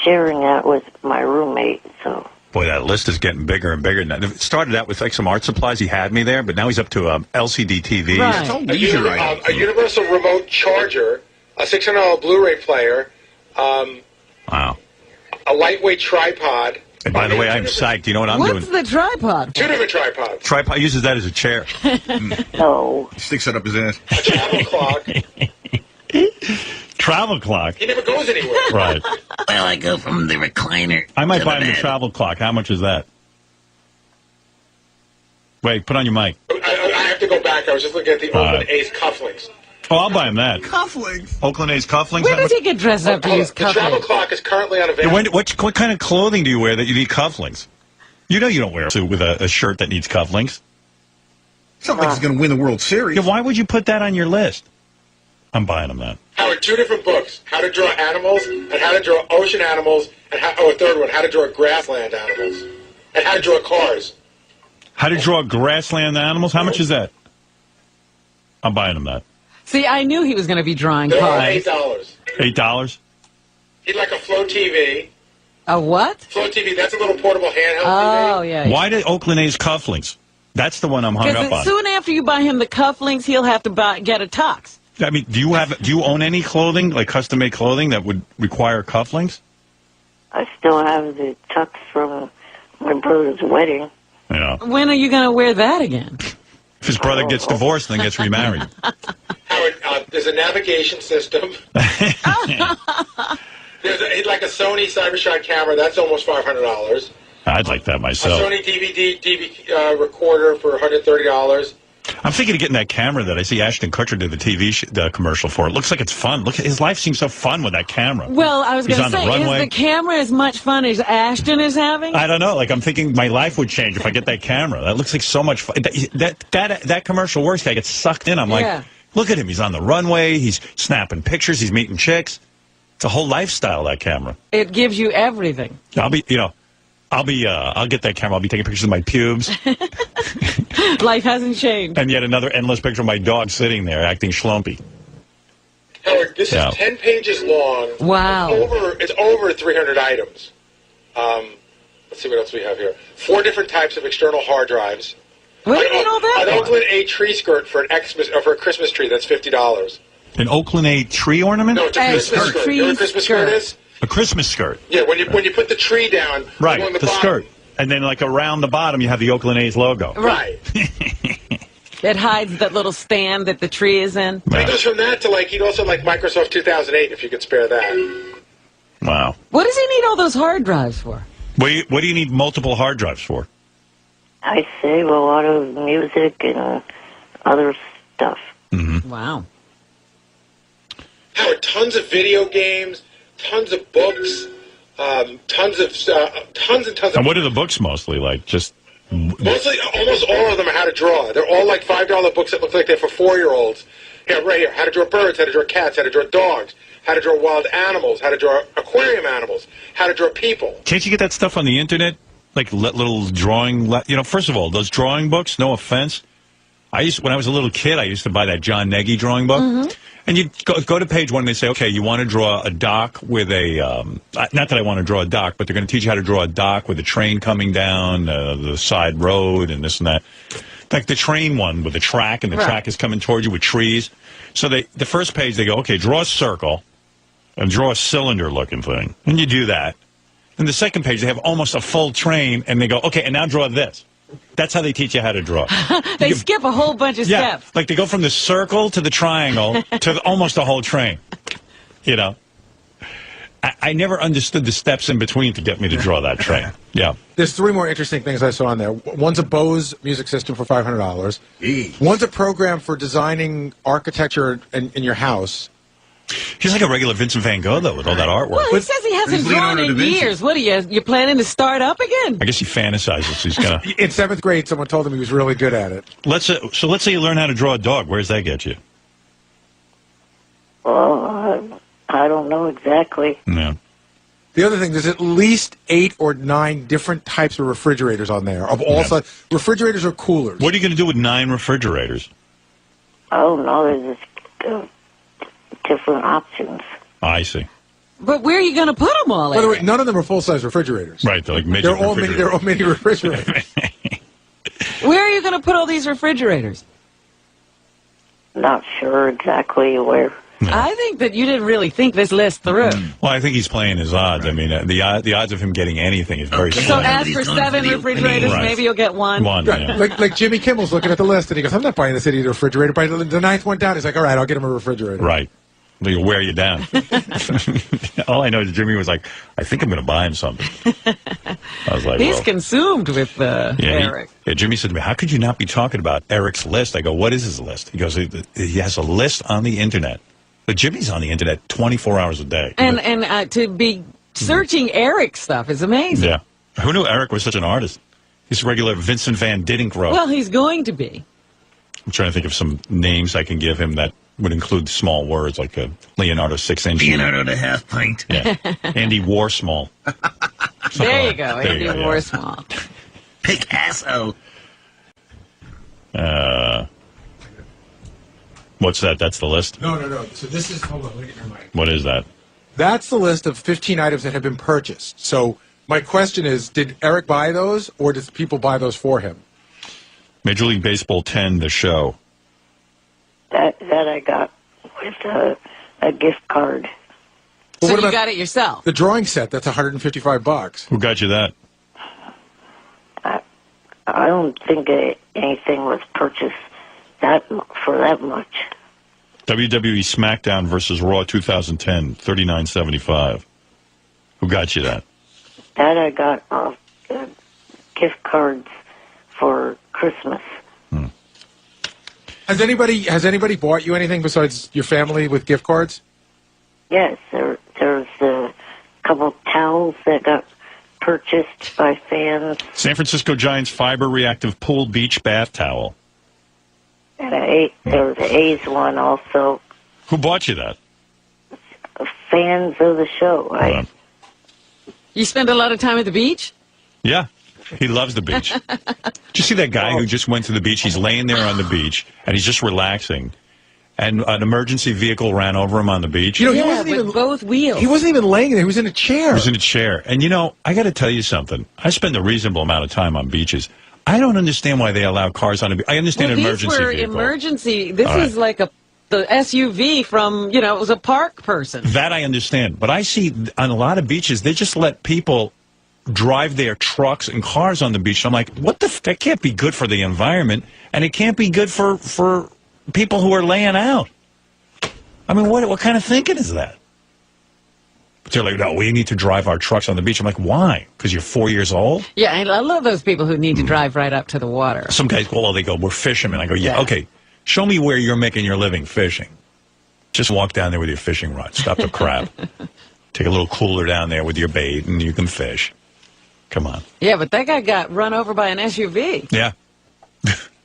[SPEAKER 1] sharing that with my roommate, so...
[SPEAKER 2] Boy, that list is getting bigger and bigger now. It started out with like some art supplies. He had me there, but now he's up to LCD TVs.
[SPEAKER 6] Right. A universal remote charger, a $600 Blu-ray player,
[SPEAKER 2] wow.
[SPEAKER 6] A lightweight tripod.
[SPEAKER 2] And by the way, I'm psyched. You know what I'm
[SPEAKER 3] What's
[SPEAKER 2] doing?
[SPEAKER 3] the tripod?
[SPEAKER 6] 2 different tripods.
[SPEAKER 2] Tripod uses that as a chair.
[SPEAKER 1] No.
[SPEAKER 21] He sticks it up his ass.
[SPEAKER 6] A travel clock.
[SPEAKER 2] Travel clock.
[SPEAKER 6] He never goes anywhere.
[SPEAKER 2] Right.
[SPEAKER 22] Well, I go from the recliner.
[SPEAKER 2] I might
[SPEAKER 22] to
[SPEAKER 2] buy him the
[SPEAKER 22] bed.
[SPEAKER 2] travel clock. How much is that? Wait, put on your mic.
[SPEAKER 6] I have to go back. I was just looking at the Oakland A's cufflinks.
[SPEAKER 2] Oh, I'll buy him that.
[SPEAKER 21] Cufflinks.
[SPEAKER 2] Oakland A's cufflinks.
[SPEAKER 3] Where does he get dressed up to use
[SPEAKER 6] The travel
[SPEAKER 3] cufflinks?
[SPEAKER 6] clock is currently unavailable.
[SPEAKER 2] What kind of clothing do you wear that you need cufflinks? You know you don't wear a suit with a shirt that needs cufflinks.
[SPEAKER 21] It's not like he's going to win the World Series.
[SPEAKER 2] Yeah, why would you put that on your list? I'm buying him that.
[SPEAKER 6] Howard, 2 different books: How to Draw Animals and How to Draw Ocean Animals, and a third one: How to Draw Grassland Animals and How to Draw Cars.
[SPEAKER 2] How to draw grassland animals? How much is that? I'm buying him that.
[SPEAKER 3] See, I knew he was going to be drawing
[SPEAKER 6] They're all
[SPEAKER 3] cards.
[SPEAKER 6] $8.
[SPEAKER 2] $8?
[SPEAKER 6] He'd like a Flow TV.
[SPEAKER 3] A what?
[SPEAKER 6] Flow TV, that's a little portable handheld
[SPEAKER 3] Oh,
[SPEAKER 6] TV.
[SPEAKER 3] yeah.
[SPEAKER 2] Why did Oakland A's cufflinks? That's the one I'm hung up on.
[SPEAKER 3] Because soon after you buy him the cufflinks, he'll have to get a tux.
[SPEAKER 2] I mean, do you own any clothing, like custom-made clothing that would require cufflinks?
[SPEAKER 1] I still have the tux from my brother's wedding.
[SPEAKER 2] Yeah.
[SPEAKER 3] When are you going to wear that again?
[SPEAKER 2] If his brother gets divorced and then gets remarried.
[SPEAKER 6] Howard, there's a navigation system. He'd like a Sony CyberShot camera. That's almost $500.
[SPEAKER 2] I'd like that
[SPEAKER 6] A
[SPEAKER 2] myself.
[SPEAKER 6] Sony DVD recorder for $130.
[SPEAKER 2] I'm thinking of getting that camera that I see Ashton Kutcher did the TV commercial for. It looks like it's fun. Look, his life seems so fun with that camera.
[SPEAKER 3] Well, I was going to say, is the camera as much fun as Ashton is having?
[SPEAKER 2] I don't know. Like, I'm thinking my life would change if I get that camera. That looks like so much fun. That commercial works. I get sucked in. I'm like, look at him. He's on the runway. He's snapping pictures. He's meeting chicks. It's a whole lifestyle, that camera.
[SPEAKER 3] It gives you everything.
[SPEAKER 2] I'll get that camera. I'll be taking pictures of my pubes.
[SPEAKER 3] Life hasn't changed.
[SPEAKER 2] And yet another endless picture of my dog sitting there acting schlumpy.
[SPEAKER 6] Howard, this is 10 pages long.
[SPEAKER 3] Wow.
[SPEAKER 6] It's over 300 items. Let's see what else we have here. 4 different types of external hard drives.
[SPEAKER 3] What do you mean all that?
[SPEAKER 6] An Oakland A tree skirt for a Christmas tree. That's $50.
[SPEAKER 2] An Oakland A tree ornament?
[SPEAKER 6] No, it's a Christmas skirt. You know what a Christmas skirt is?
[SPEAKER 2] A Christmas skirt.
[SPEAKER 6] Yeah, when you put the tree down.
[SPEAKER 2] Right,
[SPEAKER 6] along
[SPEAKER 2] the skirt. And then, like, around the bottom, you have the Oakland A's logo.
[SPEAKER 6] Right.
[SPEAKER 3] It hides that little stand that the tree is in.
[SPEAKER 6] But he goes from that to, he'd also like Microsoft 2008, if you could spare that.
[SPEAKER 2] Wow.
[SPEAKER 3] What does he need all those hard drives for?
[SPEAKER 2] What do you need multiple hard drives for?
[SPEAKER 1] I save a lot of music and other stuff.
[SPEAKER 2] Mm-hmm.
[SPEAKER 3] Wow.
[SPEAKER 6] Howard, tons of video games, tons of books, tons and tons of...
[SPEAKER 2] And what are the books mostly like? Just...
[SPEAKER 6] Mostly, almost all of them are how to draw. They're all like $5 books that look like they're for 4-year-olds. Here, right here. How to draw birds, how to draw cats, how to draw dogs, how to draw wild animals, how to draw aquarium animals, how to draw people.
[SPEAKER 2] Can't you get that stuff on the internet? Like little drawing... first of all, those drawing books, no offense. When I was a little kid, I used to buy that John Nagy drawing book. Mm-hmm. And you go to page 1 and they say, okay, you want to draw a dock with a, not that I want to draw a dock, but they're going to teach you how to draw a dock with a train coming down the side road and this and that. Like the train one with the track, and the track is coming towards you with trees. So the first page, they go, okay, draw a circle and draw a cylinder-looking thing. And you do that. And the second page, they have almost a full train, and they go, okay, and now draw this. That's how they teach you how to draw.
[SPEAKER 3] They skip a whole bunch of steps.
[SPEAKER 2] Like they go from the circle to the triangle to almost a whole train. I never understood the steps in between to get me to draw that train. Yeah.
[SPEAKER 13] There's 3 more interesting things I saw on there. One's a Bose music system for $500. One's a program for designing architecture in your house.
[SPEAKER 2] He's like a regular Vincent van Gogh, though, with all that artwork.
[SPEAKER 3] Well, he says he hasn't drawn in years. What are you planning to start up again?
[SPEAKER 2] I guess he fantasizes. He's gonna.
[SPEAKER 13] In 7th grade, someone told him he was really good at it.
[SPEAKER 2] Let's say you learn how to draw a dog. Where does that get you?
[SPEAKER 1] Well, I don't know exactly.
[SPEAKER 2] Yeah.
[SPEAKER 13] The other thing, there's at least 8 or 9 different types of refrigerators on there of all sizes. Refrigerators or coolers.
[SPEAKER 2] What are you going to do with 9 refrigerators?
[SPEAKER 1] I don't know. There's just different options.
[SPEAKER 2] I see.
[SPEAKER 3] But where are you going to put them all?
[SPEAKER 13] By the way, none of them are full-size refrigerators.
[SPEAKER 2] Right, they're like midget refrigerators.
[SPEAKER 13] They're all mini refrigerators.
[SPEAKER 3] Where are you going to put all these refrigerators?
[SPEAKER 1] Not sure exactly where.
[SPEAKER 3] I think that you didn't really think this list through.
[SPEAKER 2] Well, I think he's playing his odds. I mean, the odds of him getting anything is very
[SPEAKER 3] So
[SPEAKER 2] slim.
[SPEAKER 3] ask for 7 refrigerators, maybe you'll get one.
[SPEAKER 2] Yeah.
[SPEAKER 13] Like Jimmy Kimmel's looking at the list, and he goes, I'm not buying this idiot a refrigerator. By the 9th one down, he's like, all right, I'll get him a refrigerator.
[SPEAKER 2] Right. They'll wear you down. All I know is Jimmy was like, I think I'm going to buy him something. I was like,
[SPEAKER 3] he's consumed with Eric.
[SPEAKER 2] Jimmy said to me, how could you not be talking about Eric's list? I go, what is his list? He goes, he has a list on the Internet. But Jimmy's on the Internet 24 hours a day.
[SPEAKER 3] And to be searching Eric stuff is amazing.
[SPEAKER 2] Yeah. Who knew Eric was such an artist? He's a regular Vincent Van Diddinkrow.
[SPEAKER 3] Well, he's going to be.
[SPEAKER 2] I'm trying to think of some names I can give him that would include small words like a Leonardo 6-inch.
[SPEAKER 22] Leonardo the half pint.
[SPEAKER 2] Yeah. Andy Warsmall.
[SPEAKER 3] There you go, Andy Warsmall.
[SPEAKER 22] Picasso.
[SPEAKER 2] What's that? That's the list?
[SPEAKER 13] No. So this is, hold on, let me get your mic.
[SPEAKER 2] What is that?
[SPEAKER 13] That's the list of 15 items that have been purchased. So my question is, did Eric buy those, or did people buy those for him?
[SPEAKER 2] Major League Baseball 10, the show.
[SPEAKER 1] That I got with a gift card.
[SPEAKER 3] So
[SPEAKER 13] Well, what
[SPEAKER 3] you
[SPEAKER 13] about
[SPEAKER 3] got it yourself?
[SPEAKER 13] the drawing set? That's $155.
[SPEAKER 2] Who got you that?
[SPEAKER 1] I don't think anything was purchased for that much.
[SPEAKER 2] WWE SmackDown versus Raw 2010, $39.75. Who got you that?
[SPEAKER 1] That I got gift cards for Christmas.
[SPEAKER 13] Has anybody bought you anything besides your family with gift cards?
[SPEAKER 1] Yes, there's a couple towels that got purchased by fans.
[SPEAKER 2] San Francisco Giants fiber reactive pool beach bath towel.
[SPEAKER 1] And there was an A's one also.
[SPEAKER 2] Who bought you that?
[SPEAKER 1] Fans of the show.
[SPEAKER 3] You spend a lot of time at the beach?
[SPEAKER 2] Yeah, he loves the beach. Did you see that guy who just went to the beach? He's laying there on the beach, and he's just relaxing. And an emergency vehicle ran over him on the beach.
[SPEAKER 13] You know, he wasn't even
[SPEAKER 3] both wheels.
[SPEAKER 13] He wasn't even laying there. He was in a chair.
[SPEAKER 2] He was in a chair. And, you know, I got to tell you something. I spend a reasonable amount of time on beaches. I don't understand why they allow cars on a beach. I understand an emergency
[SPEAKER 3] these were
[SPEAKER 2] vehicle.
[SPEAKER 3] emergency. This
[SPEAKER 2] All right.
[SPEAKER 3] is like the SUV from, it was a park person.
[SPEAKER 2] That I understand. But I see on a lot of beaches, they just let people drive their trucks and cars on the beach. I'm like, what the that can't be good for the environment, and it can't be good for people who are laying out. I mean, what kind of thinking is that? But they're like, no, we need to drive our trucks on the beach. I'm like, why? Because you're 4 years old?
[SPEAKER 3] Yeah, and I love those people who need to drive right up to the water.
[SPEAKER 2] Some guys they go, we're fishermen. I go, yeah, okay, show me where you're making your living fishing. Just walk down there with your fishing rod. Stop the crap. Take a little cooler down there with your bait, and you can fish. Come on.
[SPEAKER 3] Yeah, but that guy got run over by an SUV.
[SPEAKER 2] Yeah.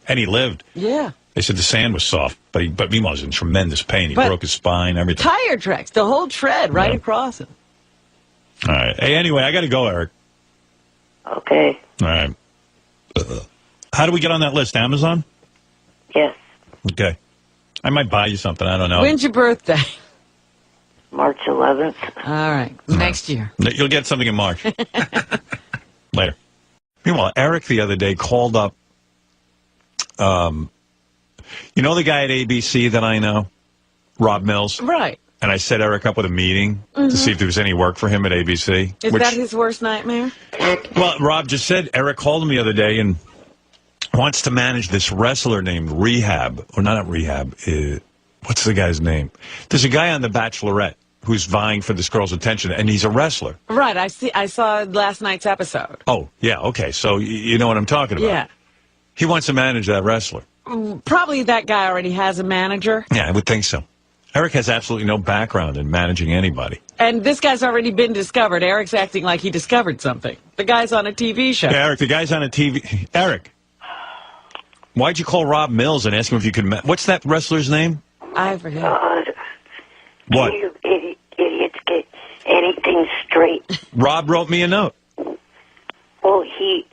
[SPEAKER 2] And he lived.
[SPEAKER 3] Yeah.
[SPEAKER 2] They said the sand was soft, but meanwhile, he was in tremendous pain. He
[SPEAKER 3] But
[SPEAKER 2] broke his spine, everything.
[SPEAKER 3] Tire tracks, the whole tread right across him.
[SPEAKER 2] All right. Hey, anyway, I got to go, Eric.
[SPEAKER 1] Okay.
[SPEAKER 2] All right. How do we get on that list? Amazon?
[SPEAKER 1] Yes.
[SPEAKER 2] Okay. I might buy you something. I don't know.
[SPEAKER 3] When's your birthday?
[SPEAKER 1] March 11th.
[SPEAKER 3] All right. Next year.
[SPEAKER 2] You'll get something in March. Later. Meanwhile, Eric the other day called up, you know the guy at ABC that I know? Rob Mills?
[SPEAKER 3] Right.
[SPEAKER 2] And I set Eric up with a meeting to see if there was any work for him at ABC.
[SPEAKER 3] Is that his worst nightmare?
[SPEAKER 2] Well, Rob just said, Eric called him the other day and wants to manage this wrestler named Rehab. Or not Rehab. What's the guy's name? There's a guy on The Bachelorette who's vying for this girl's attention, and he's a wrestler.
[SPEAKER 3] Right. I saw last night's episode.
[SPEAKER 2] Oh, yeah, okay. So you know what I'm talking about.
[SPEAKER 3] Yeah.
[SPEAKER 2] He wants to manage that wrestler.
[SPEAKER 3] Probably that guy already has a manager.
[SPEAKER 2] Yeah, I would think so. Eric has absolutely no background in managing anybody.
[SPEAKER 3] And this guy's already been discovered. Eric's acting like he discovered something. The guy's on a TV show.
[SPEAKER 2] Yeah, Eric, the guy's on a TV. Eric, why'd you call Rob Mills and ask him if you could... What's that wrestler's name?
[SPEAKER 3] I forget.
[SPEAKER 2] What?
[SPEAKER 1] You idiots get anything straight.
[SPEAKER 2] Rob wrote me a note.
[SPEAKER 1] Well, he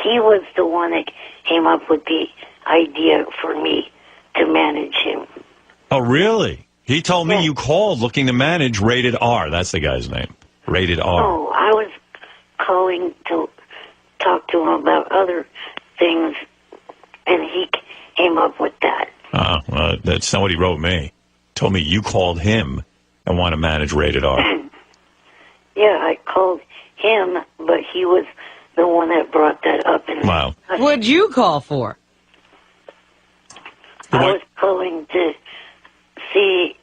[SPEAKER 1] was the one that came up with the idea for me to manage him.
[SPEAKER 2] Oh, really? He told me you called looking to manage Rated R. That's the guy's name. Rated R.
[SPEAKER 1] Oh, I was calling to talk to him about other things, and he came up with that.
[SPEAKER 2] Oh, well, that's not what he wrote me. Told me you called him and want to manage Rated R.
[SPEAKER 1] Yeah, I called him, but he was the one that brought that up. And
[SPEAKER 2] Wow.
[SPEAKER 3] What'd you call for?
[SPEAKER 1] I was calling to see,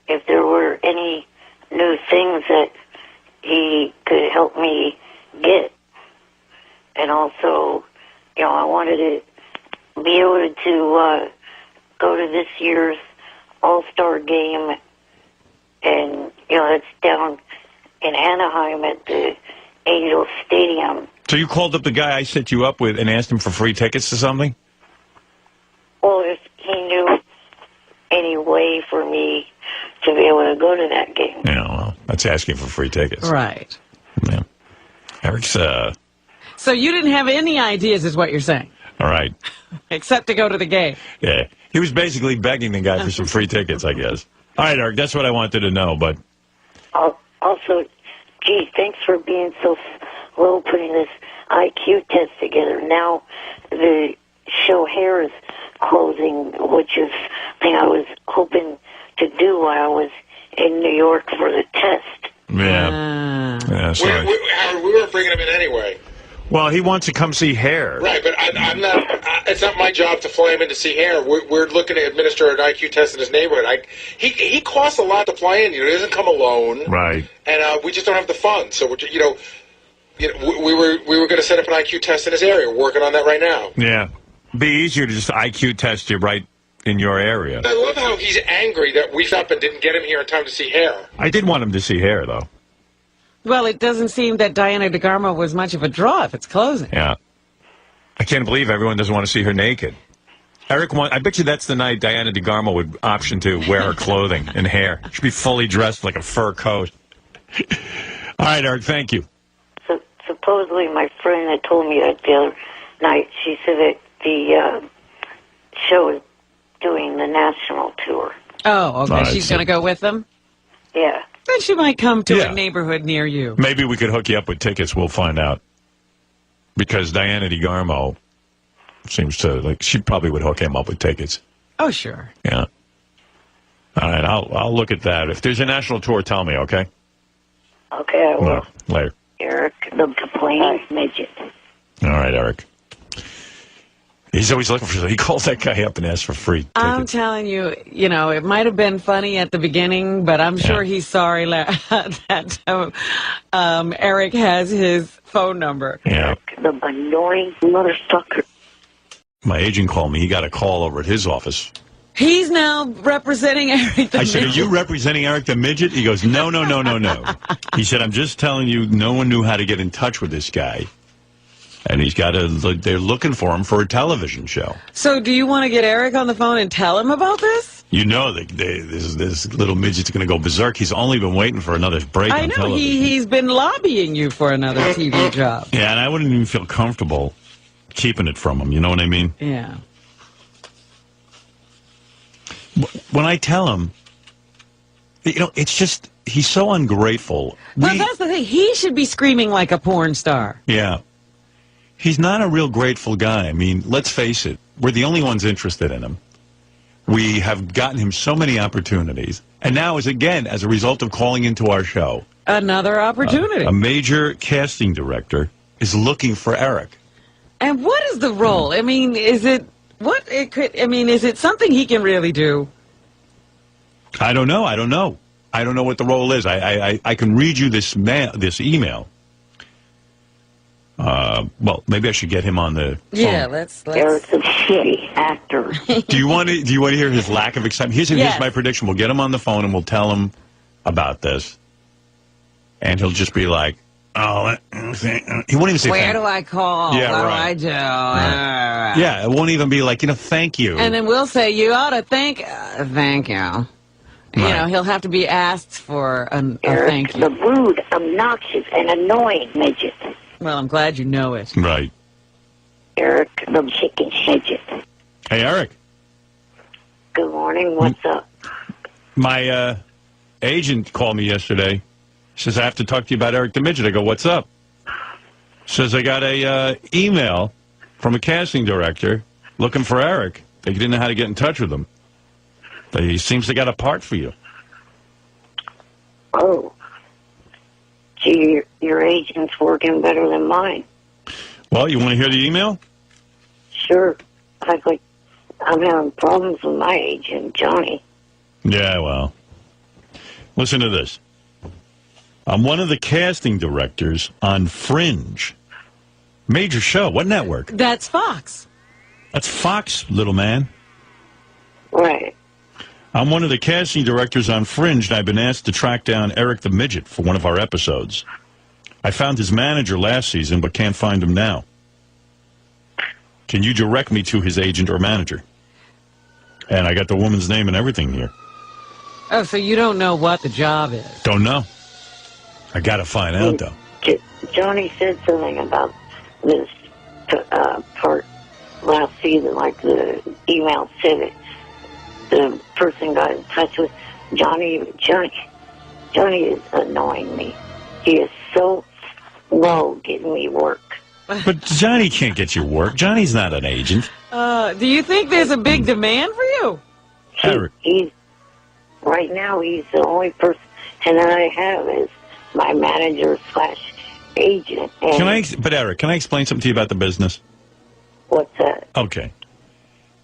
[SPEAKER 1] if there were any new things that he could help me get. And also, I wanted to be able to go to this year's All-Star game. And, it's down in Anaheim at the Angels Stadium.
[SPEAKER 2] So you called up the guy I set you up with and asked him for free tickets to something?
[SPEAKER 1] Well, if he knew any way for me to be able to go to that game.
[SPEAKER 2] Yeah, well, that's asking for free tickets.
[SPEAKER 3] Right.
[SPEAKER 2] Yeah. Eric's,
[SPEAKER 3] So you didn't have any ideas, is what you're saying?
[SPEAKER 2] All right.
[SPEAKER 3] Except to go to the game.
[SPEAKER 2] Yeah. He was basically begging the guy for some free tickets, I guess. All right, Eric, that's what I wanted to know, but...
[SPEAKER 1] Also, gee, thanks for being so slow putting this IQ test together. Now the show Hair is closing, which is thing I was hoping to do while I was in New York for the test.
[SPEAKER 2] Yeah. Yeah, sorry.
[SPEAKER 6] We weren't bringing him in anyway.
[SPEAKER 2] Well, he wants to come see Hair.
[SPEAKER 6] Right, but I'm not. It's not my job to fly him in to see Hair. We're looking to administer an IQ test in his neighborhood. He costs a lot to fly in. He doesn't come alone.
[SPEAKER 2] Right.
[SPEAKER 6] And we just don't have the funds. So we were going to set up an IQ test in his area. We're working on that right now.
[SPEAKER 2] Yeah. Be easier to just IQ test you right in your area.
[SPEAKER 6] I love how he's angry that we stopped and didn't get him here in time to see Hair.
[SPEAKER 2] I did want him to see Hair, though.
[SPEAKER 3] Well, it doesn't seem that Diana DeGarmo was much of a draw if it's closing.
[SPEAKER 2] Yeah. I can't believe everyone doesn't want to see her naked. Eric, I bet you that's the night Diana DeGarmo would option to wear her clothing and hair. She'd be fully dressed like a fur coat. All right, Eric, thank you.
[SPEAKER 1] So, supposedly my friend that told me that the other night, she said that the show is doing the national tour.
[SPEAKER 3] Oh, okay.
[SPEAKER 2] Right,
[SPEAKER 3] She's going to go with them?
[SPEAKER 1] Yeah.
[SPEAKER 3] Then she might come to a neighborhood near you.
[SPEAKER 2] Maybe we could hook you up with tickets. We'll find out. Because Diana DeGarmo seems to, she probably would hook him up with tickets.
[SPEAKER 3] Oh, sure.
[SPEAKER 2] Yeah. All right, I'll look at that. If there's a national tour, tell me, okay?
[SPEAKER 1] Okay, I will.
[SPEAKER 2] Well, later.
[SPEAKER 1] Eric, the complaining midget.
[SPEAKER 2] All right, Eric. He's always looking for... He calls that guy up and asks for free tickets.
[SPEAKER 3] I'm telling you, it might have been funny at the beginning, but I'm sure he's sorry that Eric has his phone number.
[SPEAKER 2] Yeah.
[SPEAKER 1] The annoying motherfucker.
[SPEAKER 2] My agent called me. He got a call over at his office.
[SPEAKER 3] He's now representing Eric the
[SPEAKER 2] I said,
[SPEAKER 3] Midget.
[SPEAKER 2] are you representing Eric the Midget? He goes, no. He said, I'm just telling you, no one knew how to get in touch with this guy. And he's got they're looking for him for a television show.
[SPEAKER 3] So do you want to get Eric on the phone and tell him about this?
[SPEAKER 2] You know, this little midget's going to go berserk. He's only been waiting for another break on television.
[SPEAKER 3] He's been lobbying you for another TV job.
[SPEAKER 2] Yeah, and I wouldn't even feel comfortable keeping it from him. You know what I mean?
[SPEAKER 3] Yeah.
[SPEAKER 2] When I tell him, it's just, he's so ungrateful.
[SPEAKER 3] Well, that's the thing. He should be screaming like a porn star.
[SPEAKER 2] Yeah. He's not a real grateful guy. I mean, let's face it. We're the only ones interested in him. We have gotten him so many opportunities. And now, as a result of calling into our show,
[SPEAKER 3] another opportunity.
[SPEAKER 2] A major casting director is looking for Eric.
[SPEAKER 3] And what is the role? I mean, is it something he can really do?
[SPEAKER 2] I don't know. I don't know what the role is. I can read you this email. Well, maybe I should get him on the phone.
[SPEAKER 3] Yeah, let's.
[SPEAKER 1] Eric's a shitty actor.
[SPEAKER 2] Do you want to hear his lack of excitement? Here's my prediction. We'll get him on the phone and we'll tell him about this, and he'll just be like, "Oh," he won't even say.
[SPEAKER 3] Where do I call?
[SPEAKER 2] Yeah,
[SPEAKER 3] what
[SPEAKER 2] right.
[SPEAKER 3] do I do?
[SPEAKER 2] Right. Yeah, it won't even be like, thank you.
[SPEAKER 3] And then we'll say, you ought to thank you.
[SPEAKER 2] Right.
[SPEAKER 3] He'll have to be asked for a
[SPEAKER 1] Eric,
[SPEAKER 3] thank you.
[SPEAKER 1] the rude, obnoxious, and annoying midget.
[SPEAKER 3] Well, I'm glad you know it.
[SPEAKER 2] Right.
[SPEAKER 1] Eric, the chicken midget.
[SPEAKER 2] Hey, Eric.
[SPEAKER 1] Good morning. What's up?
[SPEAKER 2] My agent called me yesterday. Says, I have to talk to you about Eric the Midget. I go, what's up? Says, I got a email from a casting director looking for Eric. They didn't know how to get in touch with him. He seems to got a part for you.
[SPEAKER 1] Oh. Gee, your agent's working better than mine.
[SPEAKER 2] Well, you want to hear the email?
[SPEAKER 1] Sure. I'm having problems with my agent, Johnny.
[SPEAKER 2] Yeah, well. Listen to this. I'm one of the casting directors on Fringe. Major show. What network?
[SPEAKER 3] That's Fox.
[SPEAKER 2] That's Fox, little man.
[SPEAKER 1] Right.
[SPEAKER 2] I'm one of the casting directors on Fringe, and I've been asked to track down Eric the Midget for one of our episodes. I found his manager last season, but can't find him now. Can you direct me to his agent or manager? And I got the woman's name and everything here.
[SPEAKER 3] Oh, so you don't know what the job is?
[SPEAKER 2] Don't know. I got to find out, though.
[SPEAKER 1] Johnny said something about this part last season, like the email said it, the person got in touch with Johnny. Johnny is annoying me. He is so slow getting me work.
[SPEAKER 2] But Johnny can't get you work. Johnny's not an agent.
[SPEAKER 3] Do you think there's a big demand for you?
[SPEAKER 2] Eric.
[SPEAKER 1] Right now, he's the only person that I have is my manager / agent. And
[SPEAKER 2] But Eric, can I explain something to you about the business?
[SPEAKER 1] What's that?
[SPEAKER 2] Okay.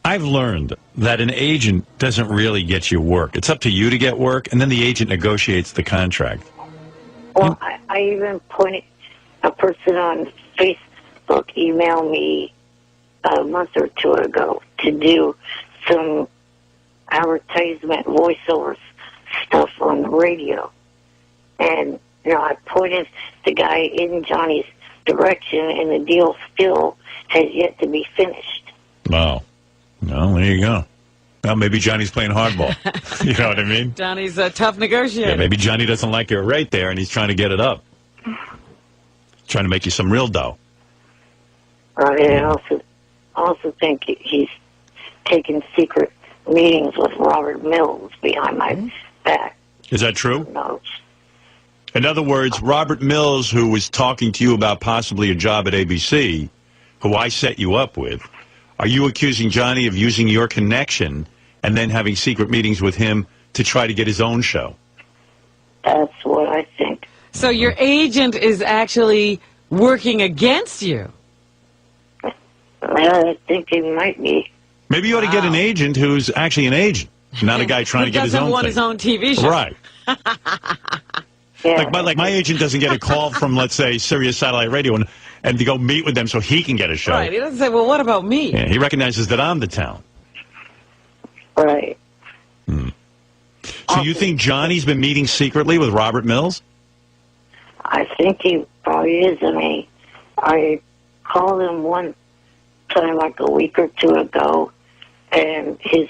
[SPEAKER 2] I've learned that an agent doesn't really get you work. It's up to you to get work, and then the agent negotiates the contract.
[SPEAKER 1] Well, I even pointed a person on Facebook emailed me a month or two ago to do some advertisement voiceover stuff on the radio. And, I pointed the guy in Johnny's direction, and the deal still has yet to be finished.
[SPEAKER 2] Wow. Well, there you go. Well, maybe Johnny's playing hardball. You know what I mean?
[SPEAKER 3] Johnny's a tough negotiator.
[SPEAKER 2] Yeah, maybe Johnny doesn't like your rate there, and he's trying to get it up. Trying to make you some real dough.
[SPEAKER 1] And I also think he's taking secret meetings with Robert Mills behind my back.
[SPEAKER 2] Is that true?
[SPEAKER 1] No.
[SPEAKER 2] In other words, Robert Mills, who was talking to you about possibly a job at ABC, who I set you up with, are you accusing Johnny of using your connection and then having secret meetings with him to try to get his own show?
[SPEAKER 1] That's what I think.
[SPEAKER 3] So your agent is actually working against you?
[SPEAKER 1] I think he might be.
[SPEAKER 2] Maybe you ought to get an agent who's actually an agent, not a guy trying to get his own
[SPEAKER 3] Who doesn't want
[SPEAKER 2] thing.
[SPEAKER 3] his own TV show.
[SPEAKER 2] Right. Like my agent doesn't get a call from, let's say, Sirius Satellite Radio and to go meet with them so he can get a show.
[SPEAKER 3] Right. He doesn't say, well, what about me?
[SPEAKER 2] Yeah, he recognizes that I'm the talent.
[SPEAKER 1] Right.
[SPEAKER 2] So you think Johnny's been meeting secretly with Robert Mills?
[SPEAKER 1] I think he probably is. I mean, I called him one time like a week or two ago, and his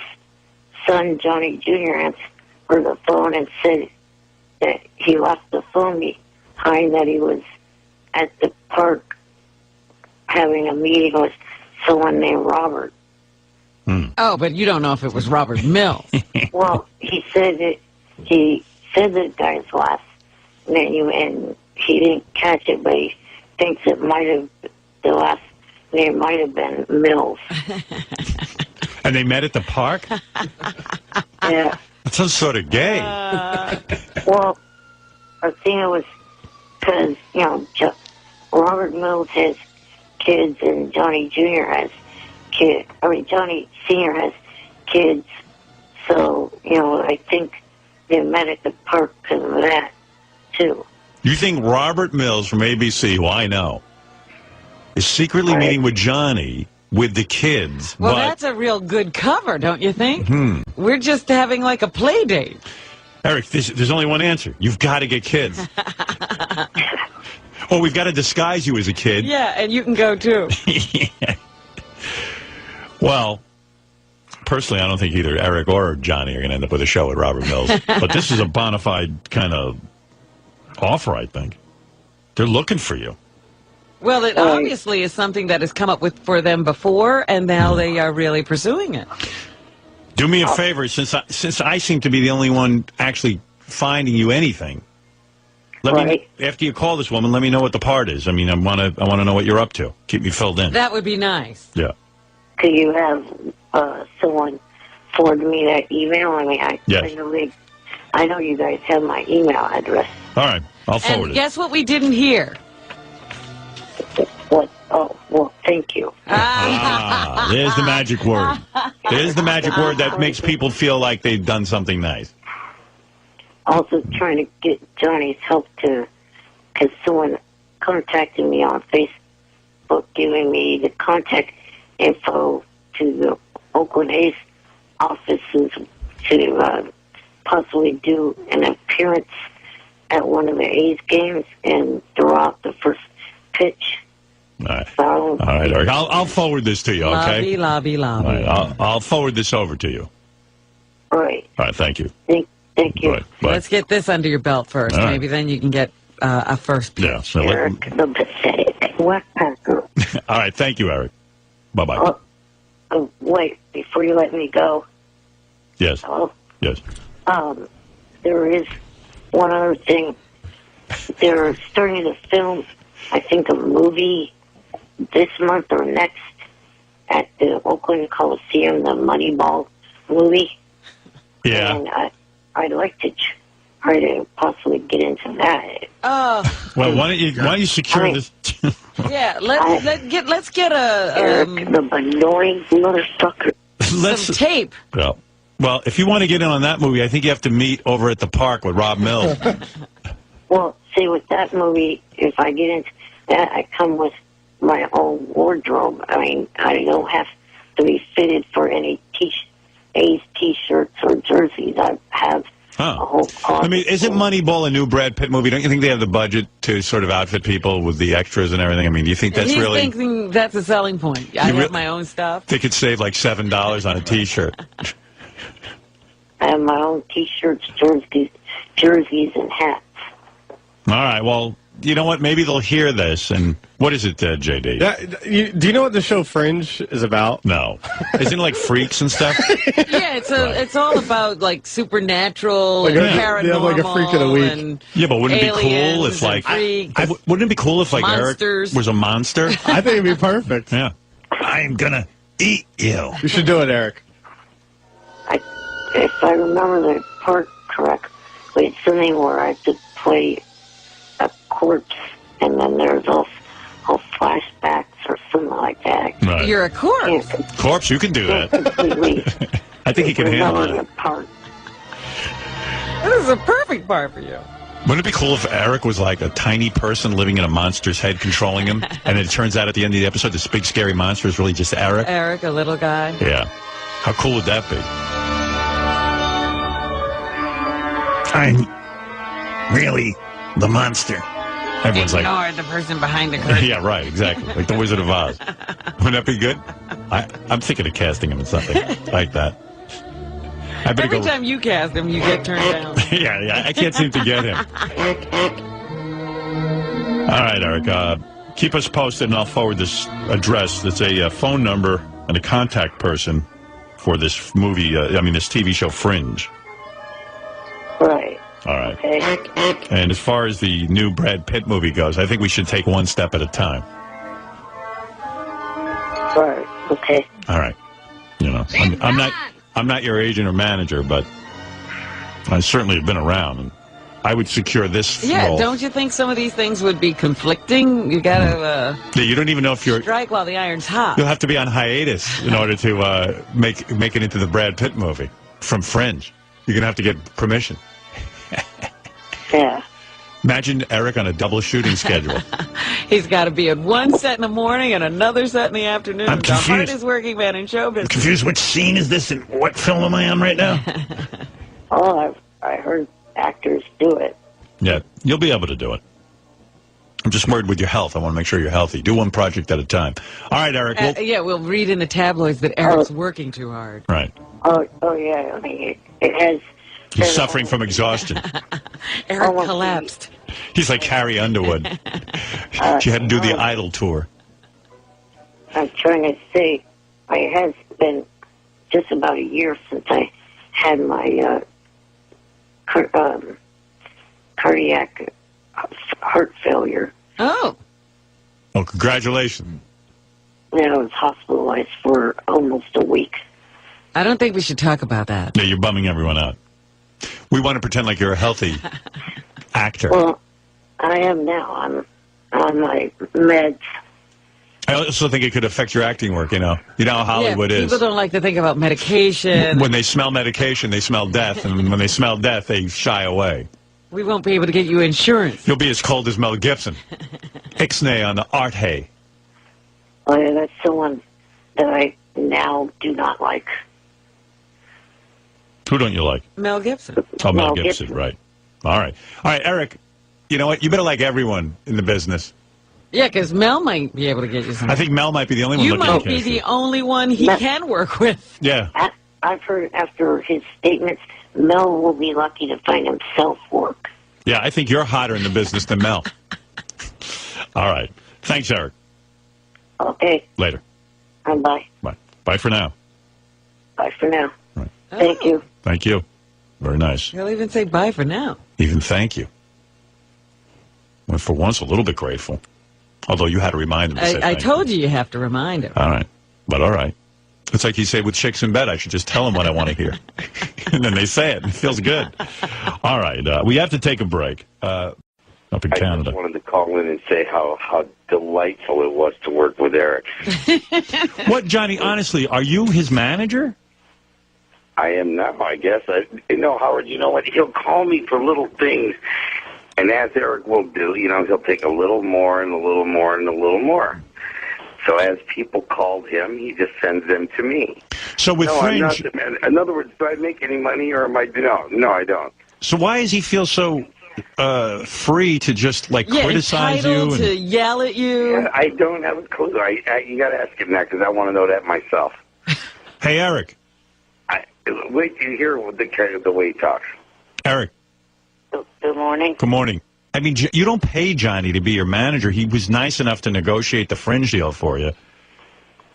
[SPEAKER 1] son, Johnny Jr., answered the phone and said that he left the phone behind, that he was at the park having a meeting with someone named Robert.
[SPEAKER 3] Oh, but you don't know if it was Robert Mills.
[SPEAKER 1] Well, he said the guy's last name, and he didn't catch it, but he thinks it might have, the last name might have been Mills.
[SPEAKER 2] And they met at the park?
[SPEAKER 1] Yeah.
[SPEAKER 2] That sounds sort of gay.
[SPEAKER 1] Well, I think it was because, Robert Mills has kids and Johnny Jr. has kids. I mean, Johnny Sr. has kids. So, I think they met at the park because of that, too.
[SPEAKER 2] You think Robert Mills from ABC, who I know, is secretly meeting with Johnny with the kids?
[SPEAKER 3] Well, that's a real good cover, don't you think? We're just having like a play date.
[SPEAKER 2] Eric, there's only one answer. You've got to get kids. Or we've got to disguise you as a kid.
[SPEAKER 3] Yeah, and you can go too.
[SPEAKER 2] Well, personally, I don't think either Eric or Johnny are going to end up with a show at Robert Mills. But this is a bona fide kind of offer, I think. They're looking for you.
[SPEAKER 3] Well, it obviously is something that has come up with for them before, and now they are really pursuing it.
[SPEAKER 2] Do me a favor, since I seem to be the only one actually finding you anything. Let me, after you call this woman, let me know what the part is. I mean, I want to know what you're up to. Keep me filled in.
[SPEAKER 3] That would be nice.
[SPEAKER 2] Yeah.
[SPEAKER 1] Could you have someone forward me that email? I mean, I know you guys have my email address.
[SPEAKER 2] All right, I'll forward
[SPEAKER 3] And
[SPEAKER 2] it.
[SPEAKER 3] guess what we didn't hear?
[SPEAKER 1] What? Oh, well, thank you.
[SPEAKER 2] There's the magic word. There's the magic word that makes people feel like they've done something nice.
[SPEAKER 1] Also trying to get Johnny's help because someone contacted me on Facebook giving me the contact info to the Oakland A's offices to possibly do an appearance at one of the A's games and throw out the first pitch.
[SPEAKER 2] All right, all right, Eric. I'll forward this to you, okay?
[SPEAKER 3] Lobby.
[SPEAKER 2] All right, I'll forward this over to you.
[SPEAKER 1] All right.
[SPEAKER 2] All right, thank you.
[SPEAKER 1] Thank you.
[SPEAKER 2] Right, bye.
[SPEAKER 3] Let's get this under your belt first.
[SPEAKER 2] All right.
[SPEAKER 3] Maybe then you can get a first pitch.
[SPEAKER 2] Yeah. So
[SPEAKER 1] Eric, the pathetic whack packer.
[SPEAKER 2] all right, thank you, Eric. Bye-bye.
[SPEAKER 1] Oh, wait, before you let me go.
[SPEAKER 2] Yes.
[SPEAKER 1] Hello?
[SPEAKER 2] Yes.
[SPEAKER 1] There is one other thing. They're starting to film, I think, a movie this month or next at the Oakland Coliseum, the Moneyball movie.
[SPEAKER 2] Yeah.
[SPEAKER 1] And I'd like to try to possibly get into that.
[SPEAKER 3] Oh.
[SPEAKER 2] Well, why don't you secure this?
[SPEAKER 3] Yeah, let's get a
[SPEAKER 1] Eric, the annoying motherfucker.
[SPEAKER 3] some tape.
[SPEAKER 2] Well, if you want to get in on that movie, I think you have to meet over at the park with Rob Mills.
[SPEAKER 1] Well, see, with that movie, if I get into that, I come with my own wardrobe. I mean, I don't have to be fitted for any A's T-shirts or jerseys. I have a whole closet.
[SPEAKER 2] I mean, isn't Moneyball a new Brad Pitt movie? Don't you think they have the budget to sort of outfit people with the extras and everything? I mean, do you think that's
[SPEAKER 3] He's
[SPEAKER 2] really...
[SPEAKER 3] thinking that's a selling point. I have my own stuff.
[SPEAKER 2] They could save like $7 on a T-shirt.
[SPEAKER 1] I have my own T-shirts, jerseys, and hats.
[SPEAKER 2] All right, well, you know what? Maybe they'll hear this. And what is it, JD?
[SPEAKER 4] Do you know what the show Fringe is about?
[SPEAKER 2] No. Isn't it like freaks and stuff?
[SPEAKER 3] Yeah, it's all about like supernatural,
[SPEAKER 4] Like
[SPEAKER 3] paranormal,
[SPEAKER 4] like a freak of the week.
[SPEAKER 2] Yeah, but wouldn't it be cool if like wouldn't it be cool if like
[SPEAKER 3] monsters.
[SPEAKER 2] Eric was a monster?
[SPEAKER 4] I think it'd be perfect.
[SPEAKER 2] Yeah. I'm gonna eat you.
[SPEAKER 4] You should do it, Eric.
[SPEAKER 1] If I remember the part correctly, it's something where I have to play a corpse, and then there's all flashbacks or something like that.
[SPEAKER 2] Right.
[SPEAKER 3] You're a corpse.
[SPEAKER 2] Corpse, you can do that. I think he can handle it.
[SPEAKER 3] This is a perfect part for you.
[SPEAKER 2] Wouldn't it be cool if Eric was like a tiny person living in a monster's head controlling him, and it turns out at the end of the episode this big scary monster is really just Eric?
[SPEAKER 3] Eric, a little guy.
[SPEAKER 2] Yeah. How cool would that be? I'm really the monster. Everyone's like,
[SPEAKER 3] ignore the person behind the curtain.
[SPEAKER 2] yeah, right, exactly. Like the Wizard of Oz. Wouldn't that be good? I'm thinking of casting him in something like that.
[SPEAKER 3] Every time you cast him, you get turned down.
[SPEAKER 2] yeah, I can't seem to get him. All right, Eric, keep us posted, and I'll forward this address. That's a phone number and a contact person for this movie, this TV show Fringe.
[SPEAKER 1] Right.
[SPEAKER 2] All right.
[SPEAKER 1] Okay.
[SPEAKER 2] And as far as the new Brad Pitt movie goes, I think we should take one step at a time.
[SPEAKER 1] Right. Okay.
[SPEAKER 2] All right. You know, I'm not your agent or manager, but I certainly have been around, and I would secure this role.
[SPEAKER 3] Don't you think some of these things would be conflicting? You gotta
[SPEAKER 2] Yeah, you don't even know if you're
[SPEAKER 3] strike while the iron's hot.
[SPEAKER 2] You'll have to be on hiatus in order to make it into the Brad Pitt movie from Fringe. You're gonna have to get permission.
[SPEAKER 1] Yeah.
[SPEAKER 2] Imagine Eric on a double shooting schedule.
[SPEAKER 3] He's got to be at one set in the morning and another set in the afternoon.
[SPEAKER 2] I'm
[SPEAKER 3] the
[SPEAKER 2] confused.
[SPEAKER 3] hardest working man in show business.
[SPEAKER 2] I'm confused. Which scene is this and what film am I on right now?
[SPEAKER 1] Oh, I heard actors do it.
[SPEAKER 2] Yeah, you'll be able to do it. I'm just worried with your health. I want to make sure you're healthy. Do one project at a time. All right, Eric.
[SPEAKER 3] We'll read in the tabloids that Eric's working too hard.
[SPEAKER 2] Right.
[SPEAKER 1] Oh yeah. I mean, it has.
[SPEAKER 2] He's suffering from exhaustion.
[SPEAKER 3] Eric collapsed.
[SPEAKER 2] He's like Carrie Underwood. She had to do the Idol tour.
[SPEAKER 1] I'm trying to say, it has been just about a year since I had my cardiac heart failure.
[SPEAKER 3] Oh.
[SPEAKER 2] Oh, congratulations.
[SPEAKER 1] And I was hospitalized for almost a week.
[SPEAKER 3] I don't think we should talk about that.
[SPEAKER 2] Yeah, you're bumming everyone out. We want to pretend like you're a healthy actor.
[SPEAKER 1] Well, I am now. I'm on my meds.
[SPEAKER 2] I also think it could affect your acting work, you know. You know how Hollywood is.
[SPEAKER 3] People don't like to think about medication.
[SPEAKER 2] When they smell medication, they smell death. And when they smell death, they shy away.
[SPEAKER 3] We won't be able to get you insurance.
[SPEAKER 2] You'll be as cold as Mel Gibson. Ixnay on the art hay.
[SPEAKER 1] Oh, yeah, that's someone that I now do not like.
[SPEAKER 2] Who don't you like?
[SPEAKER 3] Mel Gibson.
[SPEAKER 2] Oh, Mel Gibson, right. All right, Eric, you know what? You better like everyone in the business.
[SPEAKER 3] Yeah, because Mel might be able to get you something.
[SPEAKER 2] I think Mel might be the only one
[SPEAKER 3] you
[SPEAKER 2] looking
[SPEAKER 3] might be the only one he can work with.
[SPEAKER 2] Yeah.
[SPEAKER 1] I've heard after his statements, Mel will be lucky to find himself work.
[SPEAKER 2] Yeah, I think you're hotter in the business than Mel. All right. Thanks, Eric.
[SPEAKER 1] Okay.
[SPEAKER 2] Later.
[SPEAKER 1] Bye.
[SPEAKER 2] Bye. Bye for now.
[SPEAKER 1] Bye for now. Thank you.
[SPEAKER 2] Thank you. Very nice.
[SPEAKER 3] He'll even say bye for now.
[SPEAKER 2] Even thank you. Well, for once, a little bit grateful. Although you had to remind him to say
[SPEAKER 3] I
[SPEAKER 2] thank
[SPEAKER 3] told you have to remind him.
[SPEAKER 2] All right. But all right. It's like you say with chicks in bed, I should just tell them what I want to hear. And then they say it. It feels good. All right. We have to take a break. Up in Canada.
[SPEAKER 18] I just wanted to call in and say how delightful it was to work with Eric.
[SPEAKER 2] What, Johnny, honestly, are you his manager?
[SPEAKER 18] I am now, I guess. Howard, you know what? He'll call me for little things. And as Eric will do, he'll take a little more and a little more and a little more. So as people called him, he just sends them to me.
[SPEAKER 2] So with Fringe...
[SPEAKER 18] In other words, do I make any money or am I... No, I don't.
[SPEAKER 2] So why does he feel so free to just, criticize you?
[SPEAKER 3] Entitled to yell at you?
[SPEAKER 18] Yeah, I don't have a clue. You got to ask him that because I want to know that myself.
[SPEAKER 2] Hey, Eric.
[SPEAKER 18] Wait till you hear the way he talks.
[SPEAKER 2] Eric.
[SPEAKER 1] Good morning.
[SPEAKER 2] Good morning. I mean, you don't pay Johnny to be your manager. He was nice enough to negotiate the Fringe deal for you.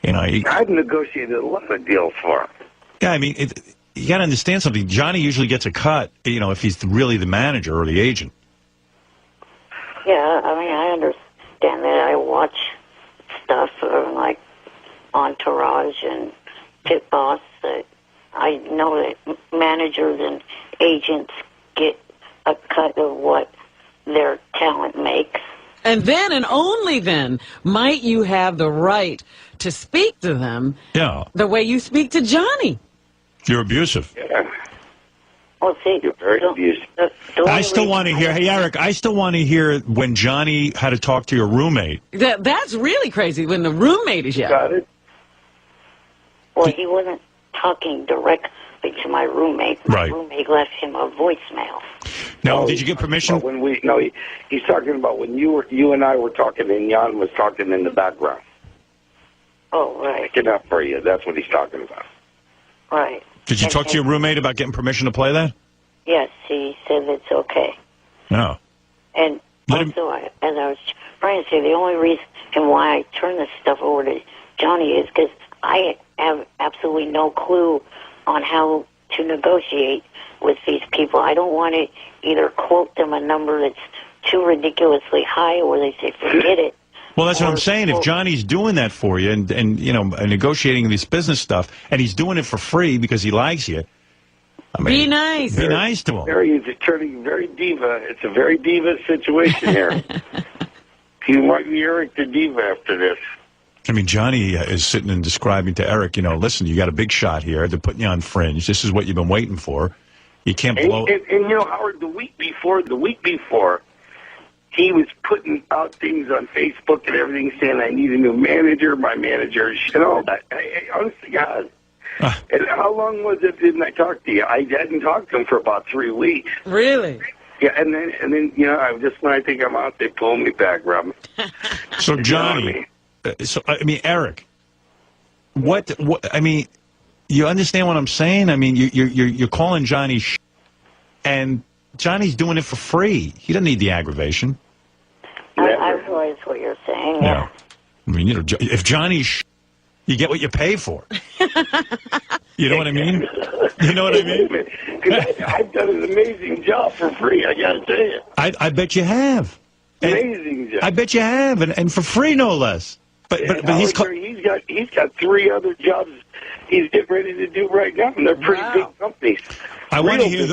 [SPEAKER 18] I've negotiated a lot of deals for him.
[SPEAKER 2] Yeah, I mean, you got to understand something. Johnny usually gets a cut, if he's really the manager or the agent.
[SPEAKER 1] Yeah, I mean, I understand that. I watch stuff like Entourage and Pit Boss. I know that managers and agents get a cut of what their talent makes.
[SPEAKER 3] And then, and only then, might you have the right to speak to them the way you speak to Johnny.
[SPEAKER 2] You're abusive.
[SPEAKER 18] Yeah.
[SPEAKER 1] Well, see,
[SPEAKER 18] you're very abusive.
[SPEAKER 2] I still want to hear, hey, Eric, I still want to hear when Johnny had to talk to your roommate.
[SPEAKER 3] That's really crazy when the roommate is yelling.
[SPEAKER 18] Got it.
[SPEAKER 1] Well, he wasn't talking directly to my roommate. My roommate left him a voicemail.
[SPEAKER 2] Now, did you get permission?
[SPEAKER 18] He's talking about when you and I were talking and Jan was talking in the background.
[SPEAKER 1] Oh, right.
[SPEAKER 18] Picking up for you. That's what he's talking about.
[SPEAKER 1] Right.
[SPEAKER 2] Did you talk to your roommate about getting permission to play that?
[SPEAKER 1] Yes, he said it's okay.
[SPEAKER 2] No.
[SPEAKER 1] And also, as I was trying to say, the only reason why I turn this stuff over to Johnny is because I have absolutely no clue on how to negotiate with these people. I don't want to either quote them a number that's too ridiculously high or they say, forget it.
[SPEAKER 2] Well, that's what I'm saying. If Johnny's doing that for you and negotiating this business stuff, and he's doing it for free because he likes you, I mean,
[SPEAKER 3] be nice.
[SPEAKER 2] Be nice to him.
[SPEAKER 18] He's turning very diva. It's a very diva situation here. He might be Eric the diva after this.
[SPEAKER 2] I mean, Johnny is sitting and describing to Eric, listen, you got a big shot here. They're putting you on Fringe. This is what you've been waiting for. You can't blow...
[SPEAKER 18] And Howard, the week before, he was putting out things on Facebook and everything saying, I need a new manager, my manager, and all that. Honest to God. And how long was it didn't I talk to you? I hadn't talked to him for about 3 weeks.
[SPEAKER 3] Really?
[SPEAKER 18] Yeah, and then when I think I'm out, they pull me back, Rob.
[SPEAKER 2] So, Johnny... Eric, I mean, you understand what I'm saying? I mean, you're calling Johnny and Johnny's doing it for free. He doesn't need the aggravation.
[SPEAKER 1] I realize what you're saying. Yeah.
[SPEAKER 2] I mean, if Johnny's you get what you pay for. You know what I mean? You know what I mean?
[SPEAKER 18] I've done an amazing job for free, I got to tell you.
[SPEAKER 2] I bet you have.
[SPEAKER 18] Amazing job.
[SPEAKER 2] I bet you have, and for free, no less. But he's
[SPEAKER 18] got 3 other jobs he's getting ready to do right now, and they're pretty big companies.
[SPEAKER 2] I want to hear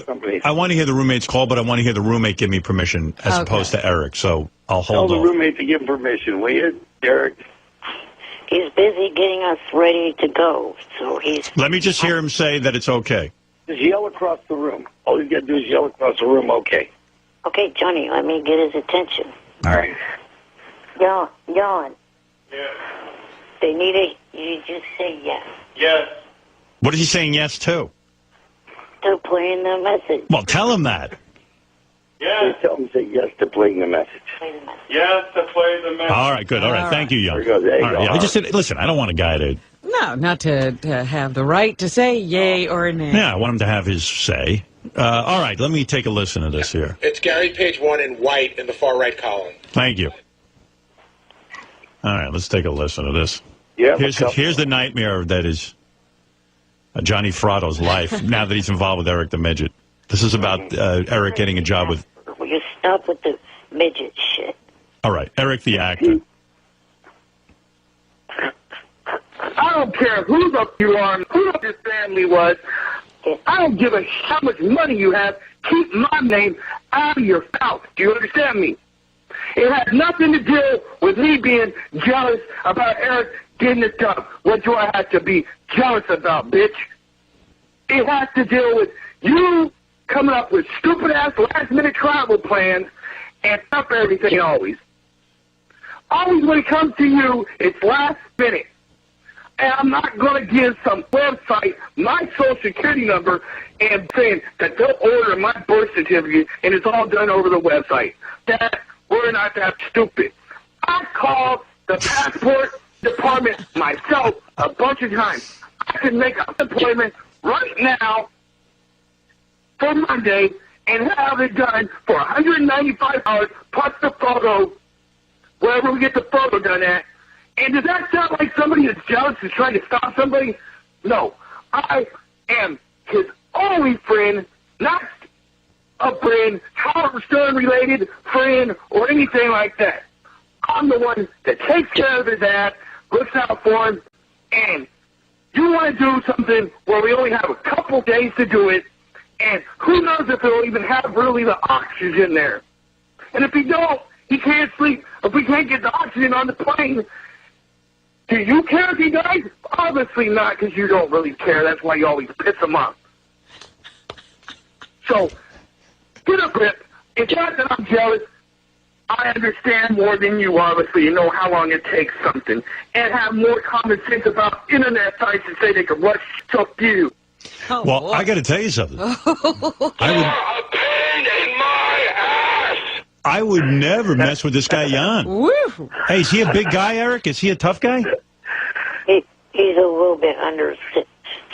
[SPEAKER 2] the roommate's call, but I want to hear the roommate give me permission as opposed to Eric. So I'll hold
[SPEAKER 18] Tell
[SPEAKER 2] off.
[SPEAKER 18] the roommate to give him permission, will you, Derek?
[SPEAKER 1] He's busy getting us ready to go, so he's...
[SPEAKER 2] Let me just hear him say that it's okay.
[SPEAKER 18] Just yell across the room. All he's got to do is yell across the room, okay.
[SPEAKER 1] Okay, Johnny, let me get his attention.
[SPEAKER 18] All right.
[SPEAKER 1] Jan.
[SPEAKER 20] Yeah.
[SPEAKER 1] They need you just say yes.
[SPEAKER 20] Yes.
[SPEAKER 2] What is he saying yes to?
[SPEAKER 1] To playing the message.
[SPEAKER 2] Well, tell him that.
[SPEAKER 20] Yes.
[SPEAKER 18] Tell him to say yes to playing the message.
[SPEAKER 20] Yes to play the message.
[SPEAKER 2] All right, good. All right, thank you, Young.
[SPEAKER 18] There you go.
[SPEAKER 2] Yeah, I just said, listen, I don't want a guy to...
[SPEAKER 3] No, not to have the right to say yay or nay.
[SPEAKER 2] Yeah, I want him to have his say. All right, let me take a listen to this here.
[SPEAKER 6] It's Gary page 1 in white in the far right column.
[SPEAKER 2] Thank you. All right, let's take a listen to this.
[SPEAKER 17] Yeah.
[SPEAKER 2] Here's the nightmare that is Johnny Fratto's life now that he's involved with Eric the Midget. This is about Eric getting a job with...
[SPEAKER 1] Will you stop with the midget shit?
[SPEAKER 2] All right, Eric the actor.
[SPEAKER 18] I don't care who the you are, who your family was. I don't give a how much money you have. Keep my name out of your mouth. Do you understand me? It has nothing to do with me being jealous about Eric getting it done. What do I have to be jealous about, bitch? It has to deal with you coming up with stupid-ass last-minute travel plans and up everything always. Always when it comes to you, it's last minute. And I'm not going to give some website my social security number and saying that they'll order my birth certificate and it's all done over the website. That we're not that stupid. I called the passport department myself a bunch of times. I can make an appointment right now for Monday and have it done for $195 plus the photo, wherever we get the photo done at. And does that sound like somebody that's jealous is trying to stop somebody? No. I am his only friend, not a friend, Howard Stern-related friend, or anything like that. I'm the one that takes care of his ass, looks out for him, and you want to do something where we only have a couple days to do it, and who knows if it'll even have really the oxygen there. And if he don't, he can't sleep. If we can't get the oxygen on the plane, do you care if he dies? Obviously not, because you don't really care. That's why you always piss him off. So, get a grip. It's not that I'm jealous. I understand more than you, obviously. You know how long it takes something. And have more common sense about internet sites and say they can rush stuff you.
[SPEAKER 2] Oh, well, boy. I got to tell you something. I would never mess with this guy, Jan.
[SPEAKER 1] Woo.
[SPEAKER 2] Hey, is he a big guy, Eric? Is he a tough guy?
[SPEAKER 1] He's a little bit under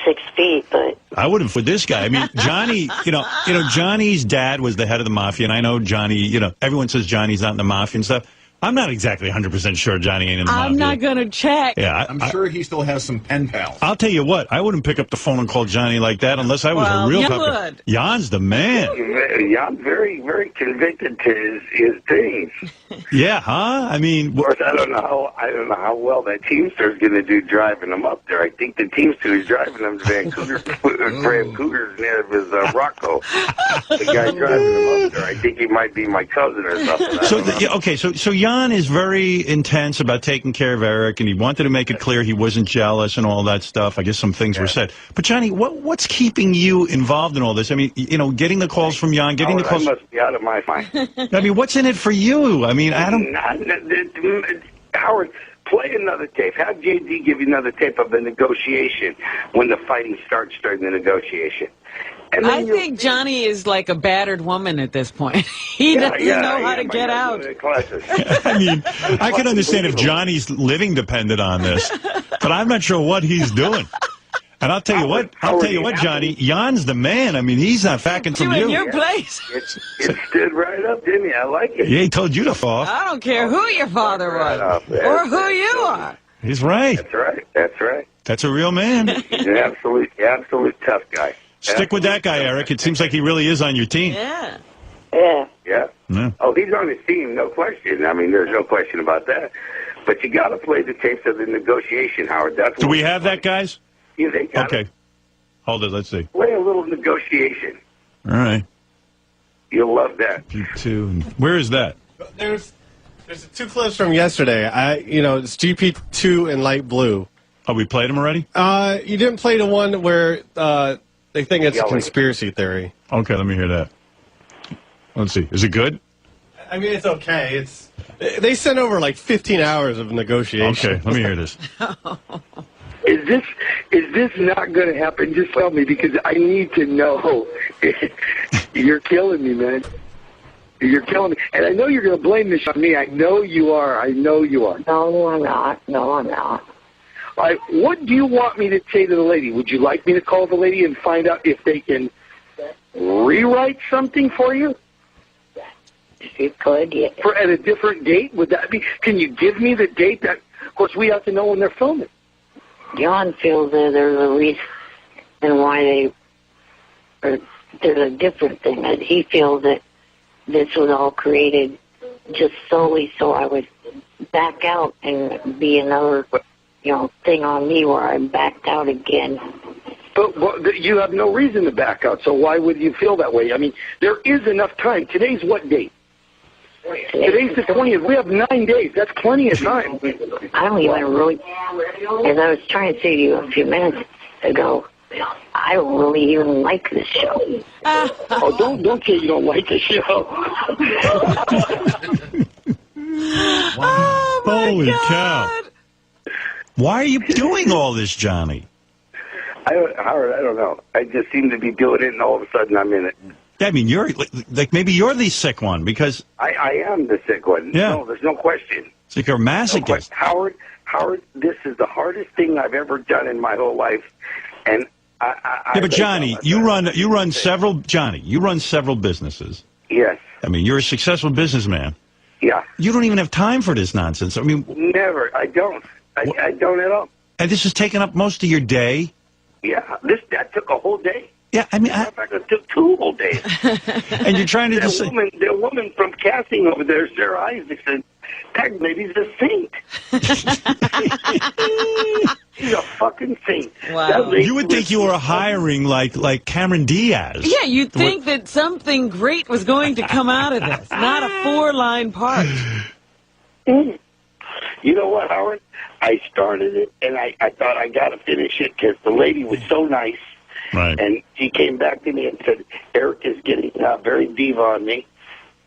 [SPEAKER 1] 6 feet, but
[SPEAKER 2] I wouldn't for this guy. I mean, Johnny, you know, Johnny's dad was the head of the mafia, and I know Johnny. Everyone says Johnny's not in the mafia and stuff. I'm not exactly 100% sure Johnny ain't in the mafia.
[SPEAKER 3] I'm not going to check.
[SPEAKER 2] Yeah,
[SPEAKER 21] I'm sure he still has some pen pals.
[SPEAKER 2] I'll tell you what, I wouldn't pick up the phone and call Johnny like that unless I was a real tough. Jan's the man.
[SPEAKER 18] Jan's very, very convicted to his teams.
[SPEAKER 2] Yeah, huh? I mean,
[SPEAKER 18] of course, I don't know how well that Teamster is going to do driving them up there. I think the Teamster is driving them to Vancouver's near his Rocco. The guy driving them up there. I think he might be my cousin or something.
[SPEAKER 2] So Jan is very intense about taking care of Eric, and he wanted to make it clear he wasn't jealous and all that stuff. I guess some things were said. But Johnny, what's keeping you involved in all this? I mean, getting the calls from Jan, getting the calls.
[SPEAKER 18] I must be out of my mind.
[SPEAKER 2] I mean, what's in it for you? I mean, I don't.
[SPEAKER 18] Howard, play another tape. Have JD give you another tape of the negotiation when the fighting starts during the negotiation. And
[SPEAKER 3] I think Johnny is like a battered woman at this point. He doesn't know how to get out.
[SPEAKER 2] I mean, I can understand if Johnny's living depended on this, but I'm not sure what he's doing. And I'll tell you what, Johnny, Jan's the man. I mean, he's not backing from you.
[SPEAKER 3] In your place.
[SPEAKER 18] It stood right up, didn't he? I like it.
[SPEAKER 2] Yeah, he told you to fall.
[SPEAKER 3] I don't care who your father was or who you are.
[SPEAKER 2] He's right.
[SPEAKER 18] That's right.
[SPEAKER 2] That's a real man.
[SPEAKER 18] He's an absolute tough guy.
[SPEAKER 2] Stick with that guy, Eric. It seems like he really is on your team.
[SPEAKER 3] Yeah.
[SPEAKER 18] Oh, he's on his team, no question. I mean, there's no question about that. But you got to play the tapes of the negotiation, Howard.
[SPEAKER 2] Do we have that, guys?
[SPEAKER 18] Yeah, they got
[SPEAKER 2] it. Hold it. Let's see.
[SPEAKER 18] Play a little negotiation.
[SPEAKER 2] All right.
[SPEAKER 18] You'll love that.
[SPEAKER 2] GP2. Where is that?
[SPEAKER 4] There's 2 clips from yesterday. It's GP2 in light blue.
[SPEAKER 2] Oh, we played them already?
[SPEAKER 4] You didn't play the one where they think it's a conspiracy theory.
[SPEAKER 2] Okay, let me hear that. Let's see. Is it good?
[SPEAKER 4] I mean, it's okay. They sent over like 15 hours of negotiation.
[SPEAKER 2] Okay, let me hear this.
[SPEAKER 18] Is this not going to happen? Just tell me, because I need to know. You're killing me, man. You're killing me. And I know you're going to blame this on me. I know you are. No, I'm not. All right, what do you want me to say to the lady? Would you like me to call the lady and find out if they can rewrite something for you?
[SPEAKER 1] If you could, yeah.
[SPEAKER 18] At a different date? Would that be? Can you give me the date that Of course, we have to know when they're filming.
[SPEAKER 1] John feels that there's a reason why there's a different thing, that he feels that this was all created just solely so I would back out and be another, thing on me where I backed out again.
[SPEAKER 18] But you have no reason to back out, so why would you feel that way? I mean, there is enough time. Today's what date? Today's the 20th. We have 9 days. That's plenty of time.
[SPEAKER 1] I don't even really, as I was trying to say to you a few minutes ago, I don't really even like this show.
[SPEAKER 18] Oh, don't say you don't like the show.
[SPEAKER 2] Wow. Holy cow. Why are you doing all this, Johnny?
[SPEAKER 18] Howard, I don't know. I just seem to be doing it, and all of a sudden I'm in it.
[SPEAKER 2] I mean, you're like maybe you're the sick one because
[SPEAKER 18] I am the sick one.
[SPEAKER 2] Yeah.
[SPEAKER 18] No, there's no question.
[SPEAKER 2] It's like you're a masochist.
[SPEAKER 18] No, Howard, this is the hardest thing I've ever done in my whole life, and
[SPEAKER 2] but Johnny, you run several businesses.
[SPEAKER 18] Yes.
[SPEAKER 2] I mean, you're a successful businessman.
[SPEAKER 18] Yeah.
[SPEAKER 2] You don't even have time for this nonsense. I mean,
[SPEAKER 18] never. I don't. I don't at all.
[SPEAKER 2] And this is taking up most of your day.
[SPEAKER 18] Yeah. That took a whole day.
[SPEAKER 2] Yeah, I mean,
[SPEAKER 18] in fact, it took 2 whole days.
[SPEAKER 2] And you're trying to just
[SPEAKER 18] the woman from casting over there, Sarah Isaacson, that lady's a saint. She's a fucking saint.
[SPEAKER 3] Wow.
[SPEAKER 2] You would think you were hiring like Cameron Diaz.
[SPEAKER 3] Yeah, you'd think that something great was going to come out of this, not a 4-line part.
[SPEAKER 18] You know what, Howard? I started it, and I thought I got to finish it because the lady was so nice.
[SPEAKER 2] Right.
[SPEAKER 18] And she came back to me and said, Eric is getting very diva on me.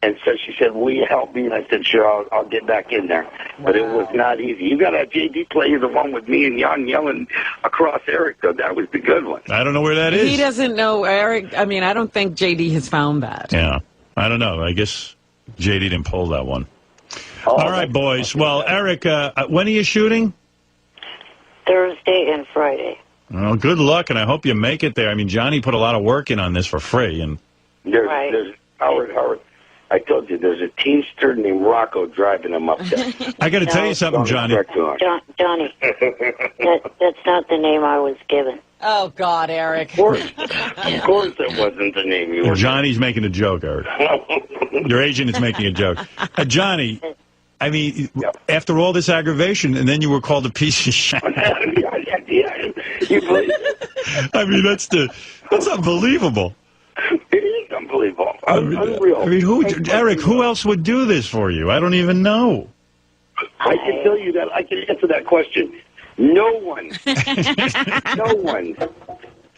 [SPEAKER 18] And so she said, will you help me? And I said, sure, I'll get back in there. Wow. But it was not easy. You got to have JD play the one with me and Jan yelling across Eric, though. That was the good one.
[SPEAKER 2] I don't know where that is.
[SPEAKER 3] He doesn't know, Eric. I mean, I don't think JD has found that.
[SPEAKER 2] Yeah. I don't know. I guess JD didn't pull that one. All right, boys. Well, Eric, when are you shooting?
[SPEAKER 1] Thursday and Friday.
[SPEAKER 2] Well, good luck, and I hope you make it there. I mean, Johnny put a lot of work in on this for free. And
[SPEAKER 18] there's Howard, I told you, there's a Teamster named Rocco driving him up there.
[SPEAKER 2] I got to tell you something, Johnny.
[SPEAKER 1] Johnny, that's not the name I was given.
[SPEAKER 3] Oh, God, Eric.
[SPEAKER 18] Of course it wasn't the name you were.
[SPEAKER 2] Johnny's making a joke, Eric. Your agent is making a joke. Johnny, I mean, after all this aggravation, and then you were called a piece of shit. I mean, that's unbelievable.
[SPEAKER 18] It is unbelievable. Unreal.
[SPEAKER 2] I mean, Eric, who else would do this for you? I don't even know.
[SPEAKER 18] I can tell you that. I can answer that question. No one. No one.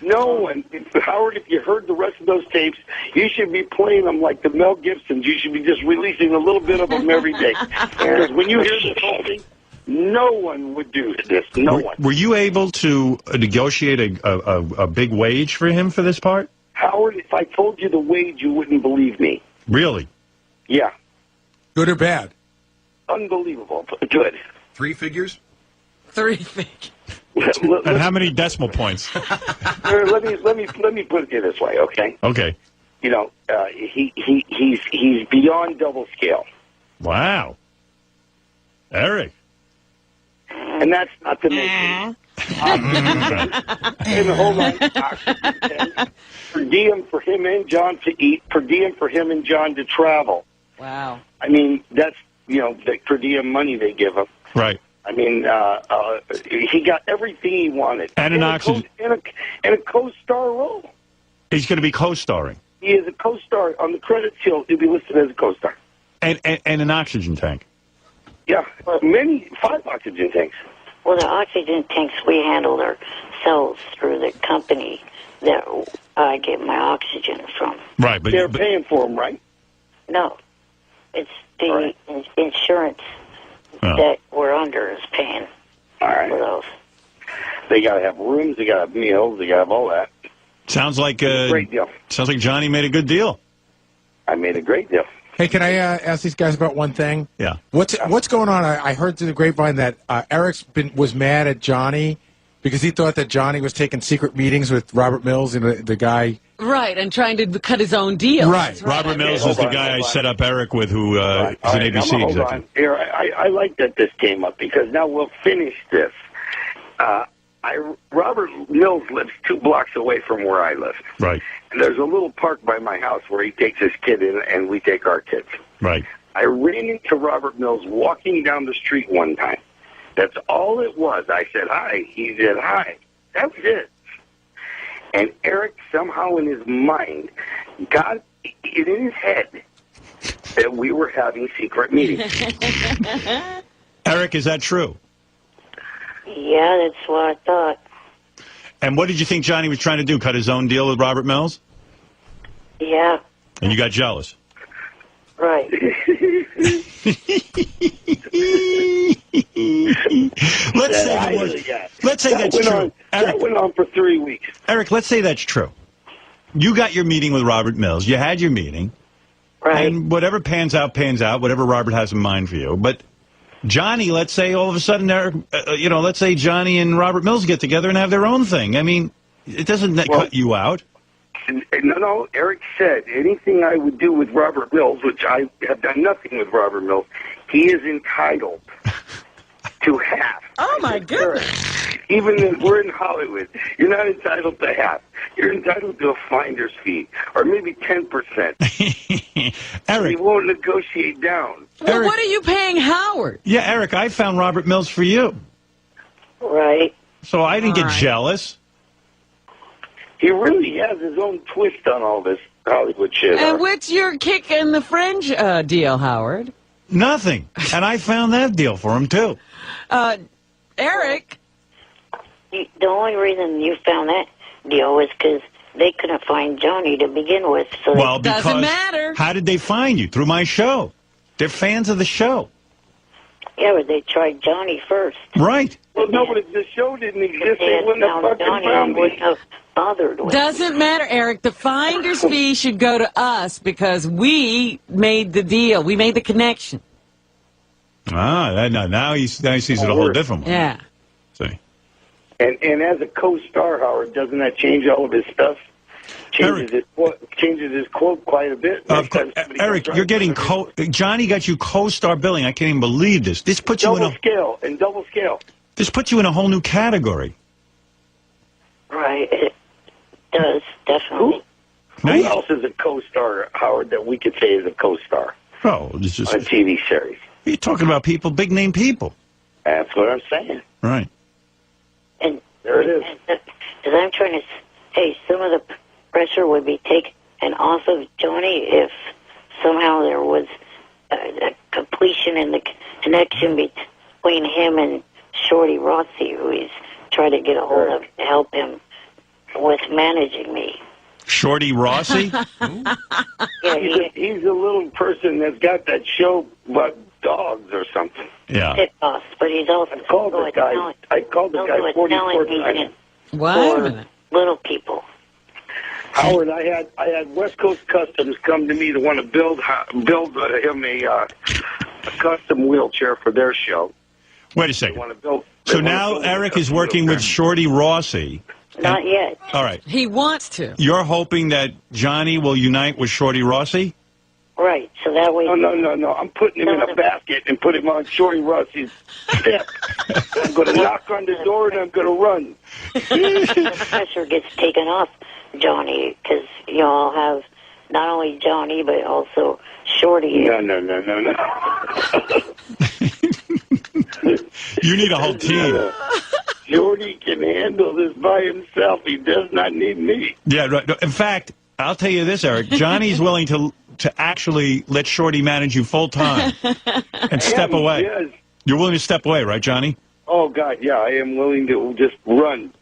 [SPEAKER 18] No one. Howard, if you heard the rest of those tapes, you should be playing them like the Mel Gibsons. You should be just releasing a little bit of them every day. Because when you hear this whole thing, no one would do this. No one.
[SPEAKER 2] Were you able to negotiate a big wage for him for this part?
[SPEAKER 18] Howard, if I told you the wage, you wouldn't believe me.
[SPEAKER 2] Really?
[SPEAKER 18] Yeah.
[SPEAKER 13] Good or bad?
[SPEAKER 18] Unbelievable. Good.
[SPEAKER 21] 3 figures?
[SPEAKER 3] 3 figures.
[SPEAKER 2] And how many decimal points?
[SPEAKER 18] let me put it this way, okay?
[SPEAKER 2] Okay.
[SPEAKER 18] You know, he's beyond double scale.
[SPEAKER 2] Wow. Eric.
[SPEAKER 18] And that's not to mention. And hold on. Per diem for him and John to eat. Per diem for him and John to travel.
[SPEAKER 3] Wow.
[SPEAKER 18] I mean, that's, the per diem money they give him.
[SPEAKER 2] Right.
[SPEAKER 18] I mean, he got everything he wanted.
[SPEAKER 2] And an oxygen.
[SPEAKER 18] And a co-star role.
[SPEAKER 2] He's going to be co-starring.
[SPEAKER 18] He is a co-star. On the credits, he'll be listed as a co-star.
[SPEAKER 2] And an oxygen tank.
[SPEAKER 18] Yeah, 5 oxygen tanks.
[SPEAKER 1] Well, the oxygen tanks we handle ourselves through the company that I get my oxygen from.
[SPEAKER 2] Right, but
[SPEAKER 18] they're paying for them, right?
[SPEAKER 1] No, it's the insurance that we're under is paying for those.
[SPEAKER 18] They got to have rooms, they got to have meals, they got to have all that.
[SPEAKER 2] Sounds like
[SPEAKER 18] great deal.
[SPEAKER 2] Sounds like Johnny made a good deal.
[SPEAKER 18] I made a great deal.
[SPEAKER 13] Hey, can I ask these guys about one thing?
[SPEAKER 2] Yeah.
[SPEAKER 13] What's going on? I heard through the grapevine that Eric was mad at Johnny because he thought that Johnny was taking secret meetings with Robert Mills and the guy.
[SPEAKER 3] Right, and trying to cut his own deal.
[SPEAKER 13] Right.
[SPEAKER 2] Robert Mills is the guy I set up Eric with, who is an ABC
[SPEAKER 18] hold
[SPEAKER 2] executive.
[SPEAKER 18] on. Here, I like that this came up because now we'll finish this. Robert Mills lives 2 blocks away from where I live.
[SPEAKER 2] Right.
[SPEAKER 18] And there's a little park by my house where he takes his kid in, and we take our kids.
[SPEAKER 2] Right.
[SPEAKER 18] I ran into Robert Mills walking down the street one time. That's all it was. I said hi. He said hi. That was it. And Eric somehow in his mind got it in his head that we were having secret meetings.
[SPEAKER 2] Eric, is that true?
[SPEAKER 1] Yeah, that's what I thought.
[SPEAKER 2] And what did you think Johnny was trying to do? Cut his own deal with Robert Mills?
[SPEAKER 1] Yeah.
[SPEAKER 2] And you got jealous?
[SPEAKER 1] Right.
[SPEAKER 2] Let's say that's true.
[SPEAKER 18] That went on for 3 weeks.
[SPEAKER 2] Eric, let's say that's true. You got your meeting with Robert Mills. You had your meeting.
[SPEAKER 1] Right.
[SPEAKER 2] And whatever pans out, whatever Robert has in mind for you. But Johnny, let's say all of a sudden, Eric, let's say Johnny and Robert Mills get together and have their own thing. I mean, it doesn't cut you out.
[SPEAKER 18] No, Eric said anything I would do with Robert Mills, which I have done nothing with Robert Mills, he is entitled to half.
[SPEAKER 3] Oh, my goodness.
[SPEAKER 18] Even if we're in Hollywood, you're not entitled to half. You're entitled to a finder's fee, or maybe 10%.
[SPEAKER 2] Eric.
[SPEAKER 18] He won't negotiate down.
[SPEAKER 3] Well, what are you paying Howard?
[SPEAKER 2] Yeah, Eric, I found Robert Mills for you.
[SPEAKER 1] Right.
[SPEAKER 2] So I didn't get jealous.
[SPEAKER 18] He really has his own twist on all this Hollywood shit.
[SPEAKER 3] And what's your kick in the fringe deal, Howard?
[SPEAKER 2] Nothing. And I found that deal for him, too.
[SPEAKER 3] Eric?
[SPEAKER 1] The only reason you found that deal was because they couldn't find Johnny to begin with. So
[SPEAKER 2] Well, because
[SPEAKER 3] doesn't matter.
[SPEAKER 2] How did they find you? Through my show. They're fans of the show.
[SPEAKER 1] Yeah, but they tried Johnny first.
[SPEAKER 2] Right.
[SPEAKER 18] Well, no, but if the show didn't exist, they wouldn't have fucking
[SPEAKER 1] Johnny
[SPEAKER 18] found
[SPEAKER 1] and
[SPEAKER 18] me.
[SPEAKER 1] wouldn't have bothered with
[SPEAKER 3] Doesn't matter, Eric. The finder's fee should go to us because we made the deal. We made the connection.
[SPEAKER 2] Now he sees it a whole different way.
[SPEAKER 3] Yeah.
[SPEAKER 2] See.
[SPEAKER 18] And as a co-star, Howard, doesn't that change all of his stuff? Changes his quote quite a bit.
[SPEAKER 2] Eric, you're getting Johnny got you co-star billing. I can't even believe this. This puts you in a
[SPEAKER 18] double scale.
[SPEAKER 2] This puts you in a whole new category.
[SPEAKER 1] Right. It does, definitely.
[SPEAKER 18] Who else is a co-star, Howard, that we could say is a co-star?
[SPEAKER 2] Oh, it's just
[SPEAKER 18] on a TV series.
[SPEAKER 2] You're talking about people, big name people.
[SPEAKER 18] That's what I'm saying.
[SPEAKER 2] Right.
[SPEAKER 1] And
[SPEAKER 18] there it is.
[SPEAKER 1] As I'm trying to say, some of the pressure would be taken off of Johnny if somehow there was a completion in the connection between him and Shorty Rossi, who he's trying to get a hold of to help him with managing me.
[SPEAKER 2] Shorty Rossi?
[SPEAKER 1] Yeah,
[SPEAKER 18] he's a little person that's got that show about dogs or something.
[SPEAKER 2] Yeah.
[SPEAKER 1] Pit boss, but he's also
[SPEAKER 18] I called the guy 44 times.
[SPEAKER 3] What?
[SPEAKER 1] Little people.
[SPEAKER 18] Howard, I had West Coast Customs come to me to want to build him a custom wheelchair for their show.
[SPEAKER 2] Wait a second. So now Eric is working with Shorty Rossi.
[SPEAKER 1] Not yet.
[SPEAKER 2] All right.
[SPEAKER 3] He wants to.
[SPEAKER 2] You're hoping that Johnny will unite with Shorty Rossi?
[SPEAKER 1] Right, so that way...
[SPEAKER 18] No. I'm putting him in a basket and put him on Shorty Rossi's step. I'm going to knock on the door and I'm going to run.
[SPEAKER 1] The pressure gets taken off Johnny, because I'll have not only Johnny, but also Shorty.
[SPEAKER 18] No.
[SPEAKER 2] You need a whole team.
[SPEAKER 18] Shorty can handle this by himself. He does not need me.
[SPEAKER 2] Yeah, right. In fact, I'll tell you this, Eric. Johnny's willing to actually let Shorty manage you full time and step away.
[SPEAKER 18] Yes.
[SPEAKER 2] You're willing to step away, right, Johnny?
[SPEAKER 18] Oh, God, yeah. I am willing to just run.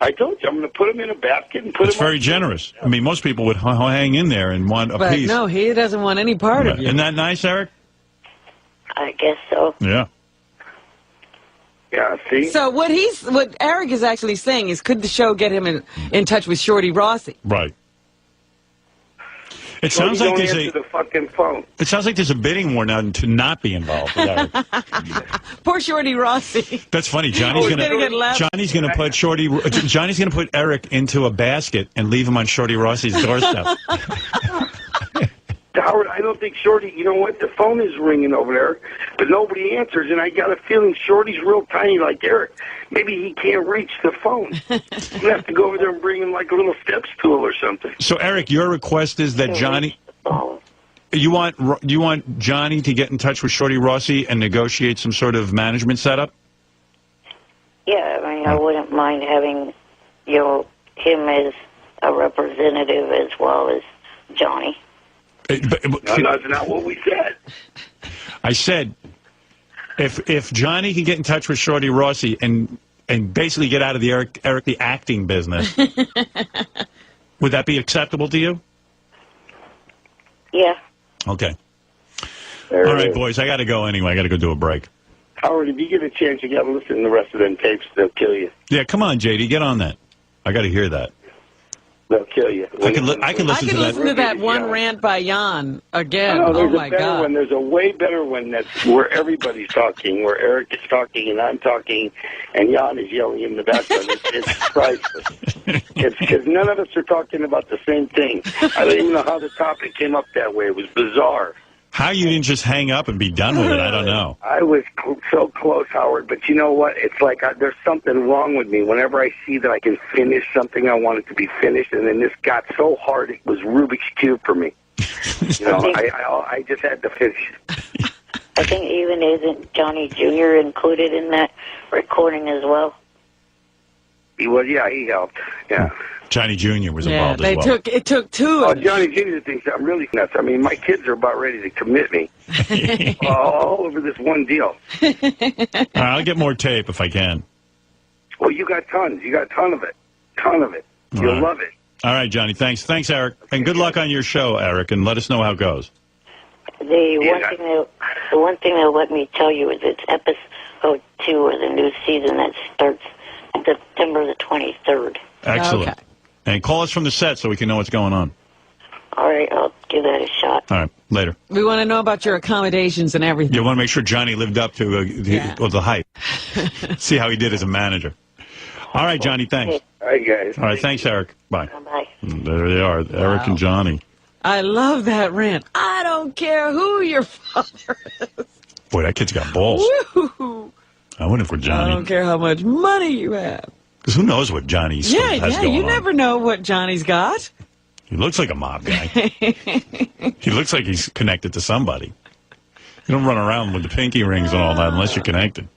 [SPEAKER 18] I told you, I'm going to put him in a basket and put
[SPEAKER 2] It's
[SPEAKER 18] him
[SPEAKER 2] very generous. I mean, most people would hang in there and want a
[SPEAKER 3] But
[SPEAKER 2] piece.
[SPEAKER 3] no, he doesn't want any part of you.
[SPEAKER 2] Isn't that nice, Eric?
[SPEAKER 1] I guess so.
[SPEAKER 2] Yeah.
[SPEAKER 18] Yeah, see?
[SPEAKER 3] So what Eric is actually saying is, could the show get him in touch with Shorty Rossi?
[SPEAKER 2] Right. It sounds like
[SPEAKER 18] don't
[SPEAKER 2] there's
[SPEAKER 18] answer the fucking phone.
[SPEAKER 2] It sounds like there's a bidding war now to not be involved with Eric.
[SPEAKER 3] Poor Shorty Rossi.
[SPEAKER 2] That's funny. Johnny's
[SPEAKER 3] He's gonna get left.
[SPEAKER 2] Johnny's gonna put Eric into a basket and leave him on Shorty Rossi's doorstep.
[SPEAKER 18] Howard, I don't think Shorty, you know what? The phone is ringing over there, but nobody answers, and I got a feeling Shorty's real tiny like Eric. Maybe he can't reach the phone. You have to go over there and bring him like a little step stool or something.
[SPEAKER 2] So, Eric, your request is that Johnny... You want Johnny to get in touch with Shorty Rossi and negotiate some sort of management setup?
[SPEAKER 1] Yeah, I mean, I wouldn't mind having, him as a representative as well as Johnny.
[SPEAKER 18] No, that's not what we said.
[SPEAKER 2] I said, if Johnny can get in touch with Shorty Rossi and basically get out of the Eric the acting business, would that be acceptable to you?
[SPEAKER 1] Yeah.
[SPEAKER 2] Okay. All right, boys, I got to go anyway. I got to go do a break.
[SPEAKER 18] Howard, if you get a chance, you got to listen to the rest of them tapes. They'll kill you.
[SPEAKER 2] Yeah, come on, JD, get on that. I got to hear that.
[SPEAKER 18] They'll kill you.
[SPEAKER 2] I can listen
[SPEAKER 3] to that one rant by Jan again.
[SPEAKER 18] Oh,
[SPEAKER 3] Oh, my
[SPEAKER 18] better
[SPEAKER 3] God.
[SPEAKER 18] one. There's a way better one that's where everybody's talking, where Eric is talking and I'm talking, and Jan is yelling in the background. It's priceless. It's because none of us are talking about the same thing. I don't even know how the topic came up that way. It was bizarre.
[SPEAKER 2] How you didn't just hang up and be done with it, I don't know.
[SPEAKER 18] I was so close, Howard, but you know what? It's like there's something wrong with me. Whenever I see that I can finish something, I want it to be finished, and then this got so hard, it was Rubik's Cube for me. I just had to finish it.
[SPEAKER 1] I think even isn't Johnny Jr. included in that recording as well?
[SPEAKER 18] He was, yeah, he helped, yeah.
[SPEAKER 2] Johnny Jr. was involved as well.
[SPEAKER 3] It took two.
[SPEAKER 18] Oh, Johnny Jr. thinks I'm really nuts. I mean, my kids are about ready to commit me all over this one deal.
[SPEAKER 2] All right, I'll get more tape if I can.
[SPEAKER 18] Well, you got tons. You got a ton of it. You'll love it.
[SPEAKER 2] All right, Johnny. Thanks, Eric. And good luck on your show, Eric, and let us know how it goes.
[SPEAKER 1] The one thing they'll let me tell you is it's episode 2 of the new season that starts September the 23rd.
[SPEAKER 2] Excellent.
[SPEAKER 3] Okay.
[SPEAKER 2] And call us from the set so we can know what's going on.
[SPEAKER 1] All right, I'll give that a shot.
[SPEAKER 2] All right, later.
[SPEAKER 3] We want to know about your accommodations and everything.
[SPEAKER 2] You want to make sure Johnny lived up to the hype. See how he did as a manager. All right, Johnny, thanks.
[SPEAKER 18] All right, guys.
[SPEAKER 2] All right, thanks, Eric. Bye.
[SPEAKER 1] Bye.
[SPEAKER 2] There they are, Eric and Johnny.
[SPEAKER 3] I love that rant. I don't care who your father is.
[SPEAKER 2] Boy, that kid's got balls.
[SPEAKER 3] Woo-hoo.
[SPEAKER 2] I wonder if we're Johnny.
[SPEAKER 3] I don't care how much money you have.
[SPEAKER 2] Because who knows what Johnny's has going on.
[SPEAKER 3] You never know what Johnny's got.
[SPEAKER 2] He looks like a mob guy. He looks like he's connected to somebody. You don't run around with the pinky rings and all that unless you're connected.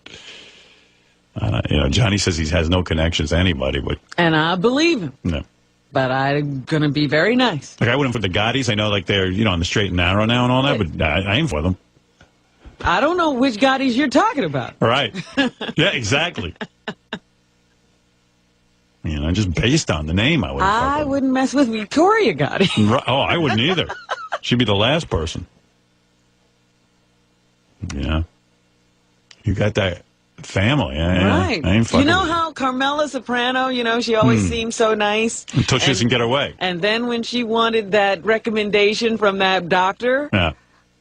[SPEAKER 2] Johnny says he has no connections to anybody, but
[SPEAKER 3] And I believe him.
[SPEAKER 2] no.
[SPEAKER 3] But I'm going to be very nice.
[SPEAKER 2] Like I wouldn't for the Gottis. I know like they're on the straight and narrow now and all that, but I ain't for them.
[SPEAKER 3] I don't know which Gottis you're talking about.
[SPEAKER 2] Right. Yeah, exactly. Just based on the name, I would.
[SPEAKER 3] I wouldn't mess with Victoria Gotti.
[SPEAKER 2] Oh, I wouldn't either. She'd be the last person. Yeah. You got that family.
[SPEAKER 3] Right.
[SPEAKER 2] I ain't fucking
[SPEAKER 3] you know
[SPEAKER 2] with it.
[SPEAKER 3] how Carmela Soprano, she always seemed so nice.
[SPEAKER 2] Until she doesn't get her way.
[SPEAKER 3] And then when she wanted that recommendation from that doctor,
[SPEAKER 2] Yeah.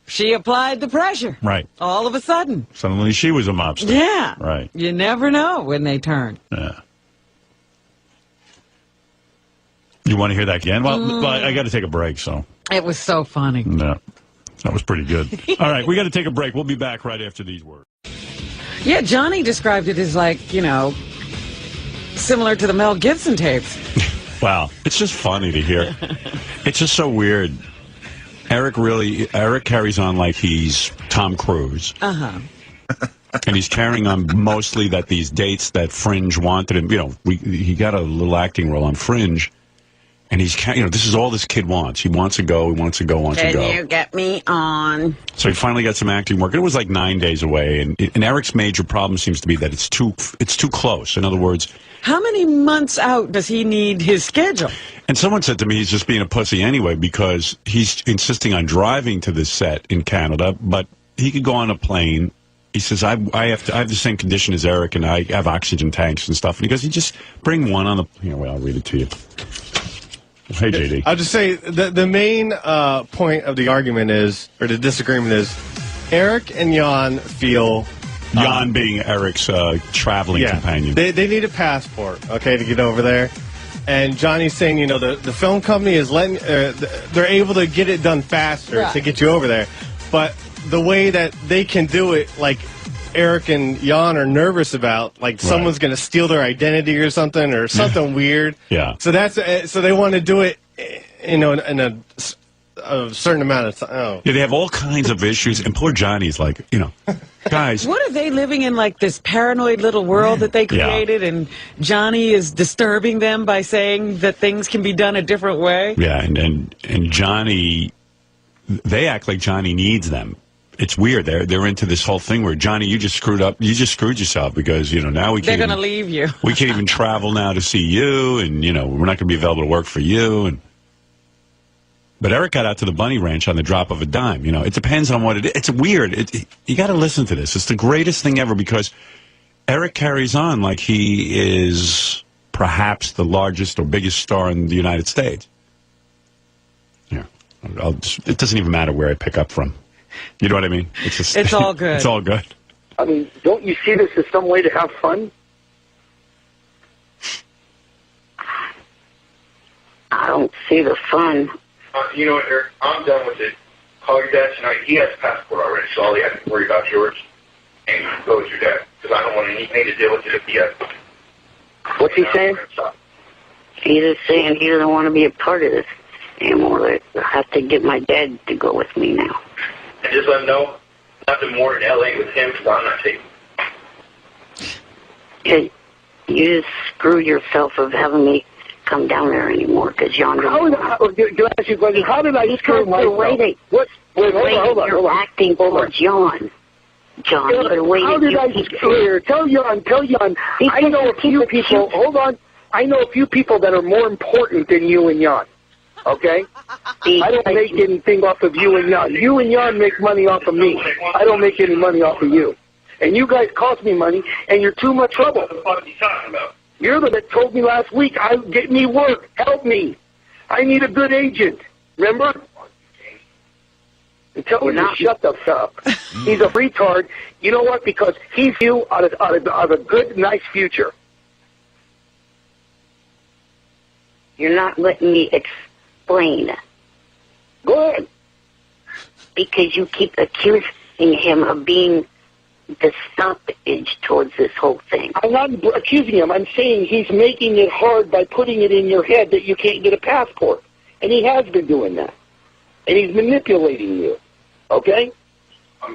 [SPEAKER 3] she applied the pressure.
[SPEAKER 2] Right.
[SPEAKER 3] All of a sudden.
[SPEAKER 2] Suddenly she was a mobster.
[SPEAKER 3] Yeah.
[SPEAKER 2] Right.
[SPEAKER 3] You never know when they turn.
[SPEAKER 2] Yeah. You want to hear that again? Well, I got to take a break, so.
[SPEAKER 3] It was so funny.
[SPEAKER 2] No. That was pretty good. All right, we got to take a break. We'll be back right after these words.
[SPEAKER 3] Yeah, Johnny described it as like, similar to the Mel Gibson tapes.
[SPEAKER 2] Wow. It's just funny to hear. It's just so weird. Eric carries on like he's Tom Cruise.
[SPEAKER 3] Uh-huh.
[SPEAKER 2] And he's carrying on mostly that these dates that Fringe wanted him. He got a little acting role on Fringe. And he's, this is all this kid wants. He wants to go. He wants to go.
[SPEAKER 3] Can you get me on?
[SPEAKER 2] So he finally got some acting work. It was like 9 days away. And Eric's major problem seems to be that it's too close. In other words,
[SPEAKER 3] how many months out does he need his schedule?
[SPEAKER 2] And someone said to me he's just being a pussy anyway because he's insisting on driving to this set in Canada, but he could go on a plane. He says, I have the same condition as Eric, and I have oxygen tanks and stuff. And he goes, you just bring one on the... I'll read it to you. Hey, JD.
[SPEAKER 4] I'll just say the main point of the argument is, or the disagreement is, Eric and Jan feel...
[SPEAKER 2] Jan being Eric's traveling companion.
[SPEAKER 4] They need a passport, okay, to get over there. And Johnny's saying, you know, the film company is letting... they're able to get it done faster to get you over there. But the way that they can do it, like... Eric and Jan are nervous about, like someone's going to steal their identity or something weird.
[SPEAKER 2] Yeah.
[SPEAKER 4] So so they want to do it, you know, in a certain amount of time. Oh.
[SPEAKER 2] Yeah, they have all kinds of issues, and poor Johnny's like, you know, guys.
[SPEAKER 3] What are they living in, like this paranoid little world that they created, and Johnny is disturbing them by saying that things can be done a different way?
[SPEAKER 2] Yeah, and Johnny, they act like Johnny needs them. It's weird. They're into this whole thing where, Johnny, you just screwed up. You just screwed yourself because, you know, now we can't.
[SPEAKER 3] They're going to leave you.
[SPEAKER 2] We can't even travel now to see you, and, you know, we're not going to be available to work for you. But Eric got out to the bunny ranch on the drop of a dime. You know, it depends on what it is. It's weird. You got to listen to this. It's the greatest thing ever because Eric carries on like he is perhaps the largest or biggest star in the United States. Yeah. It doesn't even matter where I pick up from. You know what I mean? It's just,
[SPEAKER 3] it's all good.
[SPEAKER 2] It's all good.
[SPEAKER 18] I mean, don't you see this as some way to have fun?
[SPEAKER 1] I don't see the fun.
[SPEAKER 5] You know what, Eric? I'm done with it. Call your dad tonight. He has a passport already, so all he has to worry about yours. And go with your dad, because I don't want anything to deal with it if he has.
[SPEAKER 1] What's he saying? He's just saying he doesn't want to be a part of this anymore. I have to get my dad to go with me now.
[SPEAKER 5] And just let him know, nothing more in L.A. with him, because I'm not taking.
[SPEAKER 1] Hey, you just screwed yourself of having me come down there anymore, because John...
[SPEAKER 18] Can I ask you a question? How did I screw myself?
[SPEAKER 1] Wait,
[SPEAKER 18] hold on.
[SPEAKER 1] You're acting for John. John, the way
[SPEAKER 18] how did I screw? Tell John. I know a few people. Hold on. I know a few people that are more important than you and Jan. Okay? I don't make anything off of you and Jan. You and Jan make money off of me. I don't make any money off of you. And you guys cost me money, and you're too much trouble.
[SPEAKER 5] What the fuck are you talking about?
[SPEAKER 18] You're the one that told me last week, get me work. Help me. I need a good agent. Remember? And tell him to shut the fuck up. He's a retard. You know what? Because he's you out of a good, nice future.
[SPEAKER 1] You're not letting me explain.
[SPEAKER 18] Go ahead.
[SPEAKER 1] Because you keep accusing him of being the stoppage towards this whole thing.
[SPEAKER 18] I'm not accusing him. I'm saying he's making it hard by putting it in your head that you can't get a passport. And he has been doing that. And he's manipulating you. Okay?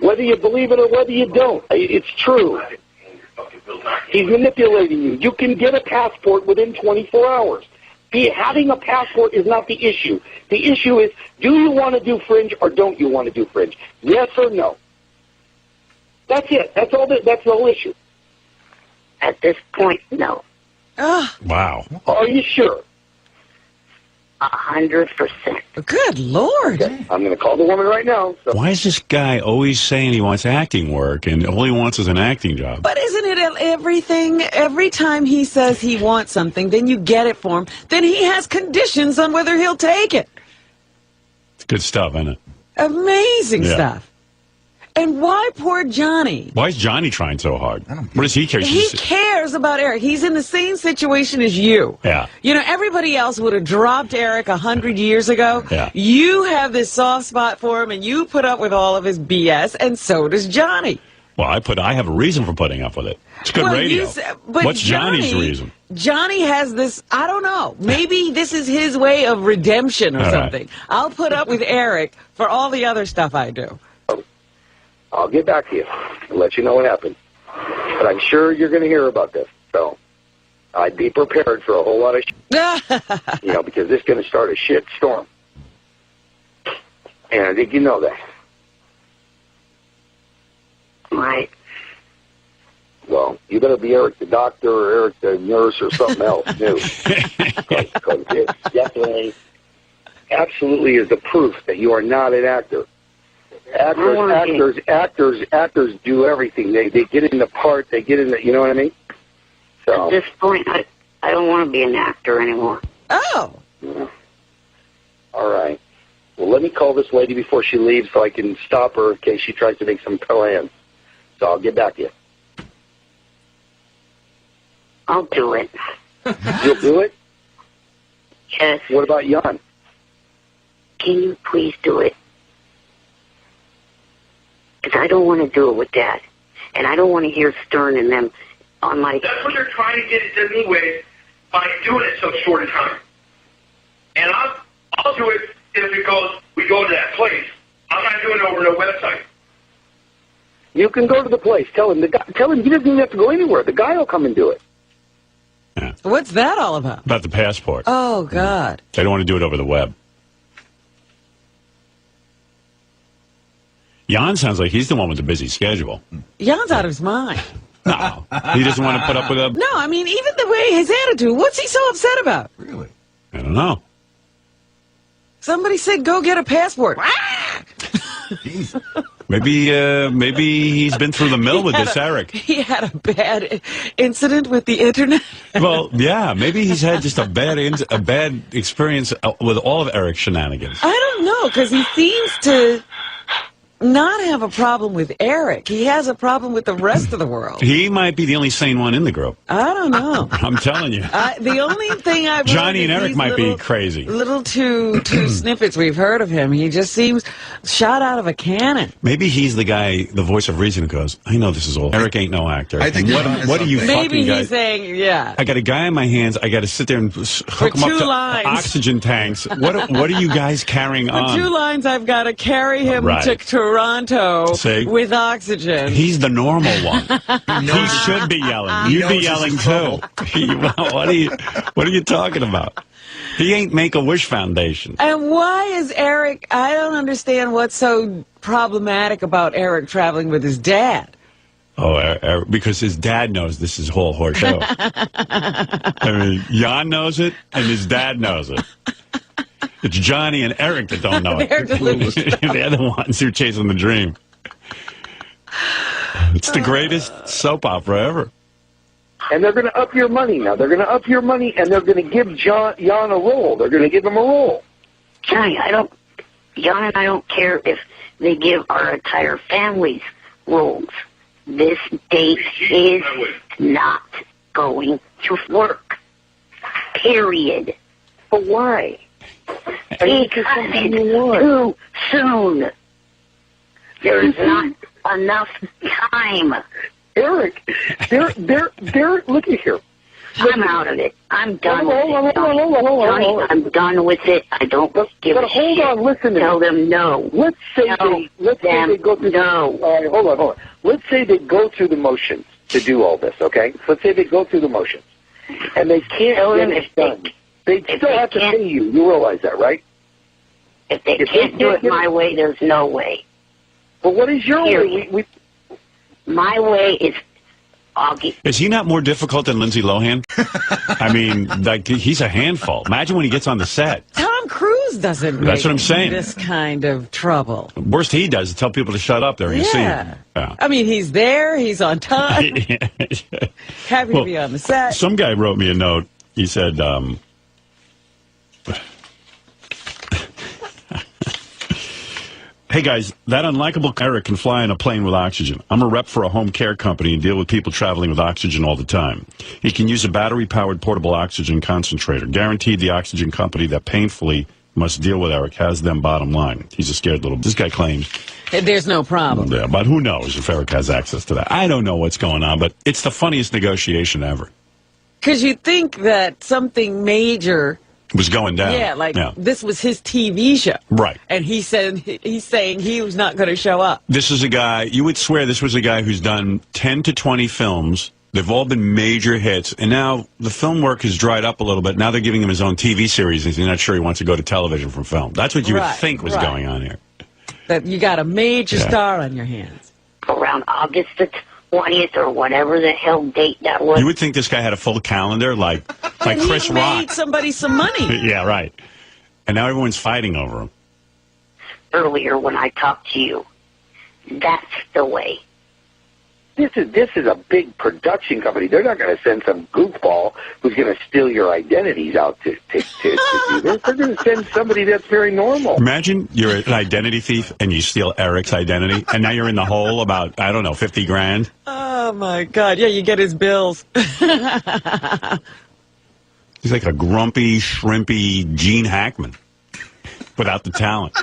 [SPEAKER 18] Whether you believe it or whether you don't, it's true. He's manipulating you. You can get a passport within 24 hours. Having a passport is not the issue. The issue is, do you want to do Fringe or don't you want to do Fringe? Yes or no? That's it. That's all. That's the whole issue.
[SPEAKER 1] At this point, no.
[SPEAKER 2] Wow.
[SPEAKER 18] Are you sure?
[SPEAKER 1] 100%.
[SPEAKER 3] Good Lord.
[SPEAKER 18] Okay. I'm going to call the woman right now. So.
[SPEAKER 2] Why is this guy always saying he wants acting work and all he wants is an acting job?
[SPEAKER 3] But isn't it everything? Every time he says he wants something, then you get it for him. Then he has conditions on whether he'll take it.
[SPEAKER 2] It's good stuff, isn't it?
[SPEAKER 3] Amazing stuff. And why poor Johnny?
[SPEAKER 2] Why is Johnny trying so hard? What does he care?
[SPEAKER 3] He cares about Eric. He's in the same situation as you.
[SPEAKER 2] Yeah.
[SPEAKER 3] You know, everybody else would have dropped Eric 100 years ago.
[SPEAKER 2] Yeah.
[SPEAKER 3] You have this soft spot for him, and you put up with all of his BS, and so does Johnny.
[SPEAKER 2] Well, I have a reason for putting up with it. It's good radio.
[SPEAKER 3] But
[SPEAKER 2] What's Johnny's reason?
[SPEAKER 3] Johnny has this, I don't know, maybe this is his way of redemption or something. Right. I'll put up with Eric for all the other stuff I do.
[SPEAKER 18] I'll get back to you and let you know what happened. But I'm sure you're going to hear about this. So I'd be prepared for a whole lot of shit. You know, because this is going to start a shit storm. And I think you know that.
[SPEAKER 1] Right.
[SPEAKER 18] Well, you better be Eric the doctor or Eric the nurse or something else new. Because it definitely, absolutely is the proof that you are not an actor. Actors do everything. They get in the part. They get in the. You know what I mean? So
[SPEAKER 1] at this point, I don't want to be an actor anymore.
[SPEAKER 3] Oh.
[SPEAKER 18] Yeah. All right. Well, let me call this lady before she leaves so I can stop her in case she tries to make some plans. So I'll get back to you.
[SPEAKER 1] I'll do it.
[SPEAKER 18] You'll do it?
[SPEAKER 1] Yes.
[SPEAKER 18] What about Jan?
[SPEAKER 1] Can you please do it? Because I don't want to do it with Dad. And I don't want to hear Stern and them on my...
[SPEAKER 5] That's what they're trying to get it done anyway by doing it so short a time. And I'll do it if it goes, we go to that place. I'm not doing it over no website.
[SPEAKER 18] You can go to the place. Tell him he doesn't even have to go anywhere. The guy will come and do it.
[SPEAKER 3] What's that all about?
[SPEAKER 2] About the passport.
[SPEAKER 3] Oh, God.
[SPEAKER 2] They don't want to do it over the web. Jan sounds like he's the one with the busy schedule.
[SPEAKER 3] Jan's out of his mind.
[SPEAKER 2] No, he doesn't want to put up with a...
[SPEAKER 3] No, I mean, even the way his attitude, what's he so upset about?
[SPEAKER 21] Really?
[SPEAKER 2] I don't know.
[SPEAKER 3] Somebody said, go get a passport.
[SPEAKER 2] Maybe he's been through the mill with this Eric.
[SPEAKER 3] He had a bad incident with the internet.
[SPEAKER 2] Well, yeah, maybe he's had just a bad experience with all of Eric's shenanigans.
[SPEAKER 3] I don't know, because he seems to not have a problem with Eric. He has a problem with the rest of the world.
[SPEAKER 2] He might be the only sane one in the group.
[SPEAKER 3] I don't know.
[SPEAKER 2] I'm telling you.
[SPEAKER 3] The only thing I've
[SPEAKER 2] Johnny
[SPEAKER 3] heard
[SPEAKER 2] and Eric might be crazy.
[SPEAKER 3] Little two snippets we've heard of him. He just seems shot out of a cannon.
[SPEAKER 2] Maybe he's the guy, the voice of reason, who goes, I know this is all. Eric ain't no actor.
[SPEAKER 21] I think
[SPEAKER 2] what are you
[SPEAKER 3] Maybe
[SPEAKER 2] fucking
[SPEAKER 3] he's
[SPEAKER 2] guys?
[SPEAKER 3] saying, yeah.
[SPEAKER 2] I got a guy in my hands. I got to sit there and hook him up
[SPEAKER 3] 2
[SPEAKER 2] to
[SPEAKER 3] lines.
[SPEAKER 2] oxygen tanks. What are you guys carrying
[SPEAKER 3] For
[SPEAKER 2] on?
[SPEAKER 3] 2 lines, I've got to carry him
[SPEAKER 2] Right.
[SPEAKER 3] to Toronto
[SPEAKER 2] See?
[SPEAKER 3] with oxygen.
[SPEAKER 2] He's the normal one. He should be yelling. You'd be yelling too. What are you talking about? He ain't Make-A-Wish Foundation.
[SPEAKER 3] And why is Eric, I don't understand what's so problematic about Eric traveling with his dad.
[SPEAKER 2] Oh, because his dad knows this is whole horse show. I mean, Jan knows it, and his dad knows it. It's Johnny and Eric that don't know it. They're the ones who are chasing the dream. It's the greatest soap opera ever.
[SPEAKER 18] And they're going to up your money now. They're going to up your money, and they're going to give Jan a role. They're going to give him a role.
[SPEAKER 1] Johnny, Jan and I don't care if they give our entire families roles. This date is not going to work. Period.
[SPEAKER 18] But why?
[SPEAKER 1] Because it's too soon. There is not enough time.
[SPEAKER 18] Eric, they're look at here.
[SPEAKER 1] I'm out of it. I'm done with it.
[SPEAKER 18] Hold on.
[SPEAKER 1] Johnny, I'm done with it. I don't give a shit.
[SPEAKER 18] Hold on, listen to
[SPEAKER 1] Tell
[SPEAKER 18] me.
[SPEAKER 1] them no.
[SPEAKER 18] Let's say they go through
[SPEAKER 1] no.
[SPEAKER 18] All right, hold on. Let's say they go through the motions to do all this, okay? Let's say they go through the motions. And they can't get it done. They still have to pay you. You realize that, right?
[SPEAKER 1] If they can't do it my way, there's no way.
[SPEAKER 18] But what is your way?
[SPEAKER 1] My way is Augie.
[SPEAKER 2] Is he not more difficult than Lindsay Lohan? I mean, like, he's a handful. Imagine when he gets on the set.
[SPEAKER 3] Tom Cruise doesn't
[SPEAKER 2] That's
[SPEAKER 3] make
[SPEAKER 2] what I'm saying.
[SPEAKER 3] this kind of trouble.
[SPEAKER 2] The worst he does is tell people to shut up during a scene. Yeah.
[SPEAKER 3] I mean, he's there. He's on time. Happy to be on the set.
[SPEAKER 2] Some guy wrote me a note. He said, hey guys, that unlikable Eric can fly in a plane with oxygen. I'm a rep for a home care company and deal with people traveling with oxygen all the time. He can use a battery-powered portable oxygen concentrator. Guaranteed the oxygen company that painfully must deal with Eric has them bottom line. He's a scared little... This guy claims...
[SPEAKER 3] There's no problem.
[SPEAKER 2] Yeah, but who knows if Eric has access to that. I don't know what's going on, but it's the funniest negotiation ever.
[SPEAKER 3] Because you think that something major...
[SPEAKER 2] was going down.
[SPEAKER 3] Yeah, this was his TV show.
[SPEAKER 2] Right.
[SPEAKER 3] And he's saying he was not going to show up.
[SPEAKER 2] This is a guy, you would swear this was a guy who's done 10 to 20 films. They've all been major hits. And now the film work has dried up a little bit. Now they're giving him his own TV series, and he's not sure he wants to go to television from film. That's what you would think was going on here.
[SPEAKER 3] That you got a major star on your hands.
[SPEAKER 1] Around August the 20th or whatever the hell date that was.
[SPEAKER 2] You would think this guy had a full calendar like Chris Rock.
[SPEAKER 3] Made somebody some money.
[SPEAKER 2] Yeah, right. And now everyone's fighting over him.
[SPEAKER 1] Earlier when I talked to you, that's the way.
[SPEAKER 18] this is a big production company. They're not going to send some goofball who's going to steal your identities out to do this. They're going to send somebody that's very normal.
[SPEAKER 2] Imagine you're an identity thief and you steal Eric's identity, and now you're in the hole about, I don't know, 50 grand.
[SPEAKER 3] Oh, my God. Yeah, you get his bills.
[SPEAKER 2] He's like a grumpy, shrimpy Gene Hackman without the talent.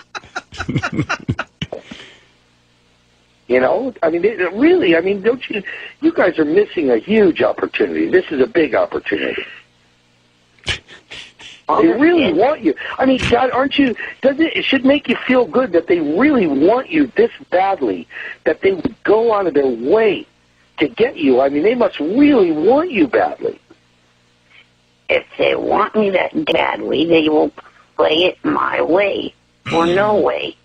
[SPEAKER 18] You know, I mean, really, I mean, don't you guys are missing a huge opportunity. This is a big opportunity. They really want you. I mean, God, it should make you feel good that they really want you this badly, that they would go out of their way to get you. I mean, they must really want you badly.
[SPEAKER 1] If they want me that badly, they will play it my way or no way.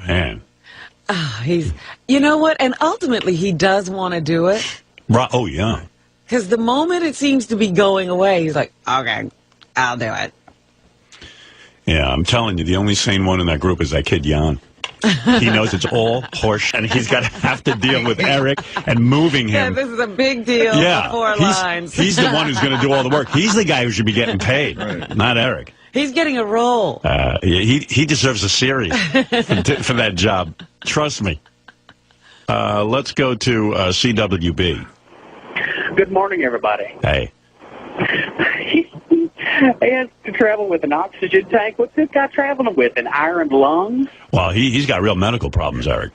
[SPEAKER 2] Man.
[SPEAKER 3] Oh, you know what? And ultimately, he does want to do it.
[SPEAKER 2] Right. Oh, yeah.
[SPEAKER 3] Because the moment it seems to be going away, he's like, okay, I'll do it.
[SPEAKER 2] Yeah, I'm telling you, the only sane one in that group is that kid, Jan. He knows it's all horse, and he's got to have to deal with Eric and moving him.
[SPEAKER 3] Yeah, this is a big deal.
[SPEAKER 2] Yeah,
[SPEAKER 3] for 4 lines.
[SPEAKER 2] He's the one who's going to do all the work. He's the guy who should be getting paid, not Eric.
[SPEAKER 3] He's getting a role.
[SPEAKER 2] He deserves a series for that job. Trust me. Let's go to CWB.
[SPEAKER 7] Good morning, everybody.
[SPEAKER 2] Hey.
[SPEAKER 7] He has to travel with an oxygen tank. What's this guy traveling with? An iron lung?
[SPEAKER 2] Well, he's got real medical problems, Eric.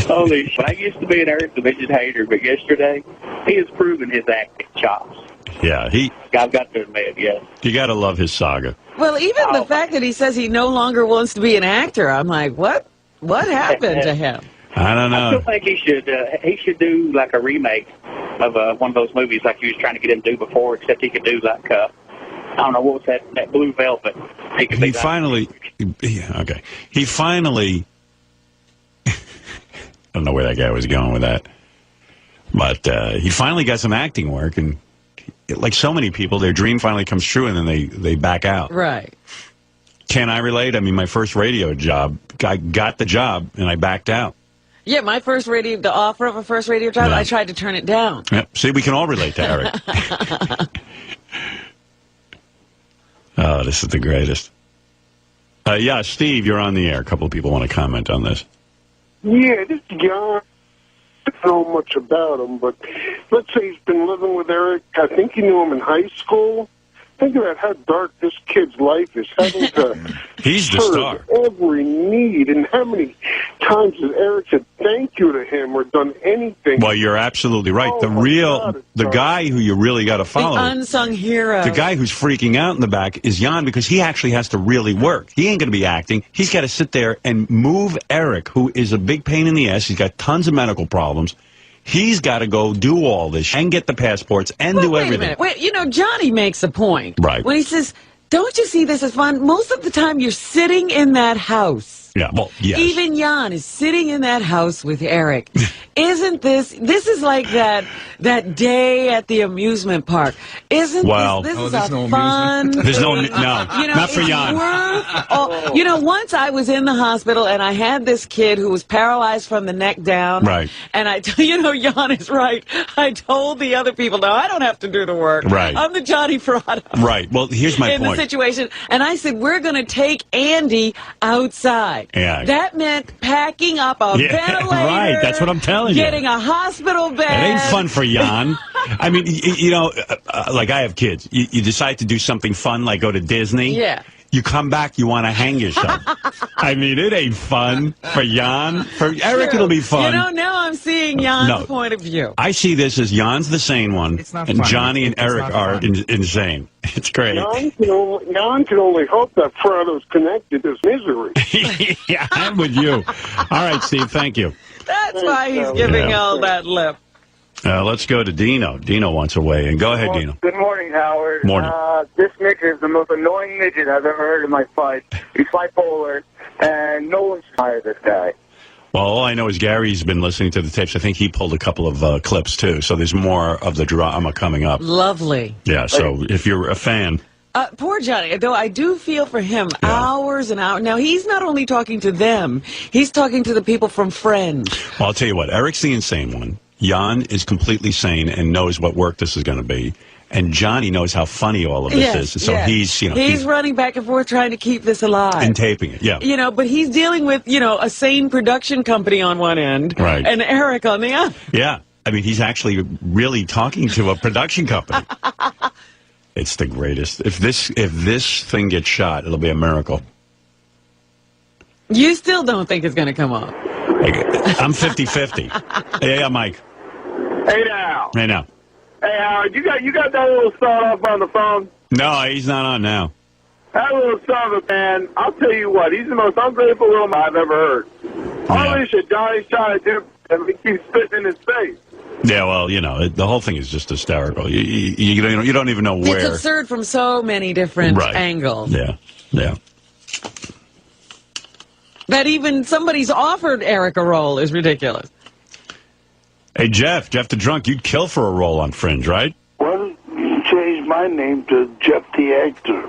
[SPEAKER 7] Holy shit. I used to be an Eric Division hater, but yesterday he has proven his acting chops.
[SPEAKER 2] Yeah,
[SPEAKER 7] I've got to admit, yes.
[SPEAKER 2] You got to love his saga.
[SPEAKER 3] Well, even the fact that he says he no longer wants to be an actor, I'm like, what? What happened to him?
[SPEAKER 2] I don't know.
[SPEAKER 7] I still think he should do like a remake of one of those movies like he was trying to get him to do before, except he could do like I don't know, what was that Blue Velvet. He
[SPEAKER 2] finally I don't know where that guy was going with that, but he finally got some acting work, and like so many people, their dream finally comes true, and then they back out.
[SPEAKER 3] Right.
[SPEAKER 2] Can I relate? I mean, my first radio job, I got the job, and I backed out.
[SPEAKER 3] Yeah, the offer of a first radio job, I tried to turn it down.
[SPEAKER 2] Yep. See, we can all relate to Eric. Oh, this is the greatest. Yeah, Steve, you're on the air. A couple of people want to comment on this.
[SPEAKER 15] Yeah, this guy, I don't know much about him, but let's say he's been living with Eric. I think you knew him in high school. Think about how dark this kid's life is, having to
[SPEAKER 2] He's the star.
[SPEAKER 15] Every need, and how many times has Eric said thank you to him or done anything?
[SPEAKER 2] Well, you're absolutely right.
[SPEAKER 15] Oh,
[SPEAKER 2] The guy who you really got to follow,
[SPEAKER 3] the unsung hero.
[SPEAKER 2] the guy who's freaking out in the back is Jan, because he actually has to really work. He ain't going to be acting. He's got to sit there and move Eric, who is a big pain in the ass. He's got tons of medical problems. He's got to go do all this and get the passports and do everything.
[SPEAKER 3] Wait, Johnny makes a point.
[SPEAKER 2] Right.
[SPEAKER 3] When he says, don't you see this as fun? Most of the time you're sitting in that house.
[SPEAKER 2] Yeah, well, yes.
[SPEAKER 3] Even Jan is sitting in that house with Eric. Isn't this is like that day at the amusement park. Isn't this is a fun
[SPEAKER 2] There's no,
[SPEAKER 3] thing.
[SPEAKER 2] not for Jan.
[SPEAKER 3] Once I was in the hospital and I had this kid who was paralyzed from the neck down.
[SPEAKER 2] Right.
[SPEAKER 3] And Jan is right. I told the other people, no, I don't have to do the work.
[SPEAKER 2] Right.
[SPEAKER 3] I'm the Johnny Fratto.
[SPEAKER 2] Right. Well, here's my
[SPEAKER 3] in
[SPEAKER 2] point.
[SPEAKER 3] the situation. And I said, we're going to take Andy outside.
[SPEAKER 2] Yeah.
[SPEAKER 3] That meant packing up a ventilator.
[SPEAKER 2] Right. That's what I'm telling you.
[SPEAKER 3] Getting a hospital bed.
[SPEAKER 2] It ain't fun for Jan. I mean, like I have kids. You decide to do something fun, like go to Disney.
[SPEAKER 3] Yeah.
[SPEAKER 2] You come back, you want to hang yourself. I mean, it ain't fun for Jan. For Eric, it'll be fun.
[SPEAKER 3] Now I'm seeing Jan's point of view.
[SPEAKER 2] I see this as Jan's the sane one, and
[SPEAKER 15] funny.
[SPEAKER 2] Johnny and Eric are insane. It's great.
[SPEAKER 15] Jan can only hope that Fratto's connected his misery.
[SPEAKER 2] Yeah, I'm with you. All right, Steve, thank you.
[SPEAKER 3] That's why he's giving all that lip.
[SPEAKER 2] Let's go to Dino. Dino wants a weigh in. Go ahead, Dino.
[SPEAKER 8] Good morning, Howard.
[SPEAKER 2] Morning.
[SPEAKER 8] This midget is the most annoying midget I've ever heard in my life. He's bipolar, and no one should hire this guy.
[SPEAKER 2] Well, all I know is Gary's been listening to the tapes. I think he pulled a couple of clips, too. So there's more of the drama coming up.
[SPEAKER 3] Lovely.
[SPEAKER 2] Yeah, so if you're a fan.
[SPEAKER 3] Poor Johnny, though I do feel for him hours and hours. Now, he's not only talking to them, he's talking to the people from Friends.
[SPEAKER 2] Well, I'll tell you what, Eric's the insane one. Jan is completely sane and knows what work this is going to be. And Johnny knows how funny all of this is. So
[SPEAKER 3] he's running back and forth trying to keep this alive.
[SPEAKER 2] And taping it, yeah.
[SPEAKER 3] But he's dealing with, a sane production company on one end.
[SPEAKER 2] Right.
[SPEAKER 3] And Eric on the other.
[SPEAKER 2] Yeah. I mean, he's actually really talking to a production company. It's the greatest. If this thing gets shot, it'll be a miracle.
[SPEAKER 3] You still don't think it's going to come off?
[SPEAKER 2] I'm 50-50. Yeah, Mike.
[SPEAKER 14] Hey, now.
[SPEAKER 2] Hey, now.
[SPEAKER 14] Hey, Howard, you got that little start off on the phone?
[SPEAKER 2] No, he's not on now.
[SPEAKER 14] That little son of a man, I'll tell you what, he's the most ungrateful little man I've ever heard. All this shit Johnny's trying to do, and he keeps spitting in his face.
[SPEAKER 2] Yeah, well, the whole thing is just hysterical. You don't even know where.
[SPEAKER 3] It's absurd from so many different angles.
[SPEAKER 2] Yeah, yeah.
[SPEAKER 3] That even somebody's offered Eric a role is ridiculous.
[SPEAKER 2] Hey, Jeff the Drunk, you'd kill for a role on Fringe, right?
[SPEAKER 17] Well, you changed my name to Jeff the Actor.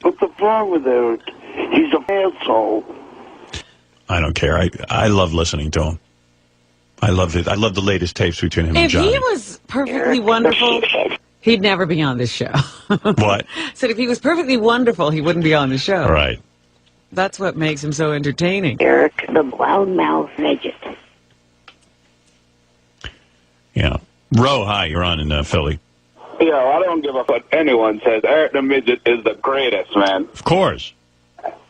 [SPEAKER 17] What's the wrong with Eric? He's an asshole.
[SPEAKER 2] I don't care. I love listening to him. I love it. I love the latest tapes between him and Johnny.
[SPEAKER 3] If he was perfectly wonderful, he'd never be on this show.
[SPEAKER 2] What?
[SPEAKER 3] Said if he was perfectly wonderful, he wouldn't be on the show.
[SPEAKER 2] Right.
[SPEAKER 3] That's what makes him so entertaining.
[SPEAKER 1] Eric, the loudmouth midget.
[SPEAKER 2] Yeah. Ro, hi. You're on in Philly.
[SPEAKER 9] Yo, I don't give a fuck what anyone says. Eric the Midget is the greatest, man.
[SPEAKER 2] Of course.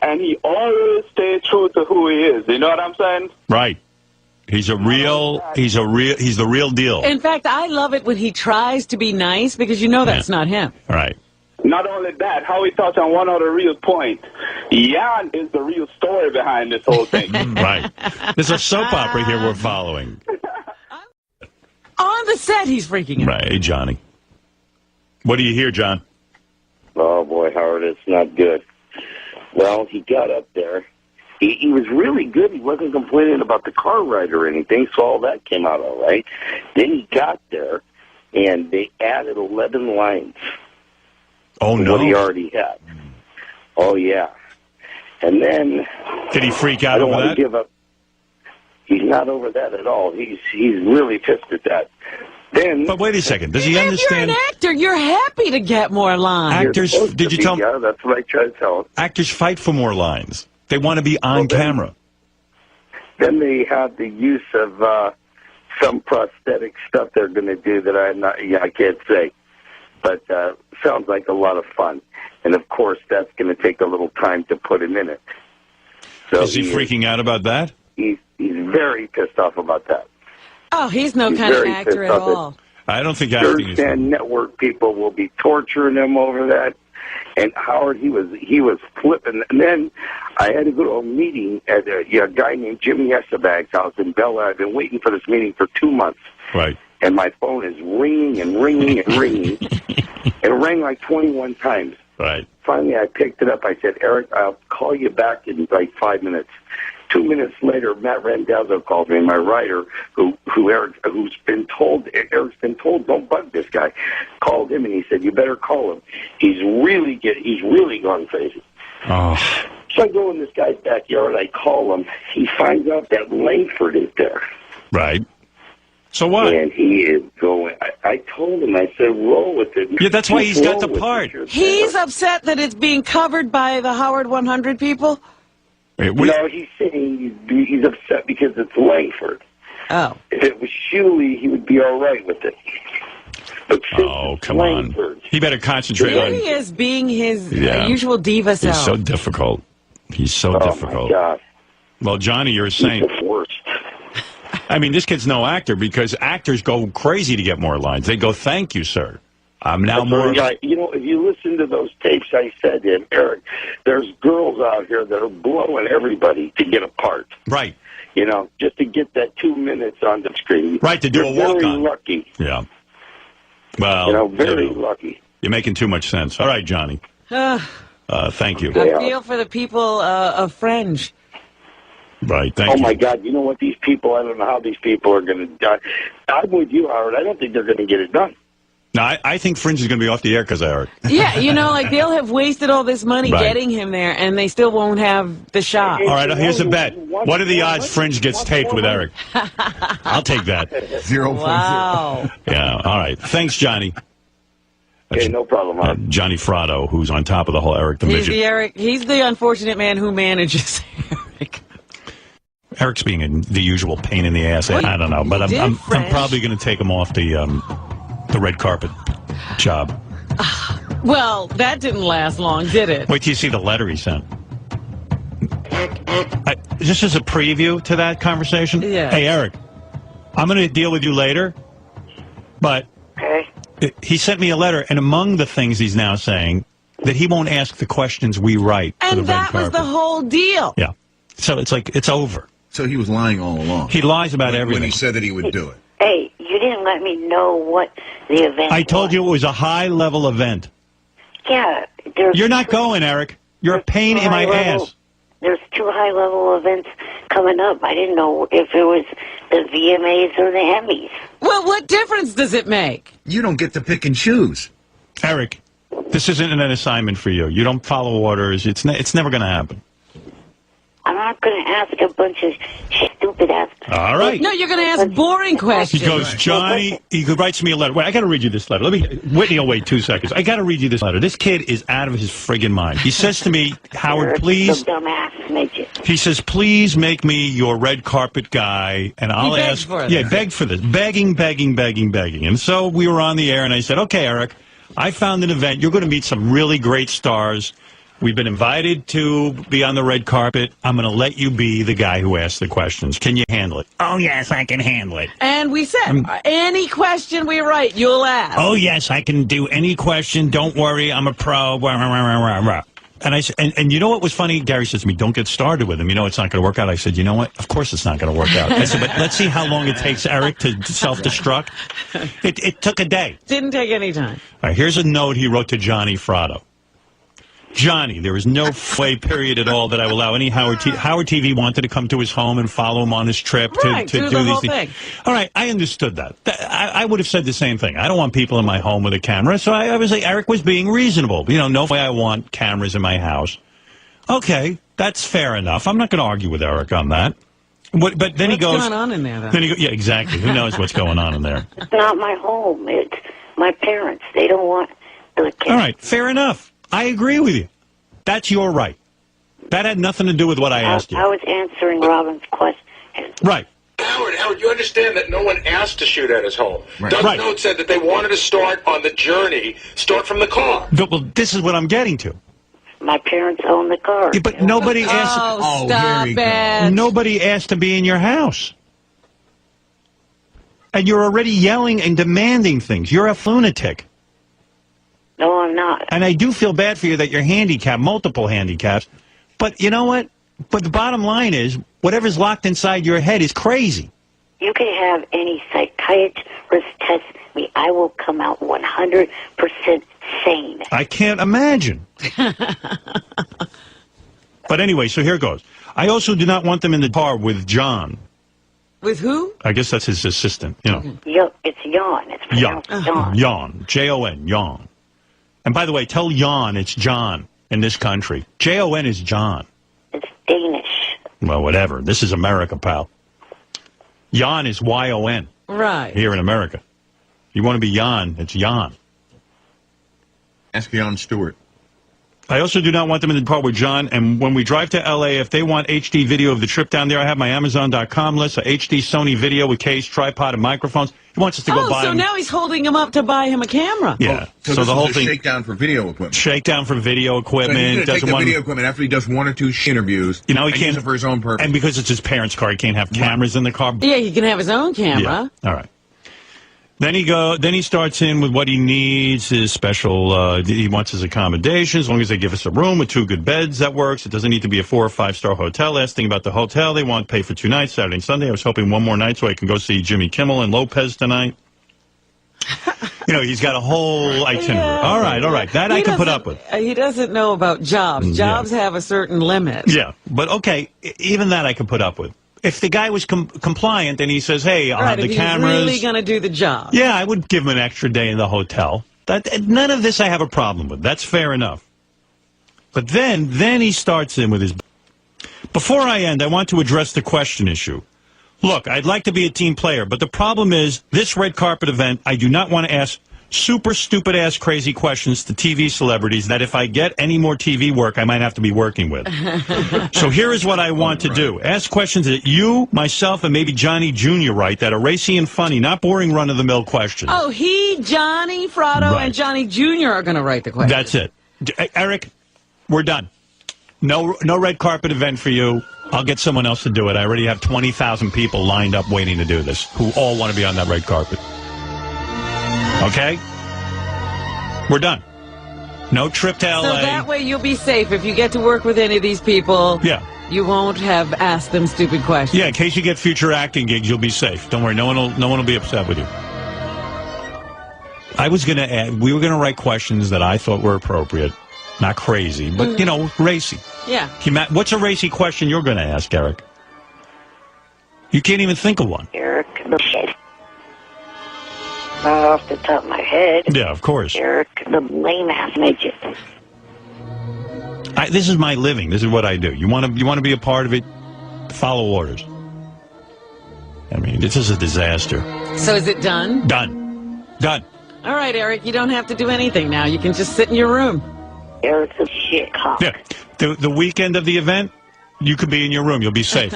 [SPEAKER 9] And he always stays true to who he is. You know what I'm saying?
[SPEAKER 2] Right. He's the real deal.
[SPEAKER 3] In fact, I love it when he tries to be nice because that's not him.
[SPEAKER 2] Right.
[SPEAKER 9] Not only that, how he touched on one other real point. Jan is the real story behind this whole thing.
[SPEAKER 2] Right. There's a soap opera here we're following.
[SPEAKER 3] On the set, he's freaking out.
[SPEAKER 2] Right. Hey, Johnny. What do you hear, John?
[SPEAKER 18] Oh, boy, Howard, it's not good. Well, he got up there. He was really good. He wasn't complaining about the car ride or anything, so all that came out all right. Then he got there, and they added 11 lines.
[SPEAKER 2] Oh, no.
[SPEAKER 18] What he already had. Oh, yeah. And then...
[SPEAKER 2] Did he freak out over that?
[SPEAKER 18] I don't want to give up. He's not over that at all. He's really pissed at that. Then...
[SPEAKER 2] But wait a second. Does he understand...
[SPEAKER 3] If you're an actor, you're happy to get more lines.
[SPEAKER 2] Actors... Did you tell him?
[SPEAKER 18] Yeah, that's what I tried to tell him.
[SPEAKER 2] Actors fight for more lines. They want to be on camera.
[SPEAKER 18] Then they have the use of some prosthetic stuff they're going to do that I can't say. But sounds like a lot of fun. And, of course, that's going to take a little time to put him in it. So
[SPEAKER 2] is he freaking out about that?
[SPEAKER 18] He's very pissed off about that.
[SPEAKER 3] Oh, he's no kind of actor at all.
[SPEAKER 2] I don't think acting is...
[SPEAKER 18] Network people will be torturing him over that. And Howard, he was flipping. And then I had to go to a meeting at a guy named Jimmy Essebag's house in Bel Air. I've been waiting for this meeting for 2 months.
[SPEAKER 2] Right.
[SPEAKER 18] And my phone is ringing and ringing and ringing. It rang like 21 times.
[SPEAKER 2] Right.
[SPEAKER 18] Finally, I picked it up. I said, Eric, I'll call you back in like 5 minutes. 2 minutes later, Matt Randazzo called me, my writer, Eric's been told, don't bug this guy. Called him and he said, you better call him. He's really gone crazy.
[SPEAKER 2] Oh.
[SPEAKER 18] So I go in this guy's backyard. I call him. He finds out that Langford is there.
[SPEAKER 2] Right. So what?
[SPEAKER 18] And he is going. I told him. I said, roll with it.
[SPEAKER 2] Yeah, that's why he's got the part.
[SPEAKER 3] He's upset that it's being covered by the Howard 100 people?
[SPEAKER 18] No, he's saying he's upset because it's Langford.
[SPEAKER 3] Oh.
[SPEAKER 18] If it was Shuley, he would be all right with it. But
[SPEAKER 2] come on. He better concentrate
[SPEAKER 3] Here
[SPEAKER 2] on...
[SPEAKER 3] he is being his usual diva self.
[SPEAKER 2] He's so difficult. He's so difficult.
[SPEAKER 18] My God.
[SPEAKER 2] Well, Johnny, you're a saint.
[SPEAKER 18] He's the worst.
[SPEAKER 2] I mean, this kid's no actor because actors go crazy to get more lines. They go, thank you, sir. I'm now more...
[SPEAKER 18] if you listen to those tapes I said to him, Eric, there's girls out here that are blowing everybody to get a part.
[SPEAKER 2] Right.
[SPEAKER 18] Just to get that 2 minutes on the screen.
[SPEAKER 2] Right, to do a walk-on.
[SPEAKER 18] Very lucky.
[SPEAKER 2] Yeah. Well,
[SPEAKER 18] very lucky.
[SPEAKER 2] You're making too much sense. All right, Johnny. Thank you.
[SPEAKER 3] I feel for the people of Fringe.
[SPEAKER 2] Right, thank you.
[SPEAKER 18] Oh, my God, you know what? These people, I don't know how these people are going to die. I'm with you, Howard. I don't think they're going to get it done.
[SPEAKER 2] No, I think Fringe is going to be off the air because of Eric.
[SPEAKER 3] Yeah, like they'll have wasted all this money getting him there, and they still won't have the shot.
[SPEAKER 2] All right, here's a bet. What are the odds Fringe gets taped with Eric? I'll take that.
[SPEAKER 21] 0.0.
[SPEAKER 3] Wow.
[SPEAKER 2] Yeah, all right. Thanks, Johnny.
[SPEAKER 18] Okay, no problem.
[SPEAKER 2] Johnny Fratto, who's on top of the whole Eric the Midget.
[SPEAKER 3] He's the unfortunate man who manages Eric.
[SPEAKER 2] Eric's being the usual pain in the ass. I don't know, but I'm probably going to take him off the red carpet job.
[SPEAKER 3] Well, that didn't last long, did it?
[SPEAKER 2] Wait till you see the letter he sent. Just as a preview to that conversation.
[SPEAKER 3] Yeah.
[SPEAKER 2] Hey, Eric, I'm going to deal with you later, but he sent me a letter, and among the things he's now saying, that he won't ask the questions we write for the
[SPEAKER 3] And
[SPEAKER 2] red
[SPEAKER 3] that was
[SPEAKER 2] carpet.
[SPEAKER 3] the whole deal.
[SPEAKER 2] Yeah. So it's like, it's over.
[SPEAKER 21] So he was lying all along.
[SPEAKER 2] He lies about everything.
[SPEAKER 21] When he said that he would do it.
[SPEAKER 1] Hey, you didn't let me know what the event
[SPEAKER 2] I told you it was a high-level event.
[SPEAKER 1] Yeah.
[SPEAKER 2] You're not going, Eric. You're a pain in my ass.
[SPEAKER 1] There's 2 high-level events coming up. I didn't know if it was the VMAs or the Emmys.
[SPEAKER 3] Well, what difference does it make?
[SPEAKER 21] You don't get to pick and choose.
[SPEAKER 2] Eric, this isn't an assignment for you. You don't follow orders. It's never going to happen.
[SPEAKER 1] I'm not going to ask a bunch of stupid ass.
[SPEAKER 2] All right.
[SPEAKER 3] No, you're going to ask boring questions.
[SPEAKER 2] He goes, Johnny, he writes me a letter. Wait, I got to read you this letter. Whitney will wait 2 seconds. I got to read you this letter. This kid is out of his friggin' mind. He says to me, Howard, please.
[SPEAKER 1] Dumbass midget.
[SPEAKER 2] He says, please make me your red carpet guy, and I'll ask. Beg for this. Begging. And so we were on the air, and I said, okay, Eric, I found an event. You're going to meet some really great stars. We've been invited to be on the red carpet. I'm going to let you be the guy who asks the questions. Can you handle it? Oh, yes, I can handle it.
[SPEAKER 3] And we said, any question we write, you'll ask.
[SPEAKER 2] Oh, yes, I can do any question. Don't worry, I'm a pro. And I said, and you know what was funny? Gary says to me, don't get started with him. You know it's not going to work out. I said, you know what? Of course it's not going to work out. I said, but let's see how long it takes Eric to self-destruct. It took a day.
[SPEAKER 3] Didn't take any time.
[SPEAKER 2] All right, here's a note he wrote to Johnny Fratto. Johnny, there is no way, period, at all that I will allow any Howard TV wanted to come to his home and follow him on his trip to do
[SPEAKER 3] the
[SPEAKER 2] these
[SPEAKER 3] whole
[SPEAKER 2] things.
[SPEAKER 3] thing.
[SPEAKER 2] All right, I understood that. I would have said the same thing. I don't want people in my home with a camera, so I was like, Eric was being reasonable. No way I want cameras in my house. Okay, that's fair enough. I'm not going to argue with Eric on that. But then he goes...
[SPEAKER 3] What's going on in there, though?
[SPEAKER 2] Then he goes, yeah, exactly. Who knows what's going on in there?
[SPEAKER 1] It's not my home. It's my parents. They don't want the camera.
[SPEAKER 2] All right, fair enough. I agree with you. That's your right. That had nothing to do with what I asked you.
[SPEAKER 1] I was answering Robin's question.
[SPEAKER 2] Right.
[SPEAKER 6] Howard, you understand that no one asked to shoot at his home. Doug's note said that they wanted to start on the journey, start from the car.
[SPEAKER 2] Well, this is what I'm getting to.
[SPEAKER 1] My parents own the car.
[SPEAKER 2] Yeah, but nobody asked.
[SPEAKER 3] Oh, stop it.
[SPEAKER 2] Nobody asked to be in your house. And you're already yelling and demanding things. You're a lunatic.
[SPEAKER 1] No, I'm not.
[SPEAKER 2] And I do feel bad for you that you're handicapped, multiple handicaps. But you know what? But the bottom line is, whatever's locked inside your head is crazy.
[SPEAKER 1] You can have any psychiatrist test me. I will come out 100% sane.
[SPEAKER 2] I can't imagine. But anyway, so here goes. I also do not want them in the car with John.
[SPEAKER 3] With who?
[SPEAKER 2] I guess that's his assistant,
[SPEAKER 1] It's Jan. It's pronounced Jan.
[SPEAKER 2] Jan. Jon. Jan. And by the way, tell Jan it's John in this country. Jon is John.
[SPEAKER 1] It's Danish.
[SPEAKER 2] Well, whatever. This is America, pal. Jan is Y-O-N.
[SPEAKER 3] Right.
[SPEAKER 2] Here in America. You want to be Jan, it's Jan.
[SPEAKER 21] Ask Jon Stewart.
[SPEAKER 2] I also do not want them in the car with John. And when we drive to L.A., if they want HD video of the trip down there, I have my Amazon.com list, a HD Sony video with case, tripod, and microphones. He wants us to go buy
[SPEAKER 3] so
[SPEAKER 2] him.
[SPEAKER 3] now he's holding him up to buy him a camera.
[SPEAKER 2] Yeah.
[SPEAKER 21] So
[SPEAKER 2] the whole thing.
[SPEAKER 21] Shakedown for video equipment.
[SPEAKER 2] Shakedown for video equipment.
[SPEAKER 21] So he's going to take the
[SPEAKER 2] want
[SPEAKER 21] video equipment after he does 1 or 2 interviews.
[SPEAKER 2] He
[SPEAKER 21] can't
[SPEAKER 2] can't
[SPEAKER 21] use it for his own purpose.
[SPEAKER 2] And because it's his parents' car, he can't have cameras in the car.
[SPEAKER 3] Yeah, he can have his own camera.
[SPEAKER 2] Yeah. All right. Then he starts in with what he needs, his special, he wants his accommodation, as long as they give us a room with 2 good beds, that works. It doesn't need to be a 4 or 5-star hotel. Last thing about the hotel, they want to pay for 2 nights, Saturday and Sunday. I was hoping one more night so I can go see Jimmy Kimmel and Lopez tonight. He's got a whole itinerary.
[SPEAKER 3] Yeah.
[SPEAKER 2] All right. That I can put up with.
[SPEAKER 3] He doesn't know about jobs. Jobs have a certain limit.
[SPEAKER 2] Yeah, but okay, even that I can put up with. if the guy was compliant and he says, hey, I'll have the cameras.
[SPEAKER 3] He's really going to do the job.
[SPEAKER 2] Yeah, I would give him an extra day in the hotel. None of this I have a problem with. That's fair enough. But then he starts in with his... Before I end, I want to address the question issue. Look, I'd like to be a team player, but the problem is, this red carpet event, I do not want to ask super stupid-ass crazy questions to TV celebrities that if I get any more TV work, I might have to be working with. So here is what I want to do. Ask questions that you, myself, and maybe Johnny Jr. write that are racy and funny, not boring run-of-the-mill questions.
[SPEAKER 3] Oh, Johnny, Frodo, and Johnny Jr. are going to write the questions.
[SPEAKER 2] That's it. Eric, we're done. No red carpet event for you. I'll get someone else to do it. I already have 20,000 people lined up waiting to do this who all want to be on that red carpet. Okay? We're done. No trip to L.A.
[SPEAKER 3] So that way you'll be safe. If you get to work with any of these people, you won't have asked them stupid questions.
[SPEAKER 2] Yeah, in case you get future acting gigs, you'll be safe. Don't worry. No one will be upset with you. We were going to write questions that I thought were appropriate. Not crazy, but, racy.
[SPEAKER 3] Yeah.
[SPEAKER 2] What's a racy question you're going to ask, Eric? You can't even think of one.
[SPEAKER 1] Eric, the shit. Not off the top of my head.
[SPEAKER 2] Yeah, of course.
[SPEAKER 1] Eric, the lame-ass midget.
[SPEAKER 2] This is my living. This is what I do. You want to be a part of it? Follow orders. I mean, this is a disaster.
[SPEAKER 3] So is it done?
[SPEAKER 2] Done.
[SPEAKER 3] All right, Eric, you don't have to do anything now. You can just sit in your room.
[SPEAKER 1] Eric's a shit cock.
[SPEAKER 2] Yeah. The weekend of the event, you could be in your room. You'll be safe.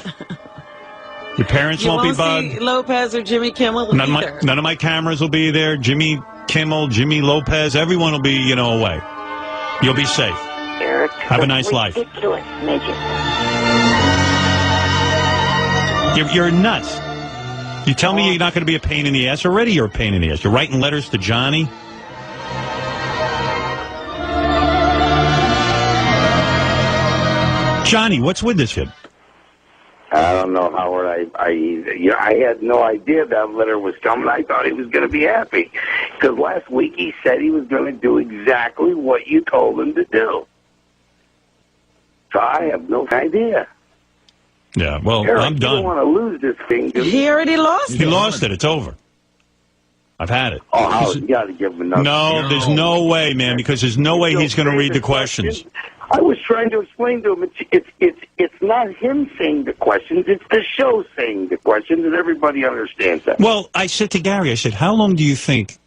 [SPEAKER 2] Your parents won't be bugged.
[SPEAKER 3] See Lopez or Jimmy Kimmel either.
[SPEAKER 2] None of my cameras will be there. Jimmy Kimmel, Jimmy Lopez, everyone will be, away. You'll be safe.
[SPEAKER 1] Eric,
[SPEAKER 2] have a nice life.
[SPEAKER 1] Ridiculous midget.
[SPEAKER 2] You're nuts. You tell me you're not going to be a pain in the ass. Already you're a pain in the ass. You're writing letters to Johnny. Johnny, what's with this kid?
[SPEAKER 18] I don't know, Howard. I had no idea that letter was coming. I thought he was going to be happy. Because last week he said he was going to do exactly what you told him to do. So I have no idea.
[SPEAKER 2] Yeah, well,
[SPEAKER 18] Eric,
[SPEAKER 2] I'm done.
[SPEAKER 18] You don't want to lose this thing, do you?
[SPEAKER 3] He already lost it.
[SPEAKER 2] He lost it. It's over. I've had it.
[SPEAKER 18] Oh, Howard, you got to give him another.
[SPEAKER 2] No, there's no way, man, because there's no way he's going to read the questions.
[SPEAKER 18] I was trying to explain to him it's not him saying the questions, it's the show saying the questions, and everybody understands that.
[SPEAKER 2] Well, I said to Gary, I said, how long do you think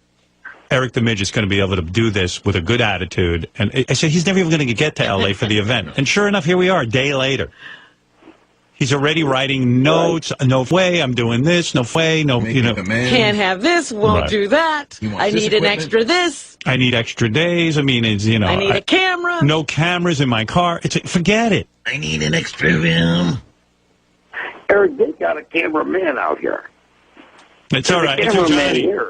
[SPEAKER 2] Eric the Midget's going to be able to do this with a good attitude? And I said, he's never even going to get to L.A. for the event. And sure enough, here we are, a day later. He's already writing notes. No way, I'm doing this. No way, no,
[SPEAKER 3] Can't have this, won't do that. I need an extra this.
[SPEAKER 2] I need extra days. I mean, it's,
[SPEAKER 3] I need a camera.
[SPEAKER 2] No cameras in my car. Forget it.
[SPEAKER 22] I need an extra room.
[SPEAKER 18] Eric, they got a cameraman out here.
[SPEAKER 2] It's all right. It's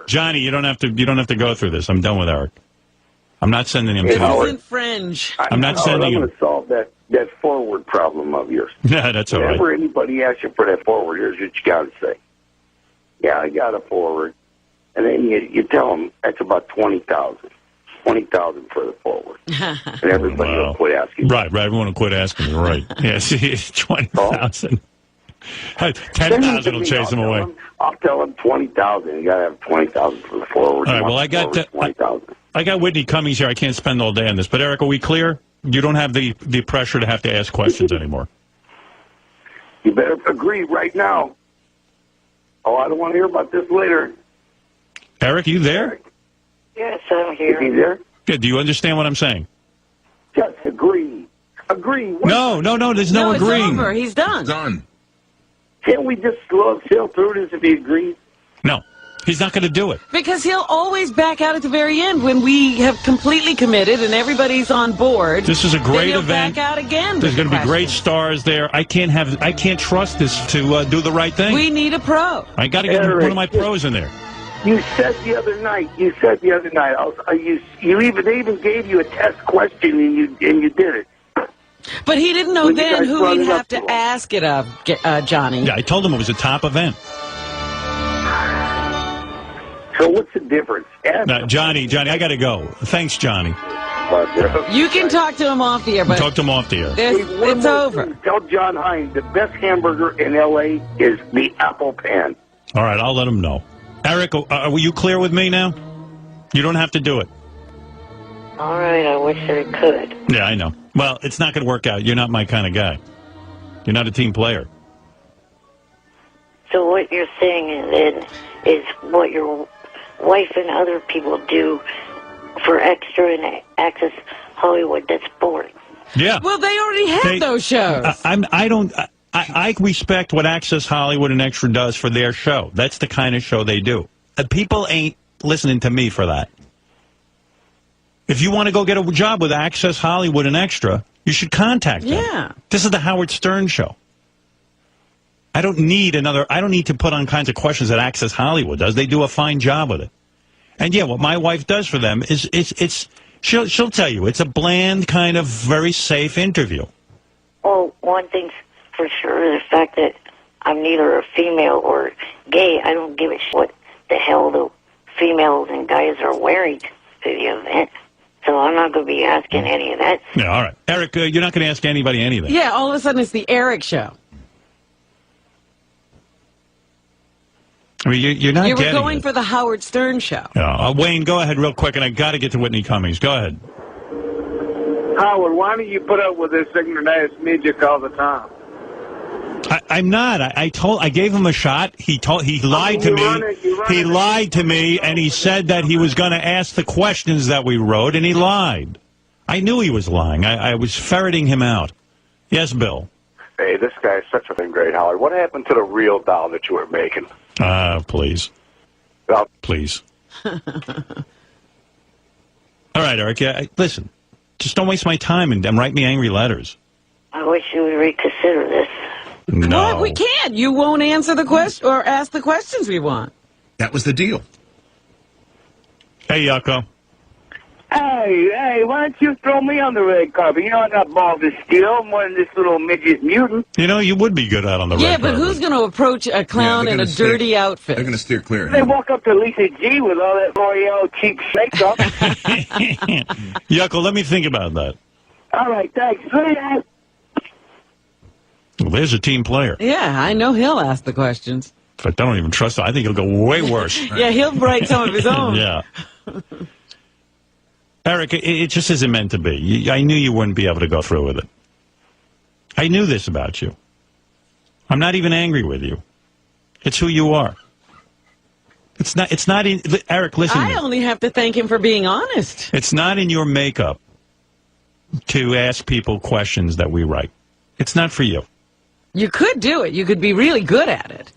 [SPEAKER 2] Johnny, you don't have to go through this. I'm done with Eric. I'm not sending him to
[SPEAKER 3] you. Infringe.
[SPEAKER 2] I'm not sending him.
[SPEAKER 18] I'm going to solve that forward problem of yours.
[SPEAKER 2] Yeah, that's all right.
[SPEAKER 18] Whenever anybody asks you for that forward, here's what you got to say. Yeah, I got a forward. And then you tell them that's about $20,000. $20,000 for the forward. And everybody will quit asking.
[SPEAKER 2] Right. Everyone will quit asking you. Right. Yeah, see, it's $20,000. 10,000 will chase them away.
[SPEAKER 18] I'll tell them 20,000. You got to have 20,000 for the forward.
[SPEAKER 2] All right. Well, I got Whitney Cummings here. I can't spend all day on this. But Eric, are we clear? You don't have the pressure to have to ask questions anymore.
[SPEAKER 18] You better agree right now. Oh, I don't want to hear about this later.
[SPEAKER 2] Eric, you there?
[SPEAKER 1] Yes, I'm here.
[SPEAKER 18] Is he there?
[SPEAKER 2] Good. Do you understand what I'm saying?
[SPEAKER 18] Just agree. Agree.
[SPEAKER 2] No. There's no agreeing.
[SPEAKER 3] It's over. He's done.
[SPEAKER 21] It's done.
[SPEAKER 18] Can't we just sail through this if he agrees?
[SPEAKER 2] No. He's not going to do it.
[SPEAKER 3] Because he'll always back out at the very end when we have completely committed and everybody's on board.
[SPEAKER 2] This is a great
[SPEAKER 3] he'll
[SPEAKER 2] event.
[SPEAKER 3] Back out again.
[SPEAKER 2] There's going to be great stars there. I can't trust this to do the right thing.
[SPEAKER 3] We need a pro.
[SPEAKER 2] I got to get one of my pros in there.
[SPEAKER 18] You said the other night. They even gave you a test question and you did it.
[SPEAKER 3] But he didn't know then who he'd have to ask it of, Johnny.
[SPEAKER 2] Yeah, I told him it was a top event.
[SPEAKER 18] So what's the difference?
[SPEAKER 2] Johnny, I got to go. Thanks, Johnny.
[SPEAKER 3] You can talk to him off the air, but
[SPEAKER 2] talk to him off the air.
[SPEAKER 3] It's over.
[SPEAKER 18] Tell John Hines the best hamburger in L.A. is the Apple Pan.
[SPEAKER 2] All right, I'll let him know. Eric, were you clear with me now? You don't have to do it.
[SPEAKER 1] All right, I wish I could.
[SPEAKER 2] Yeah, I know. Well, it's not going to work out. You're not my kind of guy. You're not a team player.
[SPEAKER 1] So what you're saying is what your wife and other people do for Extra and Access Hollywood. That's boring.
[SPEAKER 2] Yeah.
[SPEAKER 3] Well, they already have those shows.
[SPEAKER 2] I respect what Access Hollywood and Extra does for their show. That's the kind of show they do. People ain't listening to me for that. If you want to go get a job with Access Hollywood and Extra, you should contact them.
[SPEAKER 3] Yeah.
[SPEAKER 2] This is the Howard Stern show. I don't need to put on kinds of questions that Access Hollywood does. They do a fine job with it. And yeah, what my wife does for them is she'll tell you it's a bland kind of very safe interview.
[SPEAKER 1] Well, one thing's for sure, the fact that I'm neither a female or gay, I don't give a shit what the hell the females and guys are wearing to the event. So I'm not going to be asking any of that.
[SPEAKER 2] Yeah, all right. Eric, you're not going to ask anybody anything.
[SPEAKER 3] Yeah, all of a sudden it's the Eric show.
[SPEAKER 2] I mean, you're not
[SPEAKER 3] You were
[SPEAKER 2] getting
[SPEAKER 3] going
[SPEAKER 2] it.
[SPEAKER 3] for the Howard Stern show.
[SPEAKER 2] Yeah, Wayne, go ahead real quick, and I got to get to Whitney Cummings. Go ahead.
[SPEAKER 14] Howard, why don't you put up with this ignorant-ass midget all the time?
[SPEAKER 2] I'm not. I gave him a shot. He lied to me. He lied to me, and he said that he was going to ask the questions that we wrote, and he lied. I knew he was lying. I was ferreting him out. Yes, Bill.
[SPEAKER 10] Hey, this guy is such a thing, great, Howard. What happened to the real doll that you were making?
[SPEAKER 2] Please. Please. All right, Eric. Yeah, listen. Just don't waste my time and write me angry letters.
[SPEAKER 1] I wish you would reconsider this.
[SPEAKER 2] No.
[SPEAKER 3] What? We can't. You won't answer the question or ask the questions we want.
[SPEAKER 21] That was the deal.
[SPEAKER 2] Hey, Yucko.
[SPEAKER 18] Hey, why don't you throw me on the red carpet? You know I got balls of steel more than this little midget mutant.
[SPEAKER 2] You know, you would be good out on the red
[SPEAKER 3] Yeah, but
[SPEAKER 2] carpet.
[SPEAKER 3] who's going to approach a clown in a dirty outfit?
[SPEAKER 21] They're going to steer clear.
[SPEAKER 18] They walk up to Lisa G with all that L'Oreal cheap makeup.
[SPEAKER 2] Yucko, let me think about that.
[SPEAKER 18] All right, thanks.
[SPEAKER 2] Well, there's a team player.
[SPEAKER 3] Yeah, I know he'll ask the questions.
[SPEAKER 2] But I don't even trust him. I think he'll go way worse.
[SPEAKER 3] Yeah, he'll write some of his own.
[SPEAKER 2] Yeah. Eric, it just isn't meant to be. I knew you wouldn't be able to go through with it. I knew this about you. I'm not even angry with you. It's who you are. It's not in, Eric, listen.
[SPEAKER 3] I only have to thank him for being honest.
[SPEAKER 2] It's not in your makeup to ask people questions that we write. It's not for you.
[SPEAKER 3] You could do it. You could be really good at it.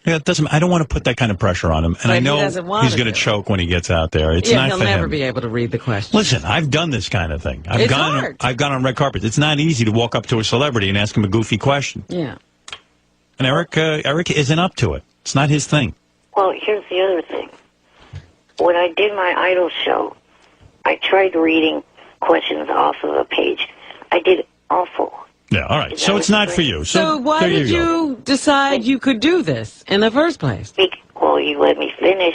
[SPEAKER 2] Yeah, it doesn't. I don't want to put that kind of pressure on him, and
[SPEAKER 3] But
[SPEAKER 2] I
[SPEAKER 3] he
[SPEAKER 2] know
[SPEAKER 3] doesn't want
[SPEAKER 2] he's
[SPEAKER 3] to
[SPEAKER 2] going to
[SPEAKER 3] do it.
[SPEAKER 2] choke when he gets out there. It's
[SPEAKER 3] Yeah,
[SPEAKER 2] not
[SPEAKER 3] he'll
[SPEAKER 2] for
[SPEAKER 3] never
[SPEAKER 2] him.
[SPEAKER 3] be able to read the questions.
[SPEAKER 2] Listen, I've done this kind of thing. I've
[SPEAKER 3] It's
[SPEAKER 2] gone
[SPEAKER 3] hard.
[SPEAKER 2] I've gone on red carpets. It's not easy to walk up to a celebrity and ask him a goofy question.
[SPEAKER 3] Yeah.
[SPEAKER 2] And Eric isn't up to it. It's not his thing.
[SPEAKER 1] Well, here's the other thing. When I did my Idol show, I tried reading questions off of a page. I did awful.
[SPEAKER 2] Yeah, all right. So it's not for you.
[SPEAKER 3] So why
[SPEAKER 2] there
[SPEAKER 3] did
[SPEAKER 2] go.
[SPEAKER 3] you decide you could do this in the first place?
[SPEAKER 1] Well, you let me finish.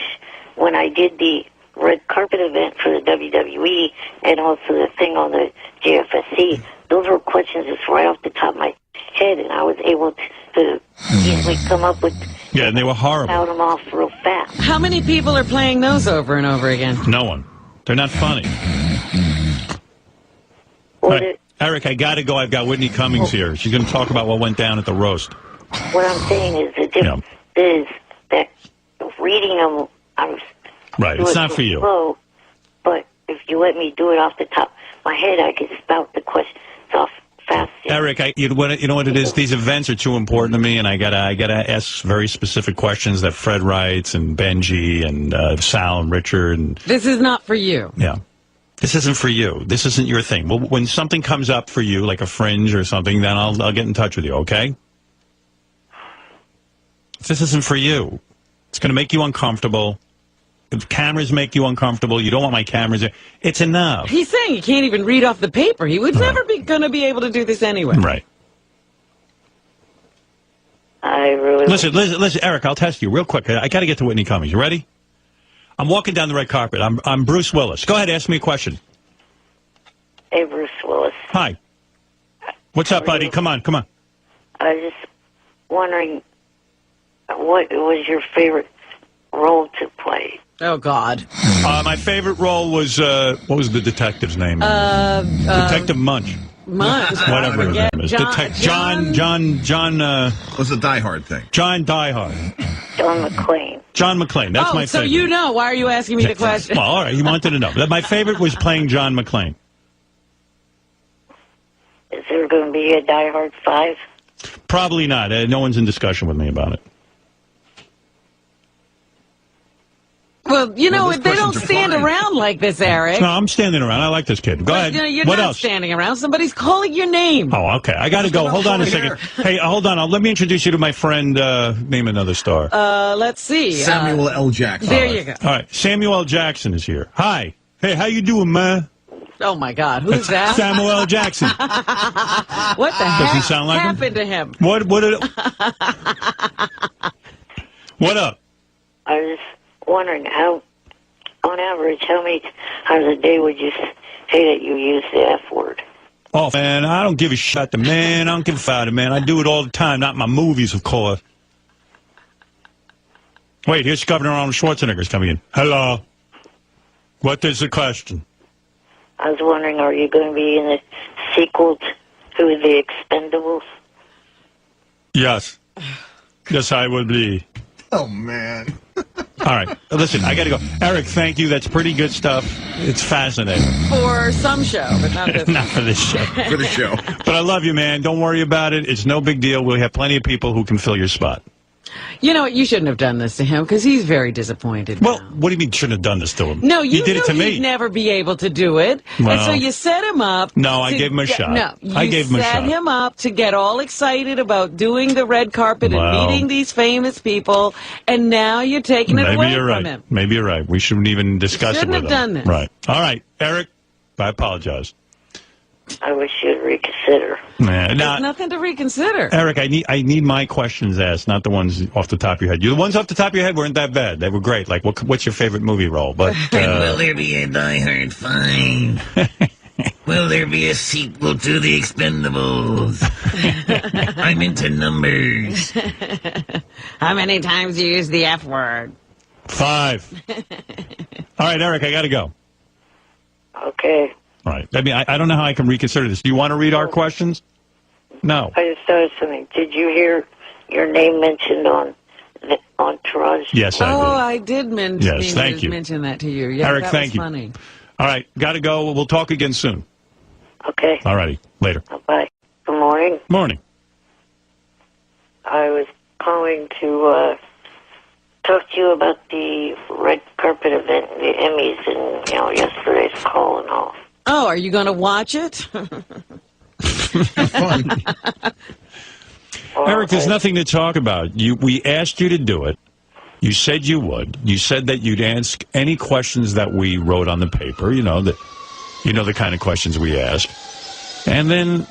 [SPEAKER 1] When I did the red carpet event for the WWE and also the thing on the JFSC, those were questions just right off the top of my head, and I was able to easily come up with
[SPEAKER 2] Yeah, and they were horrible.
[SPEAKER 1] out them off real fast.
[SPEAKER 3] How many people are playing those over and over again?
[SPEAKER 2] No one. They're not funny. All right, Eric, I got to go. I've got Whitney Cummings here. She's going to talk about what went down at the roast.
[SPEAKER 1] What I'm saying is the difference is that reading them, I'm
[SPEAKER 2] Right, it's not for you.
[SPEAKER 1] slow, but if you let me do it off the top of my head, I can spout the questions off fast.
[SPEAKER 2] Eric, you know what it is? These events are too important to me, and I gotta ask very specific questions that Fred writes, and Benji, and Sal, and Richard, and
[SPEAKER 3] This is not for you.
[SPEAKER 2] yeah. This isn't for you. This isn't your thing. Well, when something comes up for you, like a fringe or something, then I'll get in touch with you, okay? This isn't for you. It's going to make you uncomfortable. If cameras make you uncomfortable, you don't want my cameras there. It's enough.
[SPEAKER 3] He's saying he can't even read off the paper. He was never going to be able to do this anyway.
[SPEAKER 2] Right.
[SPEAKER 1] I really
[SPEAKER 2] Listen, Eric, I'll test you real quick. I got to get to Whitney Cummings. You ready? I'm walking down the red carpet. I'm Bruce Willis. Go ahead, ask me a question.
[SPEAKER 1] Hey, Bruce Willis.
[SPEAKER 2] Hi. What's up, buddy? Come on.
[SPEAKER 1] I was just wondering, what was your favorite role to play?
[SPEAKER 3] Oh, God.
[SPEAKER 2] My favorite role was, what was the detective's name? Detective Munch. Whatever his name is. John,
[SPEAKER 21] was the Die Hard thing.
[SPEAKER 2] John Die Hard.
[SPEAKER 1] John McClane.
[SPEAKER 2] John McClane. That's my favorite.
[SPEAKER 3] So you know. Why are you asking me the question?
[SPEAKER 2] Well, all right. He wanted to know. My favorite was playing John McClane.
[SPEAKER 1] Is there going to be a Die Hard 5?
[SPEAKER 2] Probably not. No one's in discussion with me about it.
[SPEAKER 3] Well, they don't stand around like this, Eric.
[SPEAKER 2] No, I'm standing around. I like this kid. Go ahead.
[SPEAKER 3] You're
[SPEAKER 2] what
[SPEAKER 3] not
[SPEAKER 2] else?
[SPEAKER 3] standing around. Somebody's calling your name.
[SPEAKER 2] Oh, okay. I got to go. Hold on a second. Hey, hold on. Let me introduce you to my friend. Name another star.
[SPEAKER 3] Let's see.
[SPEAKER 21] Samuel L. Jackson.
[SPEAKER 3] There you go.
[SPEAKER 2] All right. Samuel L. Jackson is here. Hi. Hey, how you doing, man?
[SPEAKER 3] Oh, my God. Who's that?
[SPEAKER 2] Samuel L. Jackson.
[SPEAKER 3] What the heck
[SPEAKER 2] Does he sound like
[SPEAKER 3] happened to him?
[SPEAKER 2] What up?
[SPEAKER 1] I was wondering on average, how many times a day would you say that you use the F word?
[SPEAKER 2] Oh, man, I don't give a shit to man. I don't give a fuck, man. I do it all the time, not in my movies, of course. Wait, here's Governor Arnold Schwarzenegger's coming in. Hello. What is the question?
[SPEAKER 1] I was wondering, are you going to be in the sequel to The Expendables?
[SPEAKER 2] Yes. Yes, I will be.
[SPEAKER 21] Oh, man.
[SPEAKER 2] All right. Listen, I got to go. Eric, thank you. That's pretty good stuff. It's fascinating.
[SPEAKER 3] For some show, but not this.
[SPEAKER 2] Not for this show.
[SPEAKER 21] For the show.
[SPEAKER 2] But I love you, man. Don't worry about it. It's no big deal. We have plenty of people who can fill your spot.
[SPEAKER 3] You know what? You shouldn't have done this to him because he's very disappointed.
[SPEAKER 2] Well, what do you mean shouldn't have done this to him?
[SPEAKER 3] No, you
[SPEAKER 2] did
[SPEAKER 3] knew
[SPEAKER 2] it to me.
[SPEAKER 3] He'd never be able to do it,
[SPEAKER 2] Well,
[SPEAKER 3] and so you set him up.
[SPEAKER 2] No, I gave him a shot.
[SPEAKER 3] No,
[SPEAKER 2] I gave him a shot.
[SPEAKER 3] set him up to get all excited about doing the red carpet and meeting these famous people, and now you're taking it away from him.
[SPEAKER 2] Maybe you're right. We shouldn't even discuss it with him.
[SPEAKER 3] Shouldn't have done this.
[SPEAKER 2] Right. All right, Eric. I apologize.
[SPEAKER 1] I wish you'd reconsider.
[SPEAKER 2] Nah,
[SPEAKER 3] There's nothing to reconsider.
[SPEAKER 2] Eric, I need my questions asked, not the ones off the top of your head. The ones off the top of your head weren't that bad. They were great. Like, what's your favorite movie role? But
[SPEAKER 22] will there be a Die Hard 5? Will there be a sequel to The Expendables? I'm into numbers.
[SPEAKER 3] How many times you use the F word?
[SPEAKER 2] 5. All right, Eric, I got to go.
[SPEAKER 1] Okay.
[SPEAKER 2] All right. I mean, I don't know how I can reconsider this. Do you want to read our questions? No.
[SPEAKER 1] I just thought of something. Did you hear your name mentioned on the Entourage?
[SPEAKER 2] Yes, I did.
[SPEAKER 3] I did mention that to you. Yeah,
[SPEAKER 2] Eric,
[SPEAKER 3] that
[SPEAKER 2] thank
[SPEAKER 3] was
[SPEAKER 2] you.
[SPEAKER 3] Funny.
[SPEAKER 2] All right, got to go. We'll talk again soon.
[SPEAKER 1] Okay.
[SPEAKER 2] All righty. Later.
[SPEAKER 1] Bye. Good morning.
[SPEAKER 2] Morning.
[SPEAKER 1] I was calling to talk to you about the red carpet event, the Emmys, and yesterday's call and all.
[SPEAKER 3] Oh, are you going to watch it?
[SPEAKER 2] Eric, there's nothing to talk about. We asked you to do it. You said you would. You said that you'd ask any questions that we wrote on the paper. You know the kind of questions we ask. And then,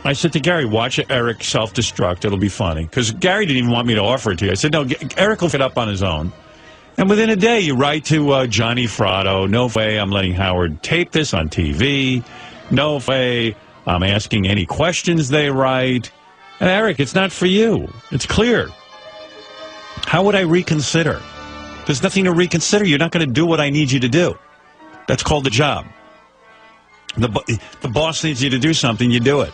[SPEAKER 2] I said to Gary, watch Eric self-destruct. It'll be funny. Because Gary didn't even want me to offer it to you. I said, no, Eric will fit up on his own. And within a day, you write to Johnny Fratto, no way I'm letting Howard tape this on TV. No way I'm asking any questions they write. And Eric, it's not for you. It's clear. How would I reconsider? There's nothing to reconsider. You're not going to do what I need you to do. That's called the job. The boss needs you to do something, you do it.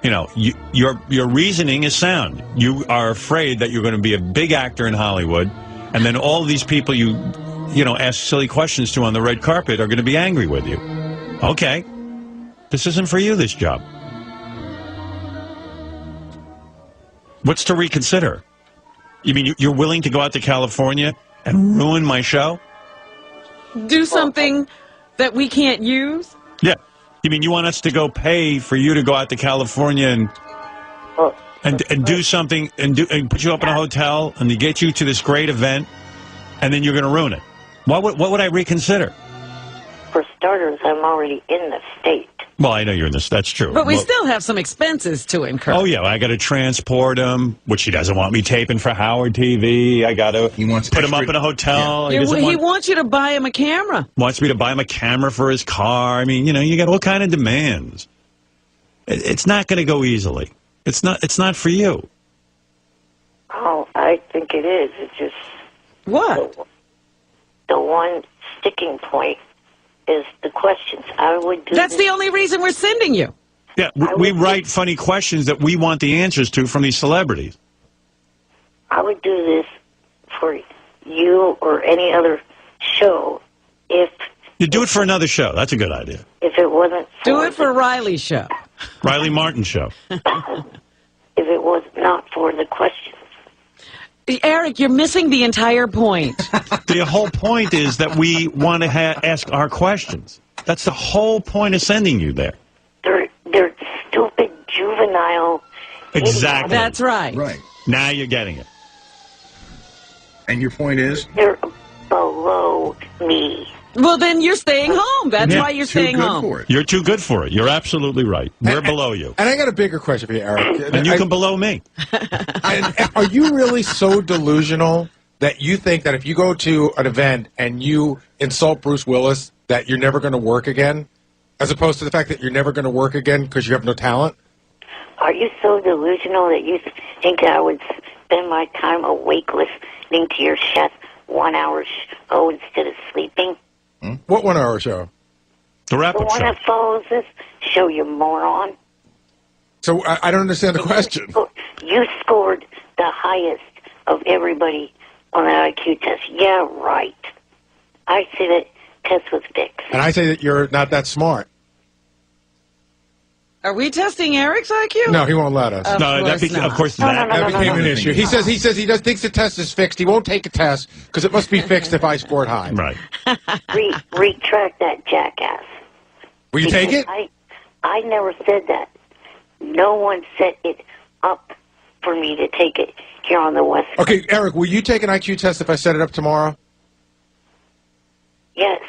[SPEAKER 2] Your reasoning is sound. You are afraid that you're going to be a big actor in Hollywood, and then all of these people you ask silly questions to on the red carpet are going to be angry with you. Okay. This isn't for you, this job. What's to reconsider? You mean you're willing to go out to California and ruin my show?
[SPEAKER 3] Do something that we can't use?
[SPEAKER 2] Yeah. You mean you want us to go pay for you to go out to California and do something and put you up in a hotel and to get you to this great event, and then you're going to ruin it? What would I reconsider?
[SPEAKER 1] For starters, I'm already in the state.
[SPEAKER 2] Well, I know you're in this. That's true.
[SPEAKER 3] But we
[SPEAKER 2] Well,
[SPEAKER 3] still have some expenses to incur.
[SPEAKER 2] Oh, yeah, I got to transport him, which he doesn't want me taping for Howard TV. I got to put him up in a hotel.
[SPEAKER 3] He wants you to buy him a camera.
[SPEAKER 2] Wants me to buy him a camera for his car. I mean, you got all kind of demands. It's not going to go easily. It's not for you.
[SPEAKER 1] Oh, I think it is. It's just...
[SPEAKER 3] What?
[SPEAKER 1] The one sticking point is the questions. I would do
[SPEAKER 3] That's the only reason we're sending you.
[SPEAKER 2] Yeah, we write funny questions that we want the answers to from these celebrities.
[SPEAKER 1] I would do this for you or any other show if...
[SPEAKER 2] You do it for another show. That's a good idea.
[SPEAKER 1] If it wasn't...
[SPEAKER 3] Do it for Riley's show.
[SPEAKER 2] Riley Martin show.
[SPEAKER 1] If it was not for the questions.
[SPEAKER 3] Eric, you're missing the entire point.
[SPEAKER 2] The whole point is that we want to ask our questions. That's the whole point of sending you there.
[SPEAKER 1] They're stupid, juvenile...
[SPEAKER 2] Exactly.
[SPEAKER 3] That's right.
[SPEAKER 21] Right.
[SPEAKER 2] Now you're getting it.
[SPEAKER 21] And your point is?
[SPEAKER 1] They're below me.
[SPEAKER 3] Well, then you're staying home. That's why you're
[SPEAKER 2] too
[SPEAKER 3] staying
[SPEAKER 2] good
[SPEAKER 3] home.
[SPEAKER 2] for it. You're too good for it. You're absolutely right. We're below you.
[SPEAKER 13] And I got a bigger question for you, Eric.
[SPEAKER 2] And you can below me.
[SPEAKER 13] Are you really so delusional that you think that if you go to an event and you insult Bruce Willis, that you're never going to work again, as opposed to the fact that you're never going to work again because you have no talent?
[SPEAKER 1] Are you so delusional that you think I would spend my time awake listening to your chef 1 hour show instead of sleeping?
[SPEAKER 13] What 1 hour show?
[SPEAKER 2] The
[SPEAKER 1] The one that follows this show, you moron.
[SPEAKER 13] So I don't understand the question.
[SPEAKER 1] You scored the highest of everybody on that IQ test. Yeah, right. I say that test was fixed.
[SPEAKER 13] And I say that you're not that smart.
[SPEAKER 3] Are we testing Eric's IQ?
[SPEAKER 13] No, he won't let us.
[SPEAKER 2] Of course, that
[SPEAKER 13] became an issue. He says he thinks the test is fixed. He won't take a test because it must be fixed if I scored high.
[SPEAKER 2] Right.
[SPEAKER 1] Retract that, jackass.
[SPEAKER 13] Will you take it?
[SPEAKER 1] I never said that. No one set it up for me to take it here on the West.
[SPEAKER 13] Okay, Eric, will you take an IQ test if I set it up tomorrow?
[SPEAKER 1] Yes.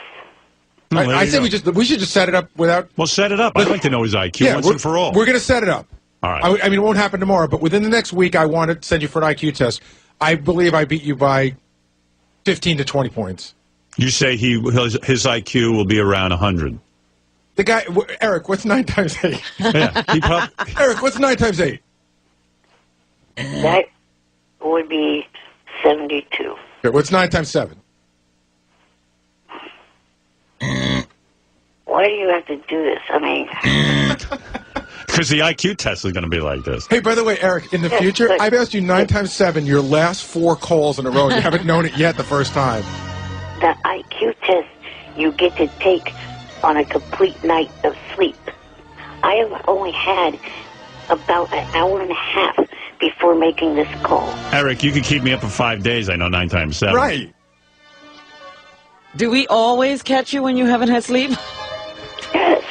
[SPEAKER 13] I say we should just set it up without...
[SPEAKER 2] Well, set it up. I'd like to know his IQ once and for all.
[SPEAKER 13] We're going to set it up.
[SPEAKER 2] All right.
[SPEAKER 13] I mean, it won't happen tomorrow, but within the next week, I want to send you for an IQ test. I believe I beat you by 15 to 20 points.
[SPEAKER 2] You say his IQ will be around 100.
[SPEAKER 13] The guy, Eric, what's 9 times 8?
[SPEAKER 2] Yeah,
[SPEAKER 13] Eric, what's 9 times 8?
[SPEAKER 1] That would be 72.
[SPEAKER 13] Okay, what's 9 times 7?
[SPEAKER 1] Why do you have to do this? I mean...
[SPEAKER 2] Because the IQ test is going to be like this.
[SPEAKER 13] Hey, by the way, Eric, in the future, I've asked you 9 times 7 your last 4 calls in a row. You haven't known it yet the first time.
[SPEAKER 1] The IQ test you get to take on a complete night of sleep. I have only had about an hour and a half before making this call.
[SPEAKER 2] Eric, you could keep me up for 5 days. I know 9 times 7.
[SPEAKER 13] Right.
[SPEAKER 3] Do we always catch you when you haven't had sleep?
[SPEAKER 1] Yes.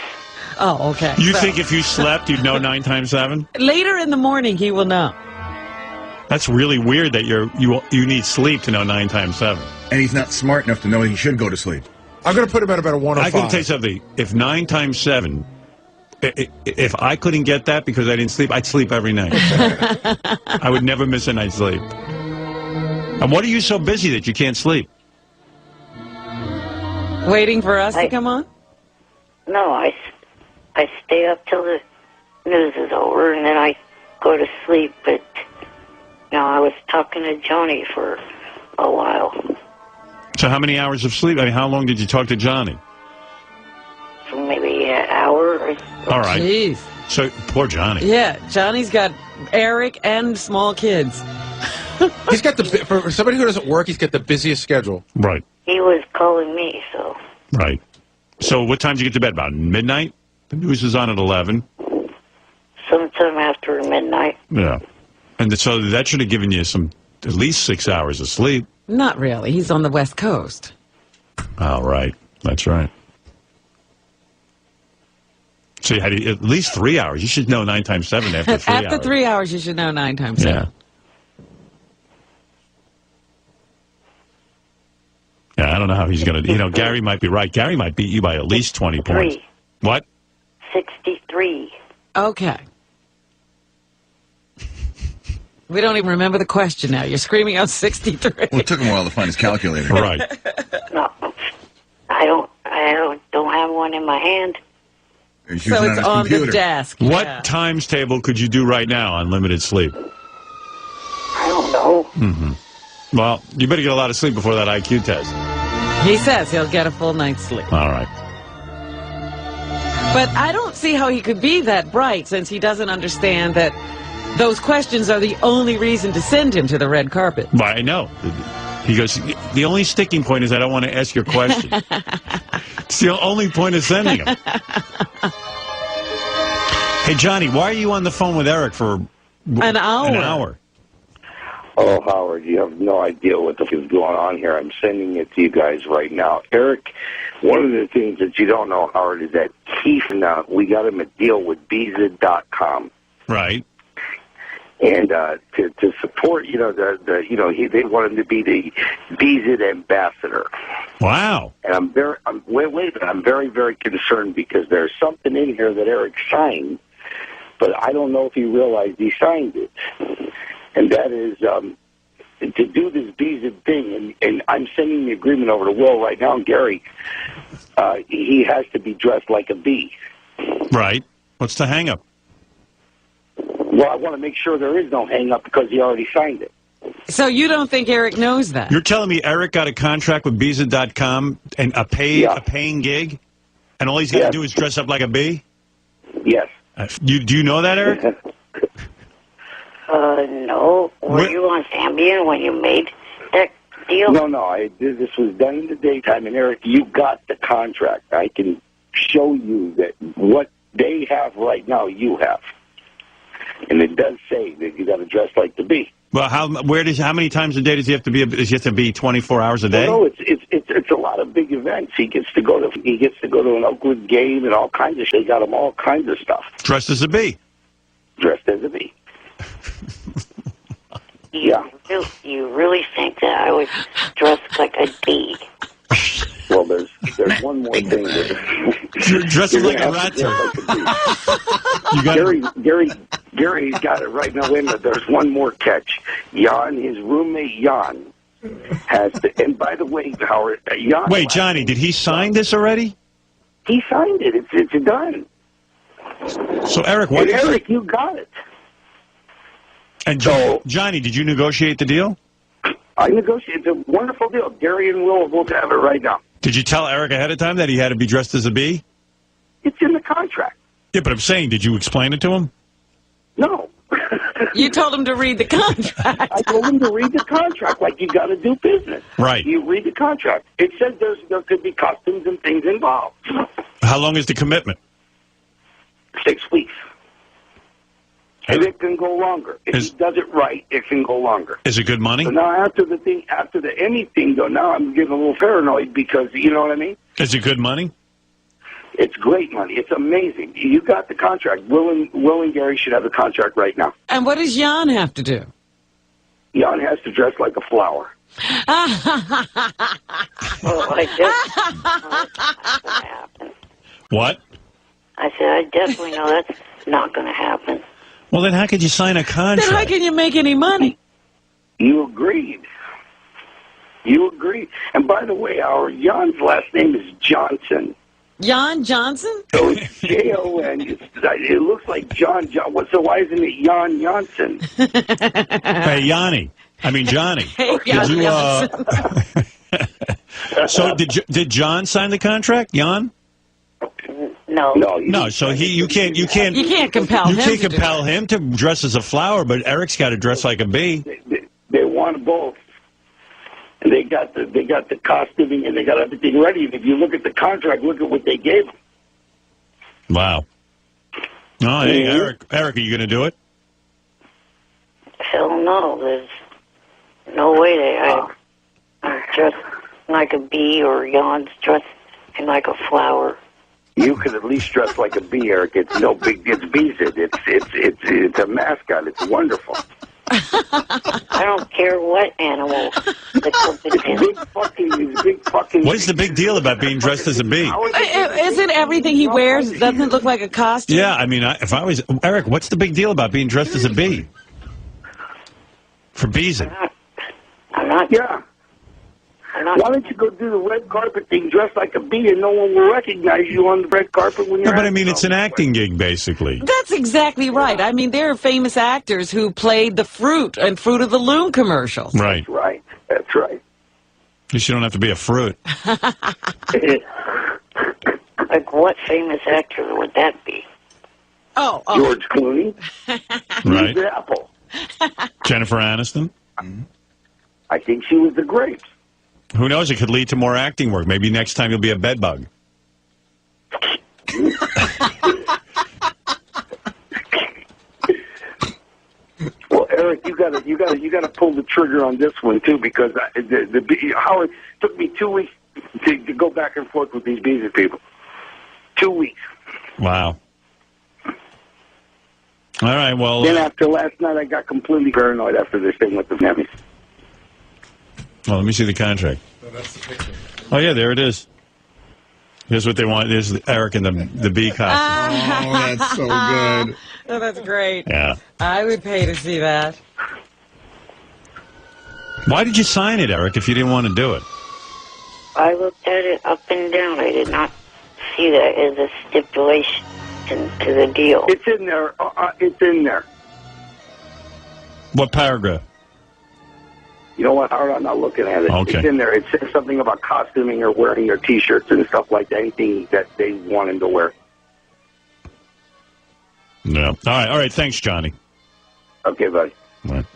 [SPEAKER 3] Oh, okay.
[SPEAKER 2] You think if you slept, you'd know 9 times 7?
[SPEAKER 3] Later in the morning, he will know.
[SPEAKER 2] That's really weird that you need sleep to know 9 times 7.
[SPEAKER 21] And he's not smart enough to know he should go to sleep.
[SPEAKER 13] I'm going to put him at about a 105.
[SPEAKER 2] I can tell you something. If 9 times 7, if I couldn't get that because I didn't sleep, I'd sleep every night. I would never miss a night's sleep. And what are you so busy that you can't sleep?
[SPEAKER 3] Waiting for us to come on?
[SPEAKER 1] No, I stay up till the news is over, and then I go to sleep. But, I was talking to Johnny for a while.
[SPEAKER 2] So how many hours of sleep? I mean, how long did you talk to Johnny?
[SPEAKER 1] For maybe an hour.
[SPEAKER 2] All right.
[SPEAKER 3] Jeez.
[SPEAKER 2] So, poor Johnny.
[SPEAKER 3] Yeah, Johnny's got Eric and small kids.
[SPEAKER 13] He's got for somebody who doesn't work, he's got the busiest schedule.
[SPEAKER 2] Right.
[SPEAKER 1] He was calling me, so.
[SPEAKER 2] Right. So what time did you get to bed? About midnight? The news is on at 11.
[SPEAKER 1] Sometime after midnight.
[SPEAKER 2] Yeah. And so that should have given you at least 6 hours of sleep.
[SPEAKER 3] Not really. He's on the West Coast.
[SPEAKER 2] Oh, right. That's right. So you had at least 3 hours. You should know 9 times 7 after 3 hours.
[SPEAKER 3] After 3 hours, you should know 9 times 7.
[SPEAKER 2] Yeah, I don't know how he's going to. Gary might be right. Gary might beat you by at least 20 points. What?
[SPEAKER 1] 63.
[SPEAKER 3] Okay. We don't even remember the question now. You're screaming out 63.
[SPEAKER 21] Well, it took him a while to find his calculator.
[SPEAKER 2] Right.
[SPEAKER 1] No, I don't have one in my hand.
[SPEAKER 3] So it's on the desk.
[SPEAKER 2] What times table could you do right now on limited sleep?
[SPEAKER 1] I don't know.
[SPEAKER 2] Mm-hmm. Well, you better get a lot of sleep before that IQ test.
[SPEAKER 3] He says he'll get a full night's sleep.
[SPEAKER 2] All right.
[SPEAKER 3] But I don't see how he could be that bright since he doesn't understand that those questions are the only reason to send him to the red carpet.
[SPEAKER 2] Well, I know. He goes, the only sticking point is I don't want to ask your question. It's the only point of sending him. Hey, Johnny, why are you on the phone with Eric for
[SPEAKER 3] an hour?
[SPEAKER 18] Oh, Howard, you have no idea what the f is going on here. I'm sending it to you guys right now. Eric, one of the things that you don't know, Howard, is that Keith, we got him a deal with Visa.com.
[SPEAKER 2] Right.
[SPEAKER 18] And to support, they want him to be the Visa ambassador.
[SPEAKER 2] Wow.
[SPEAKER 18] And I'm very, very concerned because there's something in here that Eric signed, but I don't know if he realized he signed it. And that is to do this Visa thing, and I'm sending the agreement over to Will right now, and Gary, he has to be dressed like a bee.
[SPEAKER 2] Right. What's the hang-up?
[SPEAKER 18] Well, I want to make sure there is no hang-up because he already signed it.
[SPEAKER 3] So you don't think Eric knows that?
[SPEAKER 2] You're telling me Eric got a contract with Visa.com and a paying gig, and all he's got to do is dress up like a bee?
[SPEAKER 18] Yes.
[SPEAKER 2] Do you know that, Eric?
[SPEAKER 1] No. Were you on Ambien when you made that deal?
[SPEAKER 18] No. This was done in the daytime, and Eric, you got the contract. I can show you that what they have right now, you have. And it does say that you got to dress like the bee.
[SPEAKER 2] Well, how many times a day does he have to be? Does he have to be 24 hours a day?
[SPEAKER 18] No, it's a lot of big events. He gets to go to an Oakland game and all kinds of shit. They got him all kinds of stuff.
[SPEAKER 2] Dressed as a bee.
[SPEAKER 18] Dressed as a bee. Yeah.
[SPEAKER 1] You really think that I was dressed like a bee?
[SPEAKER 18] Well, there's one more thing.
[SPEAKER 2] You're dressing like a rat
[SPEAKER 18] Gary got it right now. Wait a minute. There's one more catch. Jan, his roommate Jan, has to. And by the way, Howard, Jan.
[SPEAKER 2] Wait, Johnny, did he sign this already?
[SPEAKER 18] He signed it. It's done.
[SPEAKER 2] So, Eric,
[SPEAKER 18] Eric, you got it.
[SPEAKER 2] And Johnny, did you negotiate the deal?
[SPEAKER 18] I negotiated. It's a wonderful deal. Gary and Will will have it right now.
[SPEAKER 2] Did you tell Eric ahead of time that he had to be dressed as a bee?
[SPEAKER 18] It's in the contract.
[SPEAKER 2] Yeah, but I'm saying, did you explain it to him?
[SPEAKER 18] No.
[SPEAKER 3] You told him to read the contract.
[SPEAKER 18] I told him to read the contract like you got to do business.
[SPEAKER 2] Right.
[SPEAKER 18] You read the contract. It says there could be customs and things involved.
[SPEAKER 2] How long is the commitment?
[SPEAKER 18] 6 weeks. And it can go longer. If he does it right, it can go longer.
[SPEAKER 2] Is it good money?
[SPEAKER 18] So now after the anything, though, now I'm getting a little paranoid because, you know what I mean?
[SPEAKER 2] Is it good money?
[SPEAKER 18] It's great money. It's amazing. You got the contract. Will and Gary should have the contract right now.
[SPEAKER 3] And what does Jan have to do?
[SPEAKER 18] Jan has to dress like a flower.
[SPEAKER 2] What?
[SPEAKER 1] I said, I definitely know that's not going to happen.
[SPEAKER 2] Well, then how could you sign a contract?
[SPEAKER 3] Then how can you make any money?
[SPEAKER 18] You agreed. And by the way, Jan's last name is Johnson.
[SPEAKER 3] Jan Johnson?
[SPEAKER 18] So it's Jon. It looks like John. So why isn't it Jan Johnson?
[SPEAKER 2] Hey, Johnny.
[SPEAKER 3] Hey,
[SPEAKER 2] did you? So did John sign the contract? Jan?
[SPEAKER 1] No.
[SPEAKER 2] So you can't
[SPEAKER 3] compel him.
[SPEAKER 2] You can't compel him to dress as a flower, but Eric's got to dress like a bee.
[SPEAKER 18] They want both. And they got the costuming and they got everything ready. And if you look at the contract, look at what they gave him.
[SPEAKER 2] Wow. Oh, hey, Eric, are you going to do it?
[SPEAKER 1] Hell no. There's no way I'm dressed like a bee or Jan's dressed like a flower.
[SPEAKER 18] You could at least dress like a bee, Eric. It's no big. It's Beezid. It's a mascot. It's wonderful.
[SPEAKER 1] I don't care what animal the company is.
[SPEAKER 18] His big fucking.
[SPEAKER 2] What is the big deal about being dressed as a bee?
[SPEAKER 3] Isn't everything he wears doesn't look like a costume?
[SPEAKER 2] Yeah, I mean, if I was Eric, what's the big deal about being dressed as a bee? For bees.
[SPEAKER 18] I'm not. Yeah. Why don't you go do the red carpet thing dressed like a bee and no one will recognize you on the red carpet when you're
[SPEAKER 2] No, but I mean, it's an acting gig, basically.
[SPEAKER 3] That's exactly right. I mean, there are famous actors who played the fruit and Fruit of the Loom commercials.
[SPEAKER 2] Right.
[SPEAKER 18] Right. That's right.
[SPEAKER 2] At least you don't have to be a fruit.
[SPEAKER 1] Like, what famous actor would that be?
[SPEAKER 3] Oh.
[SPEAKER 18] George Clooney.
[SPEAKER 2] Right.
[SPEAKER 18] The apple.
[SPEAKER 2] Jennifer Aniston.
[SPEAKER 18] I think she was the grapes.
[SPEAKER 2] Who knows? It could lead to more acting work. Maybe next time you'll be a bedbug.
[SPEAKER 18] Well, Eric, you gotta pull the trigger on this one too, because Howard took me 2 weeks to go back and forth with these Beasley people. 2 weeks.
[SPEAKER 2] Wow. All right. Well.
[SPEAKER 18] Then after last night, I got completely paranoid after this thing with the Emmys.
[SPEAKER 2] Well, let me see the contract.
[SPEAKER 13] No, that's the picture.
[SPEAKER 2] Oh, yeah, there it is. Here's what they want. There's Eric in the bee costume.
[SPEAKER 21] Oh, that's so good.
[SPEAKER 3] Oh, that's great.
[SPEAKER 2] Yeah.
[SPEAKER 3] I would pay to see that.
[SPEAKER 2] Why did you sign it, Eric, if you didn't want to do it?
[SPEAKER 1] I looked at it up and down. I did not see that as a stipulation to the deal.
[SPEAKER 18] It's in there. It's in there.
[SPEAKER 2] What paragraph?
[SPEAKER 18] You know what, Howard? I'm not looking at it.
[SPEAKER 2] Okay.
[SPEAKER 18] It's in there. It says something about costuming or wearing their T-shirts and stuff like that. Anything that they want him to wear.
[SPEAKER 2] No. All right. Thanks, Johnny.
[SPEAKER 18] Okay, buddy.
[SPEAKER 2] All right.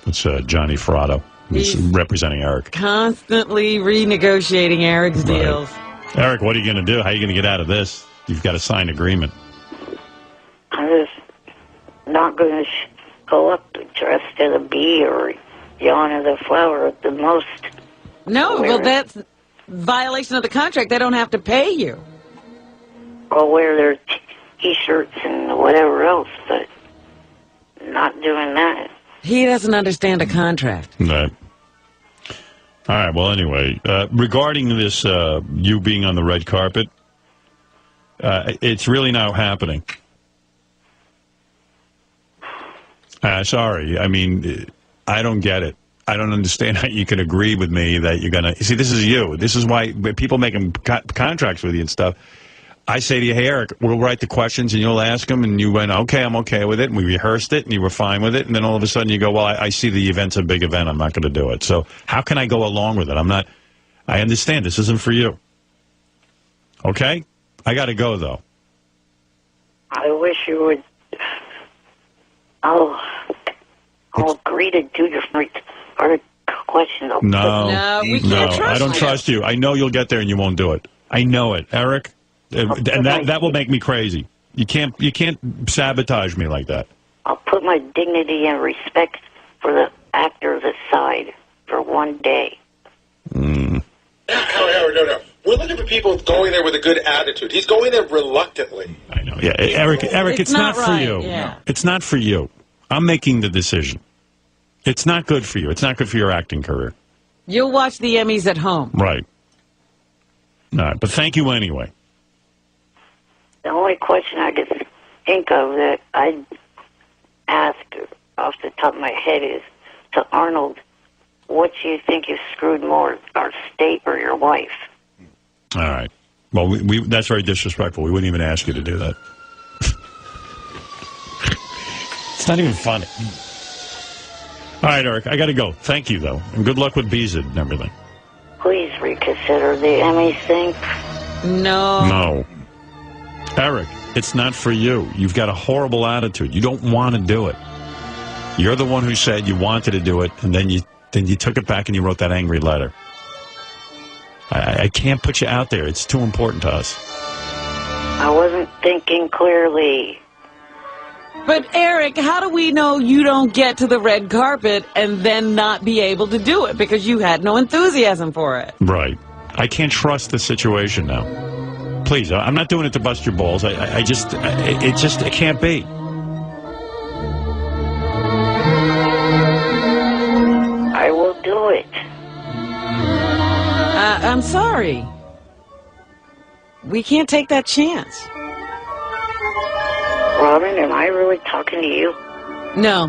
[SPEAKER 2] It's Johnny Ferrato. He's representing Eric.
[SPEAKER 3] Constantly renegotiating Eric's deals.
[SPEAKER 2] Eric, what are you going to do? How are you going to get out of this? You've got a signed agreement.
[SPEAKER 1] I'm just not going to go up dressed as a bee or yawn as a flower at the most.
[SPEAKER 3] No, well, that's violation of the contract. They don't have to pay you.
[SPEAKER 1] I'll wear their T-shirts and whatever else, but not doing that.
[SPEAKER 3] He doesn't understand a contract.
[SPEAKER 2] Right. All right. Well, anyway, regarding this, you being on the red carpet, it's really not happening. Sorry. I mean, I don't get it. I don't understand how you can agree with me that you're going to... See, this is you. This is why people making contracts with you and stuff. I say to you, hey, Eric, we'll write the questions and you'll ask them. And you went, okay, I'm okay with it. And we rehearsed it and you were fine with it. And then all of a sudden you go, well, I see the event's a big event. I'm not going to do it. So how can I go along with it? I understand this isn't for you. Okay? I got to go, though.
[SPEAKER 1] I wish you would... I'll agree to do your question.
[SPEAKER 2] No,
[SPEAKER 3] we can't trust
[SPEAKER 2] I don't
[SPEAKER 3] you.
[SPEAKER 2] trust you. I know you'll get there and you won't do it. I know it, Eric. And that will make me crazy. You can't sabotage me like that.
[SPEAKER 1] I'll put my dignity and respect for the actors aside for one day.
[SPEAKER 6] No. We're looking for people going there with a good attitude. He's going there reluctantly.
[SPEAKER 2] I know. Yeah, Eric, it's not for
[SPEAKER 3] right,
[SPEAKER 2] you.
[SPEAKER 3] yeah.
[SPEAKER 2] No, it's not for you. I'm making the decision. It's not good for you. It's not good for your acting career.
[SPEAKER 3] You'll watch the Emmys at home.
[SPEAKER 2] Right. All right, but thank you anyway.
[SPEAKER 1] The only question I could think of that I'd ask off the top of my head is to Arnold, what do you think you screwed more, our state or your wife?
[SPEAKER 2] All right. Well, that's very disrespectful. We wouldn't even ask you to do that. It's not even funny. All right, Eric, I got to go. Thank you, though. And good luck with Bezid and everything.
[SPEAKER 1] Please reconsider the Emmy thing.
[SPEAKER 3] No.
[SPEAKER 2] Eric, it's not for you. You've got a horrible attitude. You don't want to do it. You're the one who said you wanted to do it, and then you took it back and you wrote that angry letter. I can't put you out there. It's too important to us.
[SPEAKER 1] I wasn't thinking clearly.
[SPEAKER 3] But, Eric, how do we know you don't get to the red carpet and then not be able to do it because you had no enthusiasm for it?
[SPEAKER 2] Right. I can't trust the situation now. Please, I'm not doing it to bust your balls. It can't be.
[SPEAKER 1] I will do it.
[SPEAKER 3] I'm sorry. We can't take that chance.
[SPEAKER 1] Robin, am I really talking to you?
[SPEAKER 3] No.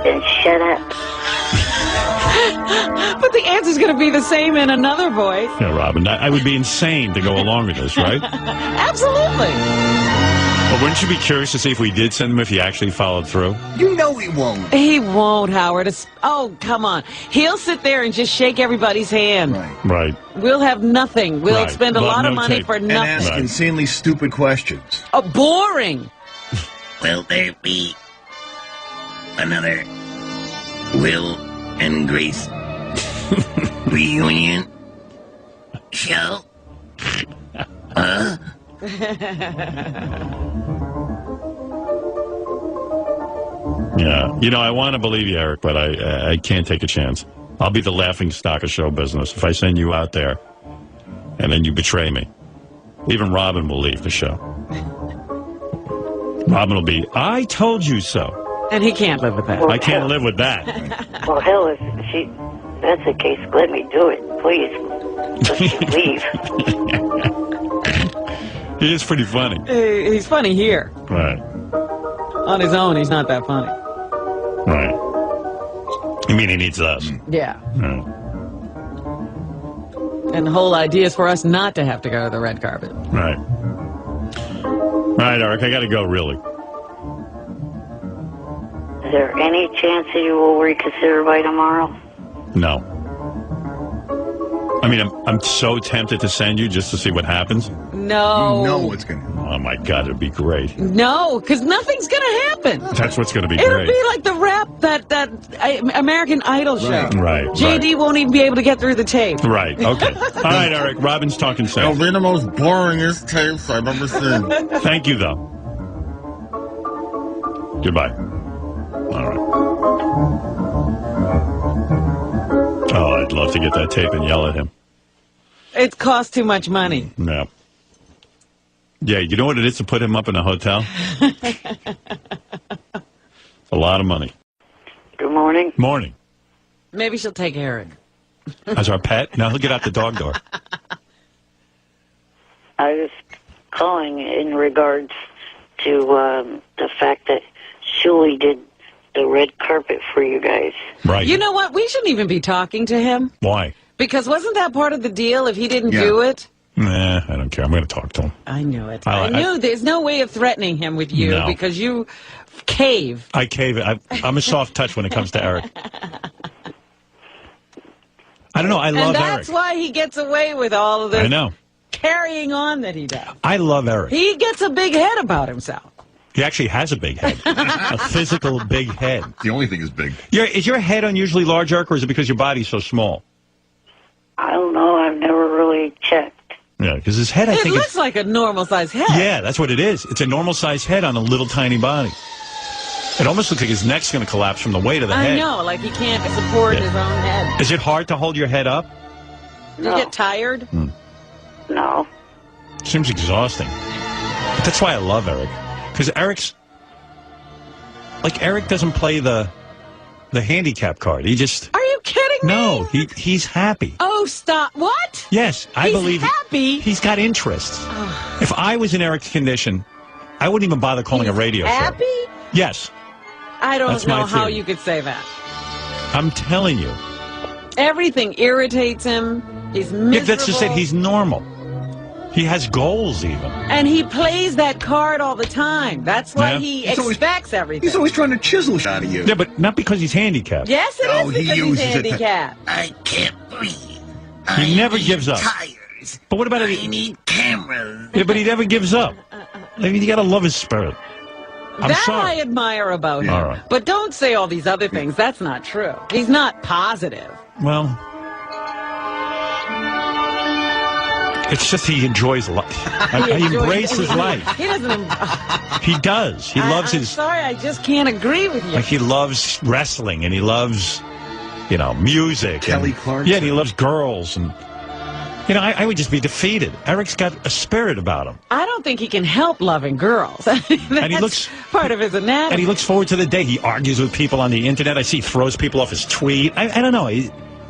[SPEAKER 1] Then shut up.
[SPEAKER 3] But the answer's going to be the same in another voice.
[SPEAKER 2] Yeah, Robin, I would be insane to go along with this, right?
[SPEAKER 3] Absolutely.
[SPEAKER 2] Well, wouldn't you be curious to see if we did send him if he actually followed through?
[SPEAKER 22] You know he won't.
[SPEAKER 3] He won't, Howard. Oh, come on. He'll sit there and just shake everybody's hand.
[SPEAKER 2] Right.
[SPEAKER 3] We'll have nothing. We'll
[SPEAKER 2] Right.
[SPEAKER 3] expend a
[SPEAKER 2] We'll have
[SPEAKER 3] lot of
[SPEAKER 2] no
[SPEAKER 3] money
[SPEAKER 2] tape.
[SPEAKER 3] for
[SPEAKER 2] And
[SPEAKER 3] nothing.
[SPEAKER 21] Ask insanely stupid questions.
[SPEAKER 3] Oh, boring.
[SPEAKER 22] Will there be another Will and Grace reunion show?
[SPEAKER 2] Yeah. You know, I want to believe you, Eric, but I can't take a chance. I'll be the laughing stock of show business if I send you out there and then you betray me. Even Robin will leave the show. Robin will be, I told you so.
[SPEAKER 3] And he can't live with that.
[SPEAKER 2] I can't live with that.
[SPEAKER 1] Well, hell, if that's the case, let me do it, please. Just leave.
[SPEAKER 2] He is pretty funny.
[SPEAKER 3] He's funny here.
[SPEAKER 2] Right.
[SPEAKER 3] On his own, he's not that funny.
[SPEAKER 2] Right. You mean he needs us?
[SPEAKER 3] Yeah.
[SPEAKER 2] Right.
[SPEAKER 3] And the whole idea is for us not to have to go to the red carpet.
[SPEAKER 2] Right. Right, Eric, I got to go, really.
[SPEAKER 1] Is there any chance that you will reconsider by tomorrow?
[SPEAKER 2] No. I mean, I'm so tempted to send you just to see what happens.
[SPEAKER 3] No.
[SPEAKER 21] You know what's going to happen.
[SPEAKER 2] Oh, my God, it'd be great.
[SPEAKER 3] No, because nothing's going to happen.
[SPEAKER 2] That's what's going to be
[SPEAKER 3] It'll
[SPEAKER 2] great.
[SPEAKER 3] be like the rap, that American Idol show.
[SPEAKER 2] Right.
[SPEAKER 3] JD won't even be able to get through the tape.
[SPEAKER 2] Right, okay. All right, Eric, Robin's talking sense.
[SPEAKER 21] It'll be the most boringest tapes I've ever seen.
[SPEAKER 2] Thank you, though. Goodbye. All right. Oh, I'd love to get that tape and yell at him.
[SPEAKER 3] It costs too much money.
[SPEAKER 2] No. Yeah, you know what it is to put him up in a hotel? It's a lot of money.
[SPEAKER 1] Good morning.
[SPEAKER 2] Morning.
[SPEAKER 3] Maybe she'll take Eric.
[SPEAKER 2] As our pet? No, he'll get out the dog door.
[SPEAKER 1] I was calling in regards to the fact that Shuli did the red carpet for you guys.
[SPEAKER 2] Right.
[SPEAKER 3] You know what? We shouldn't even be talking to him.
[SPEAKER 2] Why?
[SPEAKER 3] Because wasn't that part of the deal if he didn't do it?
[SPEAKER 2] Nah, I don't care. I'm going to talk to him.
[SPEAKER 3] I knew it. I knew there's no way of threatening him with you because you cave.
[SPEAKER 2] I cave. I'm a soft touch when it comes to Eric. I don't know. I love
[SPEAKER 3] And
[SPEAKER 2] Eric.
[SPEAKER 3] that's why he gets away with all of this
[SPEAKER 2] I know.
[SPEAKER 3] carrying on that he does.
[SPEAKER 2] I love Eric.
[SPEAKER 3] He gets a big head about himself.
[SPEAKER 2] He actually has a big head. A physical big head.
[SPEAKER 21] The only thing is big.
[SPEAKER 2] Is your head unusually large, Eric, or is it because your body's so small?
[SPEAKER 1] I don't know. I've never really checked.
[SPEAKER 2] Yeah, because his head, I
[SPEAKER 3] It
[SPEAKER 2] think,
[SPEAKER 3] looks like a normal sized head.
[SPEAKER 2] Yeah, that's what it is. It's a normal-sized head on a little tiny body. It almost looks like his neck's going to collapse from the weight of the head.
[SPEAKER 3] I know, like he can't support his own head.
[SPEAKER 2] Is it hard to hold your head up?
[SPEAKER 3] Do you get tired?
[SPEAKER 1] No.
[SPEAKER 2] Seems exhausting. But that's why I love Eric. Because Eric doesn't play the handicap card. He just...
[SPEAKER 3] Are you kidding me?
[SPEAKER 2] No, he's happy.
[SPEAKER 3] Oh, stop. What?
[SPEAKER 2] Yes, I believe
[SPEAKER 3] happy.
[SPEAKER 2] He's got interests. If I was in Eric's condition, I wouldn't even bother calling a radio
[SPEAKER 3] happy?
[SPEAKER 2] show. Yes.
[SPEAKER 3] I don't
[SPEAKER 2] That's my
[SPEAKER 3] know how
[SPEAKER 2] theory.
[SPEAKER 3] you could say that.
[SPEAKER 2] I'm telling you.
[SPEAKER 3] Everything irritates him. He's miserable.
[SPEAKER 2] Yeah, that's just it. He's normal. He has goals, even.
[SPEAKER 3] And he plays that card all the time. That's why
[SPEAKER 2] Yeah.
[SPEAKER 3] he expects everything.
[SPEAKER 21] He's always trying to chisel out of you.
[SPEAKER 2] Yeah, but not because he's handicapped.
[SPEAKER 3] Yes, it is
[SPEAKER 21] he
[SPEAKER 3] because he's
[SPEAKER 21] uses it to-
[SPEAKER 3] handicapped.
[SPEAKER 22] I can't breathe.
[SPEAKER 2] He never gives up.
[SPEAKER 22] Tires.
[SPEAKER 2] But what about
[SPEAKER 22] I
[SPEAKER 2] it?
[SPEAKER 22] need cameras.
[SPEAKER 2] Yeah, but he never gives up. I mean, you got to love his spirit. I'm
[SPEAKER 3] that
[SPEAKER 2] sorry.
[SPEAKER 3] I admire about him.
[SPEAKER 2] All right.
[SPEAKER 3] But don't say all these other things. That's not true. He's not positive.
[SPEAKER 2] Well, it's just he enjoys life. He embraces life.
[SPEAKER 3] He doesn't.
[SPEAKER 2] He does. He loves
[SPEAKER 3] I'm
[SPEAKER 2] his...
[SPEAKER 3] sorry, I just can't agree with you.
[SPEAKER 2] Like, he loves wrestling, and he loves, music.
[SPEAKER 21] Kelly
[SPEAKER 2] and,
[SPEAKER 21] Clarkson.
[SPEAKER 2] Yeah, and he loves girls. And, I would just be defeated. Eric's got a spirit about him.
[SPEAKER 3] I don't think he can help loving girls. That's
[SPEAKER 2] he looks-
[SPEAKER 3] part of his anatomy.
[SPEAKER 2] And he looks forward to the day he argues with people on the internet. I see he throws people off his tweet. I don't know.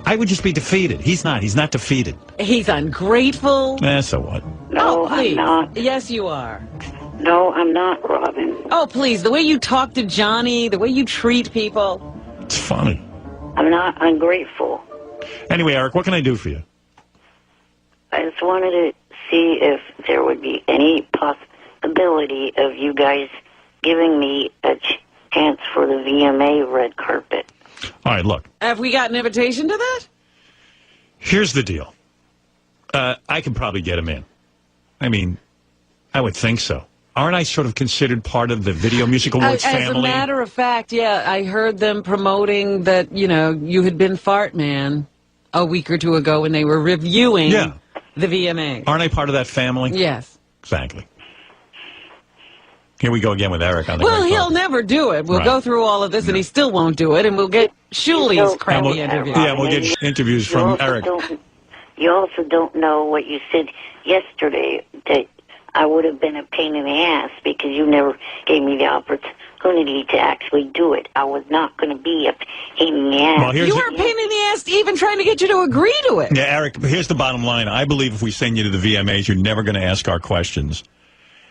[SPEAKER 2] I would just be defeated. He's not. He's not defeated.
[SPEAKER 3] He's ungrateful.
[SPEAKER 2] So what?
[SPEAKER 1] No,
[SPEAKER 3] please.
[SPEAKER 1] I'm not.
[SPEAKER 3] Yes, you are.
[SPEAKER 1] No, I'm not, Robin.
[SPEAKER 3] Oh, please. The way you talk to Johnny, the way you treat people.
[SPEAKER 2] It's funny.
[SPEAKER 1] I'm not ungrateful.
[SPEAKER 2] Anyway, Eric, what can I do for you?
[SPEAKER 1] I just wanted to see if there would be any possibility of you guys giving me a chance for the VMA red carpet.
[SPEAKER 2] All right, look.
[SPEAKER 3] Have we got an invitation to that?
[SPEAKER 2] Here's the deal. I can probably get him in. I mean, I would think so. Aren't I sort of considered part of the Video Music Awards family?
[SPEAKER 3] As a matter of fact, yeah, I heard them promoting that, you had been Fart Man a week or two ago when they were reviewing the VMA.
[SPEAKER 2] Aren't I part of that family?
[SPEAKER 3] Yes.
[SPEAKER 2] Exactly. Here we go again with Eric on the
[SPEAKER 3] Well,
[SPEAKER 2] red
[SPEAKER 3] he'll
[SPEAKER 2] carpet.
[SPEAKER 3] never do it. We'll
[SPEAKER 2] Right.
[SPEAKER 3] go through all of this, and he still won't do it, and we'll get Shuli's crappy interview.
[SPEAKER 2] Yeah, we'll get interviews from Eric.
[SPEAKER 1] You also don't know what you said yesterday, that I would have been a pain in the ass because you never gave me the opportunity to actually do it. I was not going to be a pain in the ass.
[SPEAKER 2] Well,
[SPEAKER 3] You were a pain in the ass even trying to get you to agree to it.
[SPEAKER 2] Yeah, Eric, here's the bottom line. I believe if we send you to the VMAs, you're never going to ask our questions.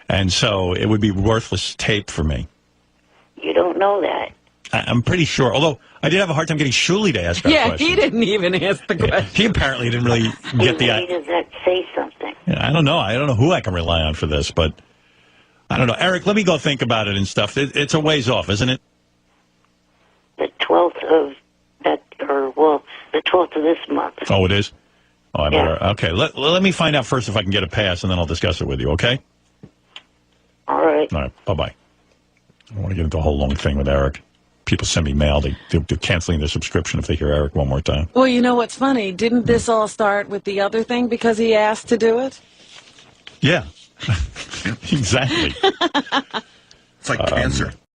[SPEAKER 2] And so it would be worthless tape for me.
[SPEAKER 1] You don't know that.
[SPEAKER 2] I'm pretty sure. Although I did have a hard time getting Shuli to ask our
[SPEAKER 3] Yeah,
[SPEAKER 2] questions.
[SPEAKER 3] he didn't even ask the question.
[SPEAKER 2] He apparently didn't really get the...
[SPEAKER 1] Why does that say something?
[SPEAKER 2] I don't know. I don't know who I can rely on for this, but I don't know. Eric, let me go think about it and stuff. It's a ways off, isn't it?
[SPEAKER 1] The 12th of that, the 12th of this month.
[SPEAKER 2] Oh, it is? Oh, I better. Okay, let me find out first if I can get a pass, and then I'll discuss it with you, okay?
[SPEAKER 1] All right.
[SPEAKER 2] All right, bye-bye. I don't want to get into a whole long thing with Eric. People send me mail. They're canceling their subscription if they hear Eric one more time.
[SPEAKER 3] Well, you know what's funny? Didn't this all start with the other thing because he asked to do it?
[SPEAKER 2] Yeah, exactly.
[SPEAKER 21] It's like cancer.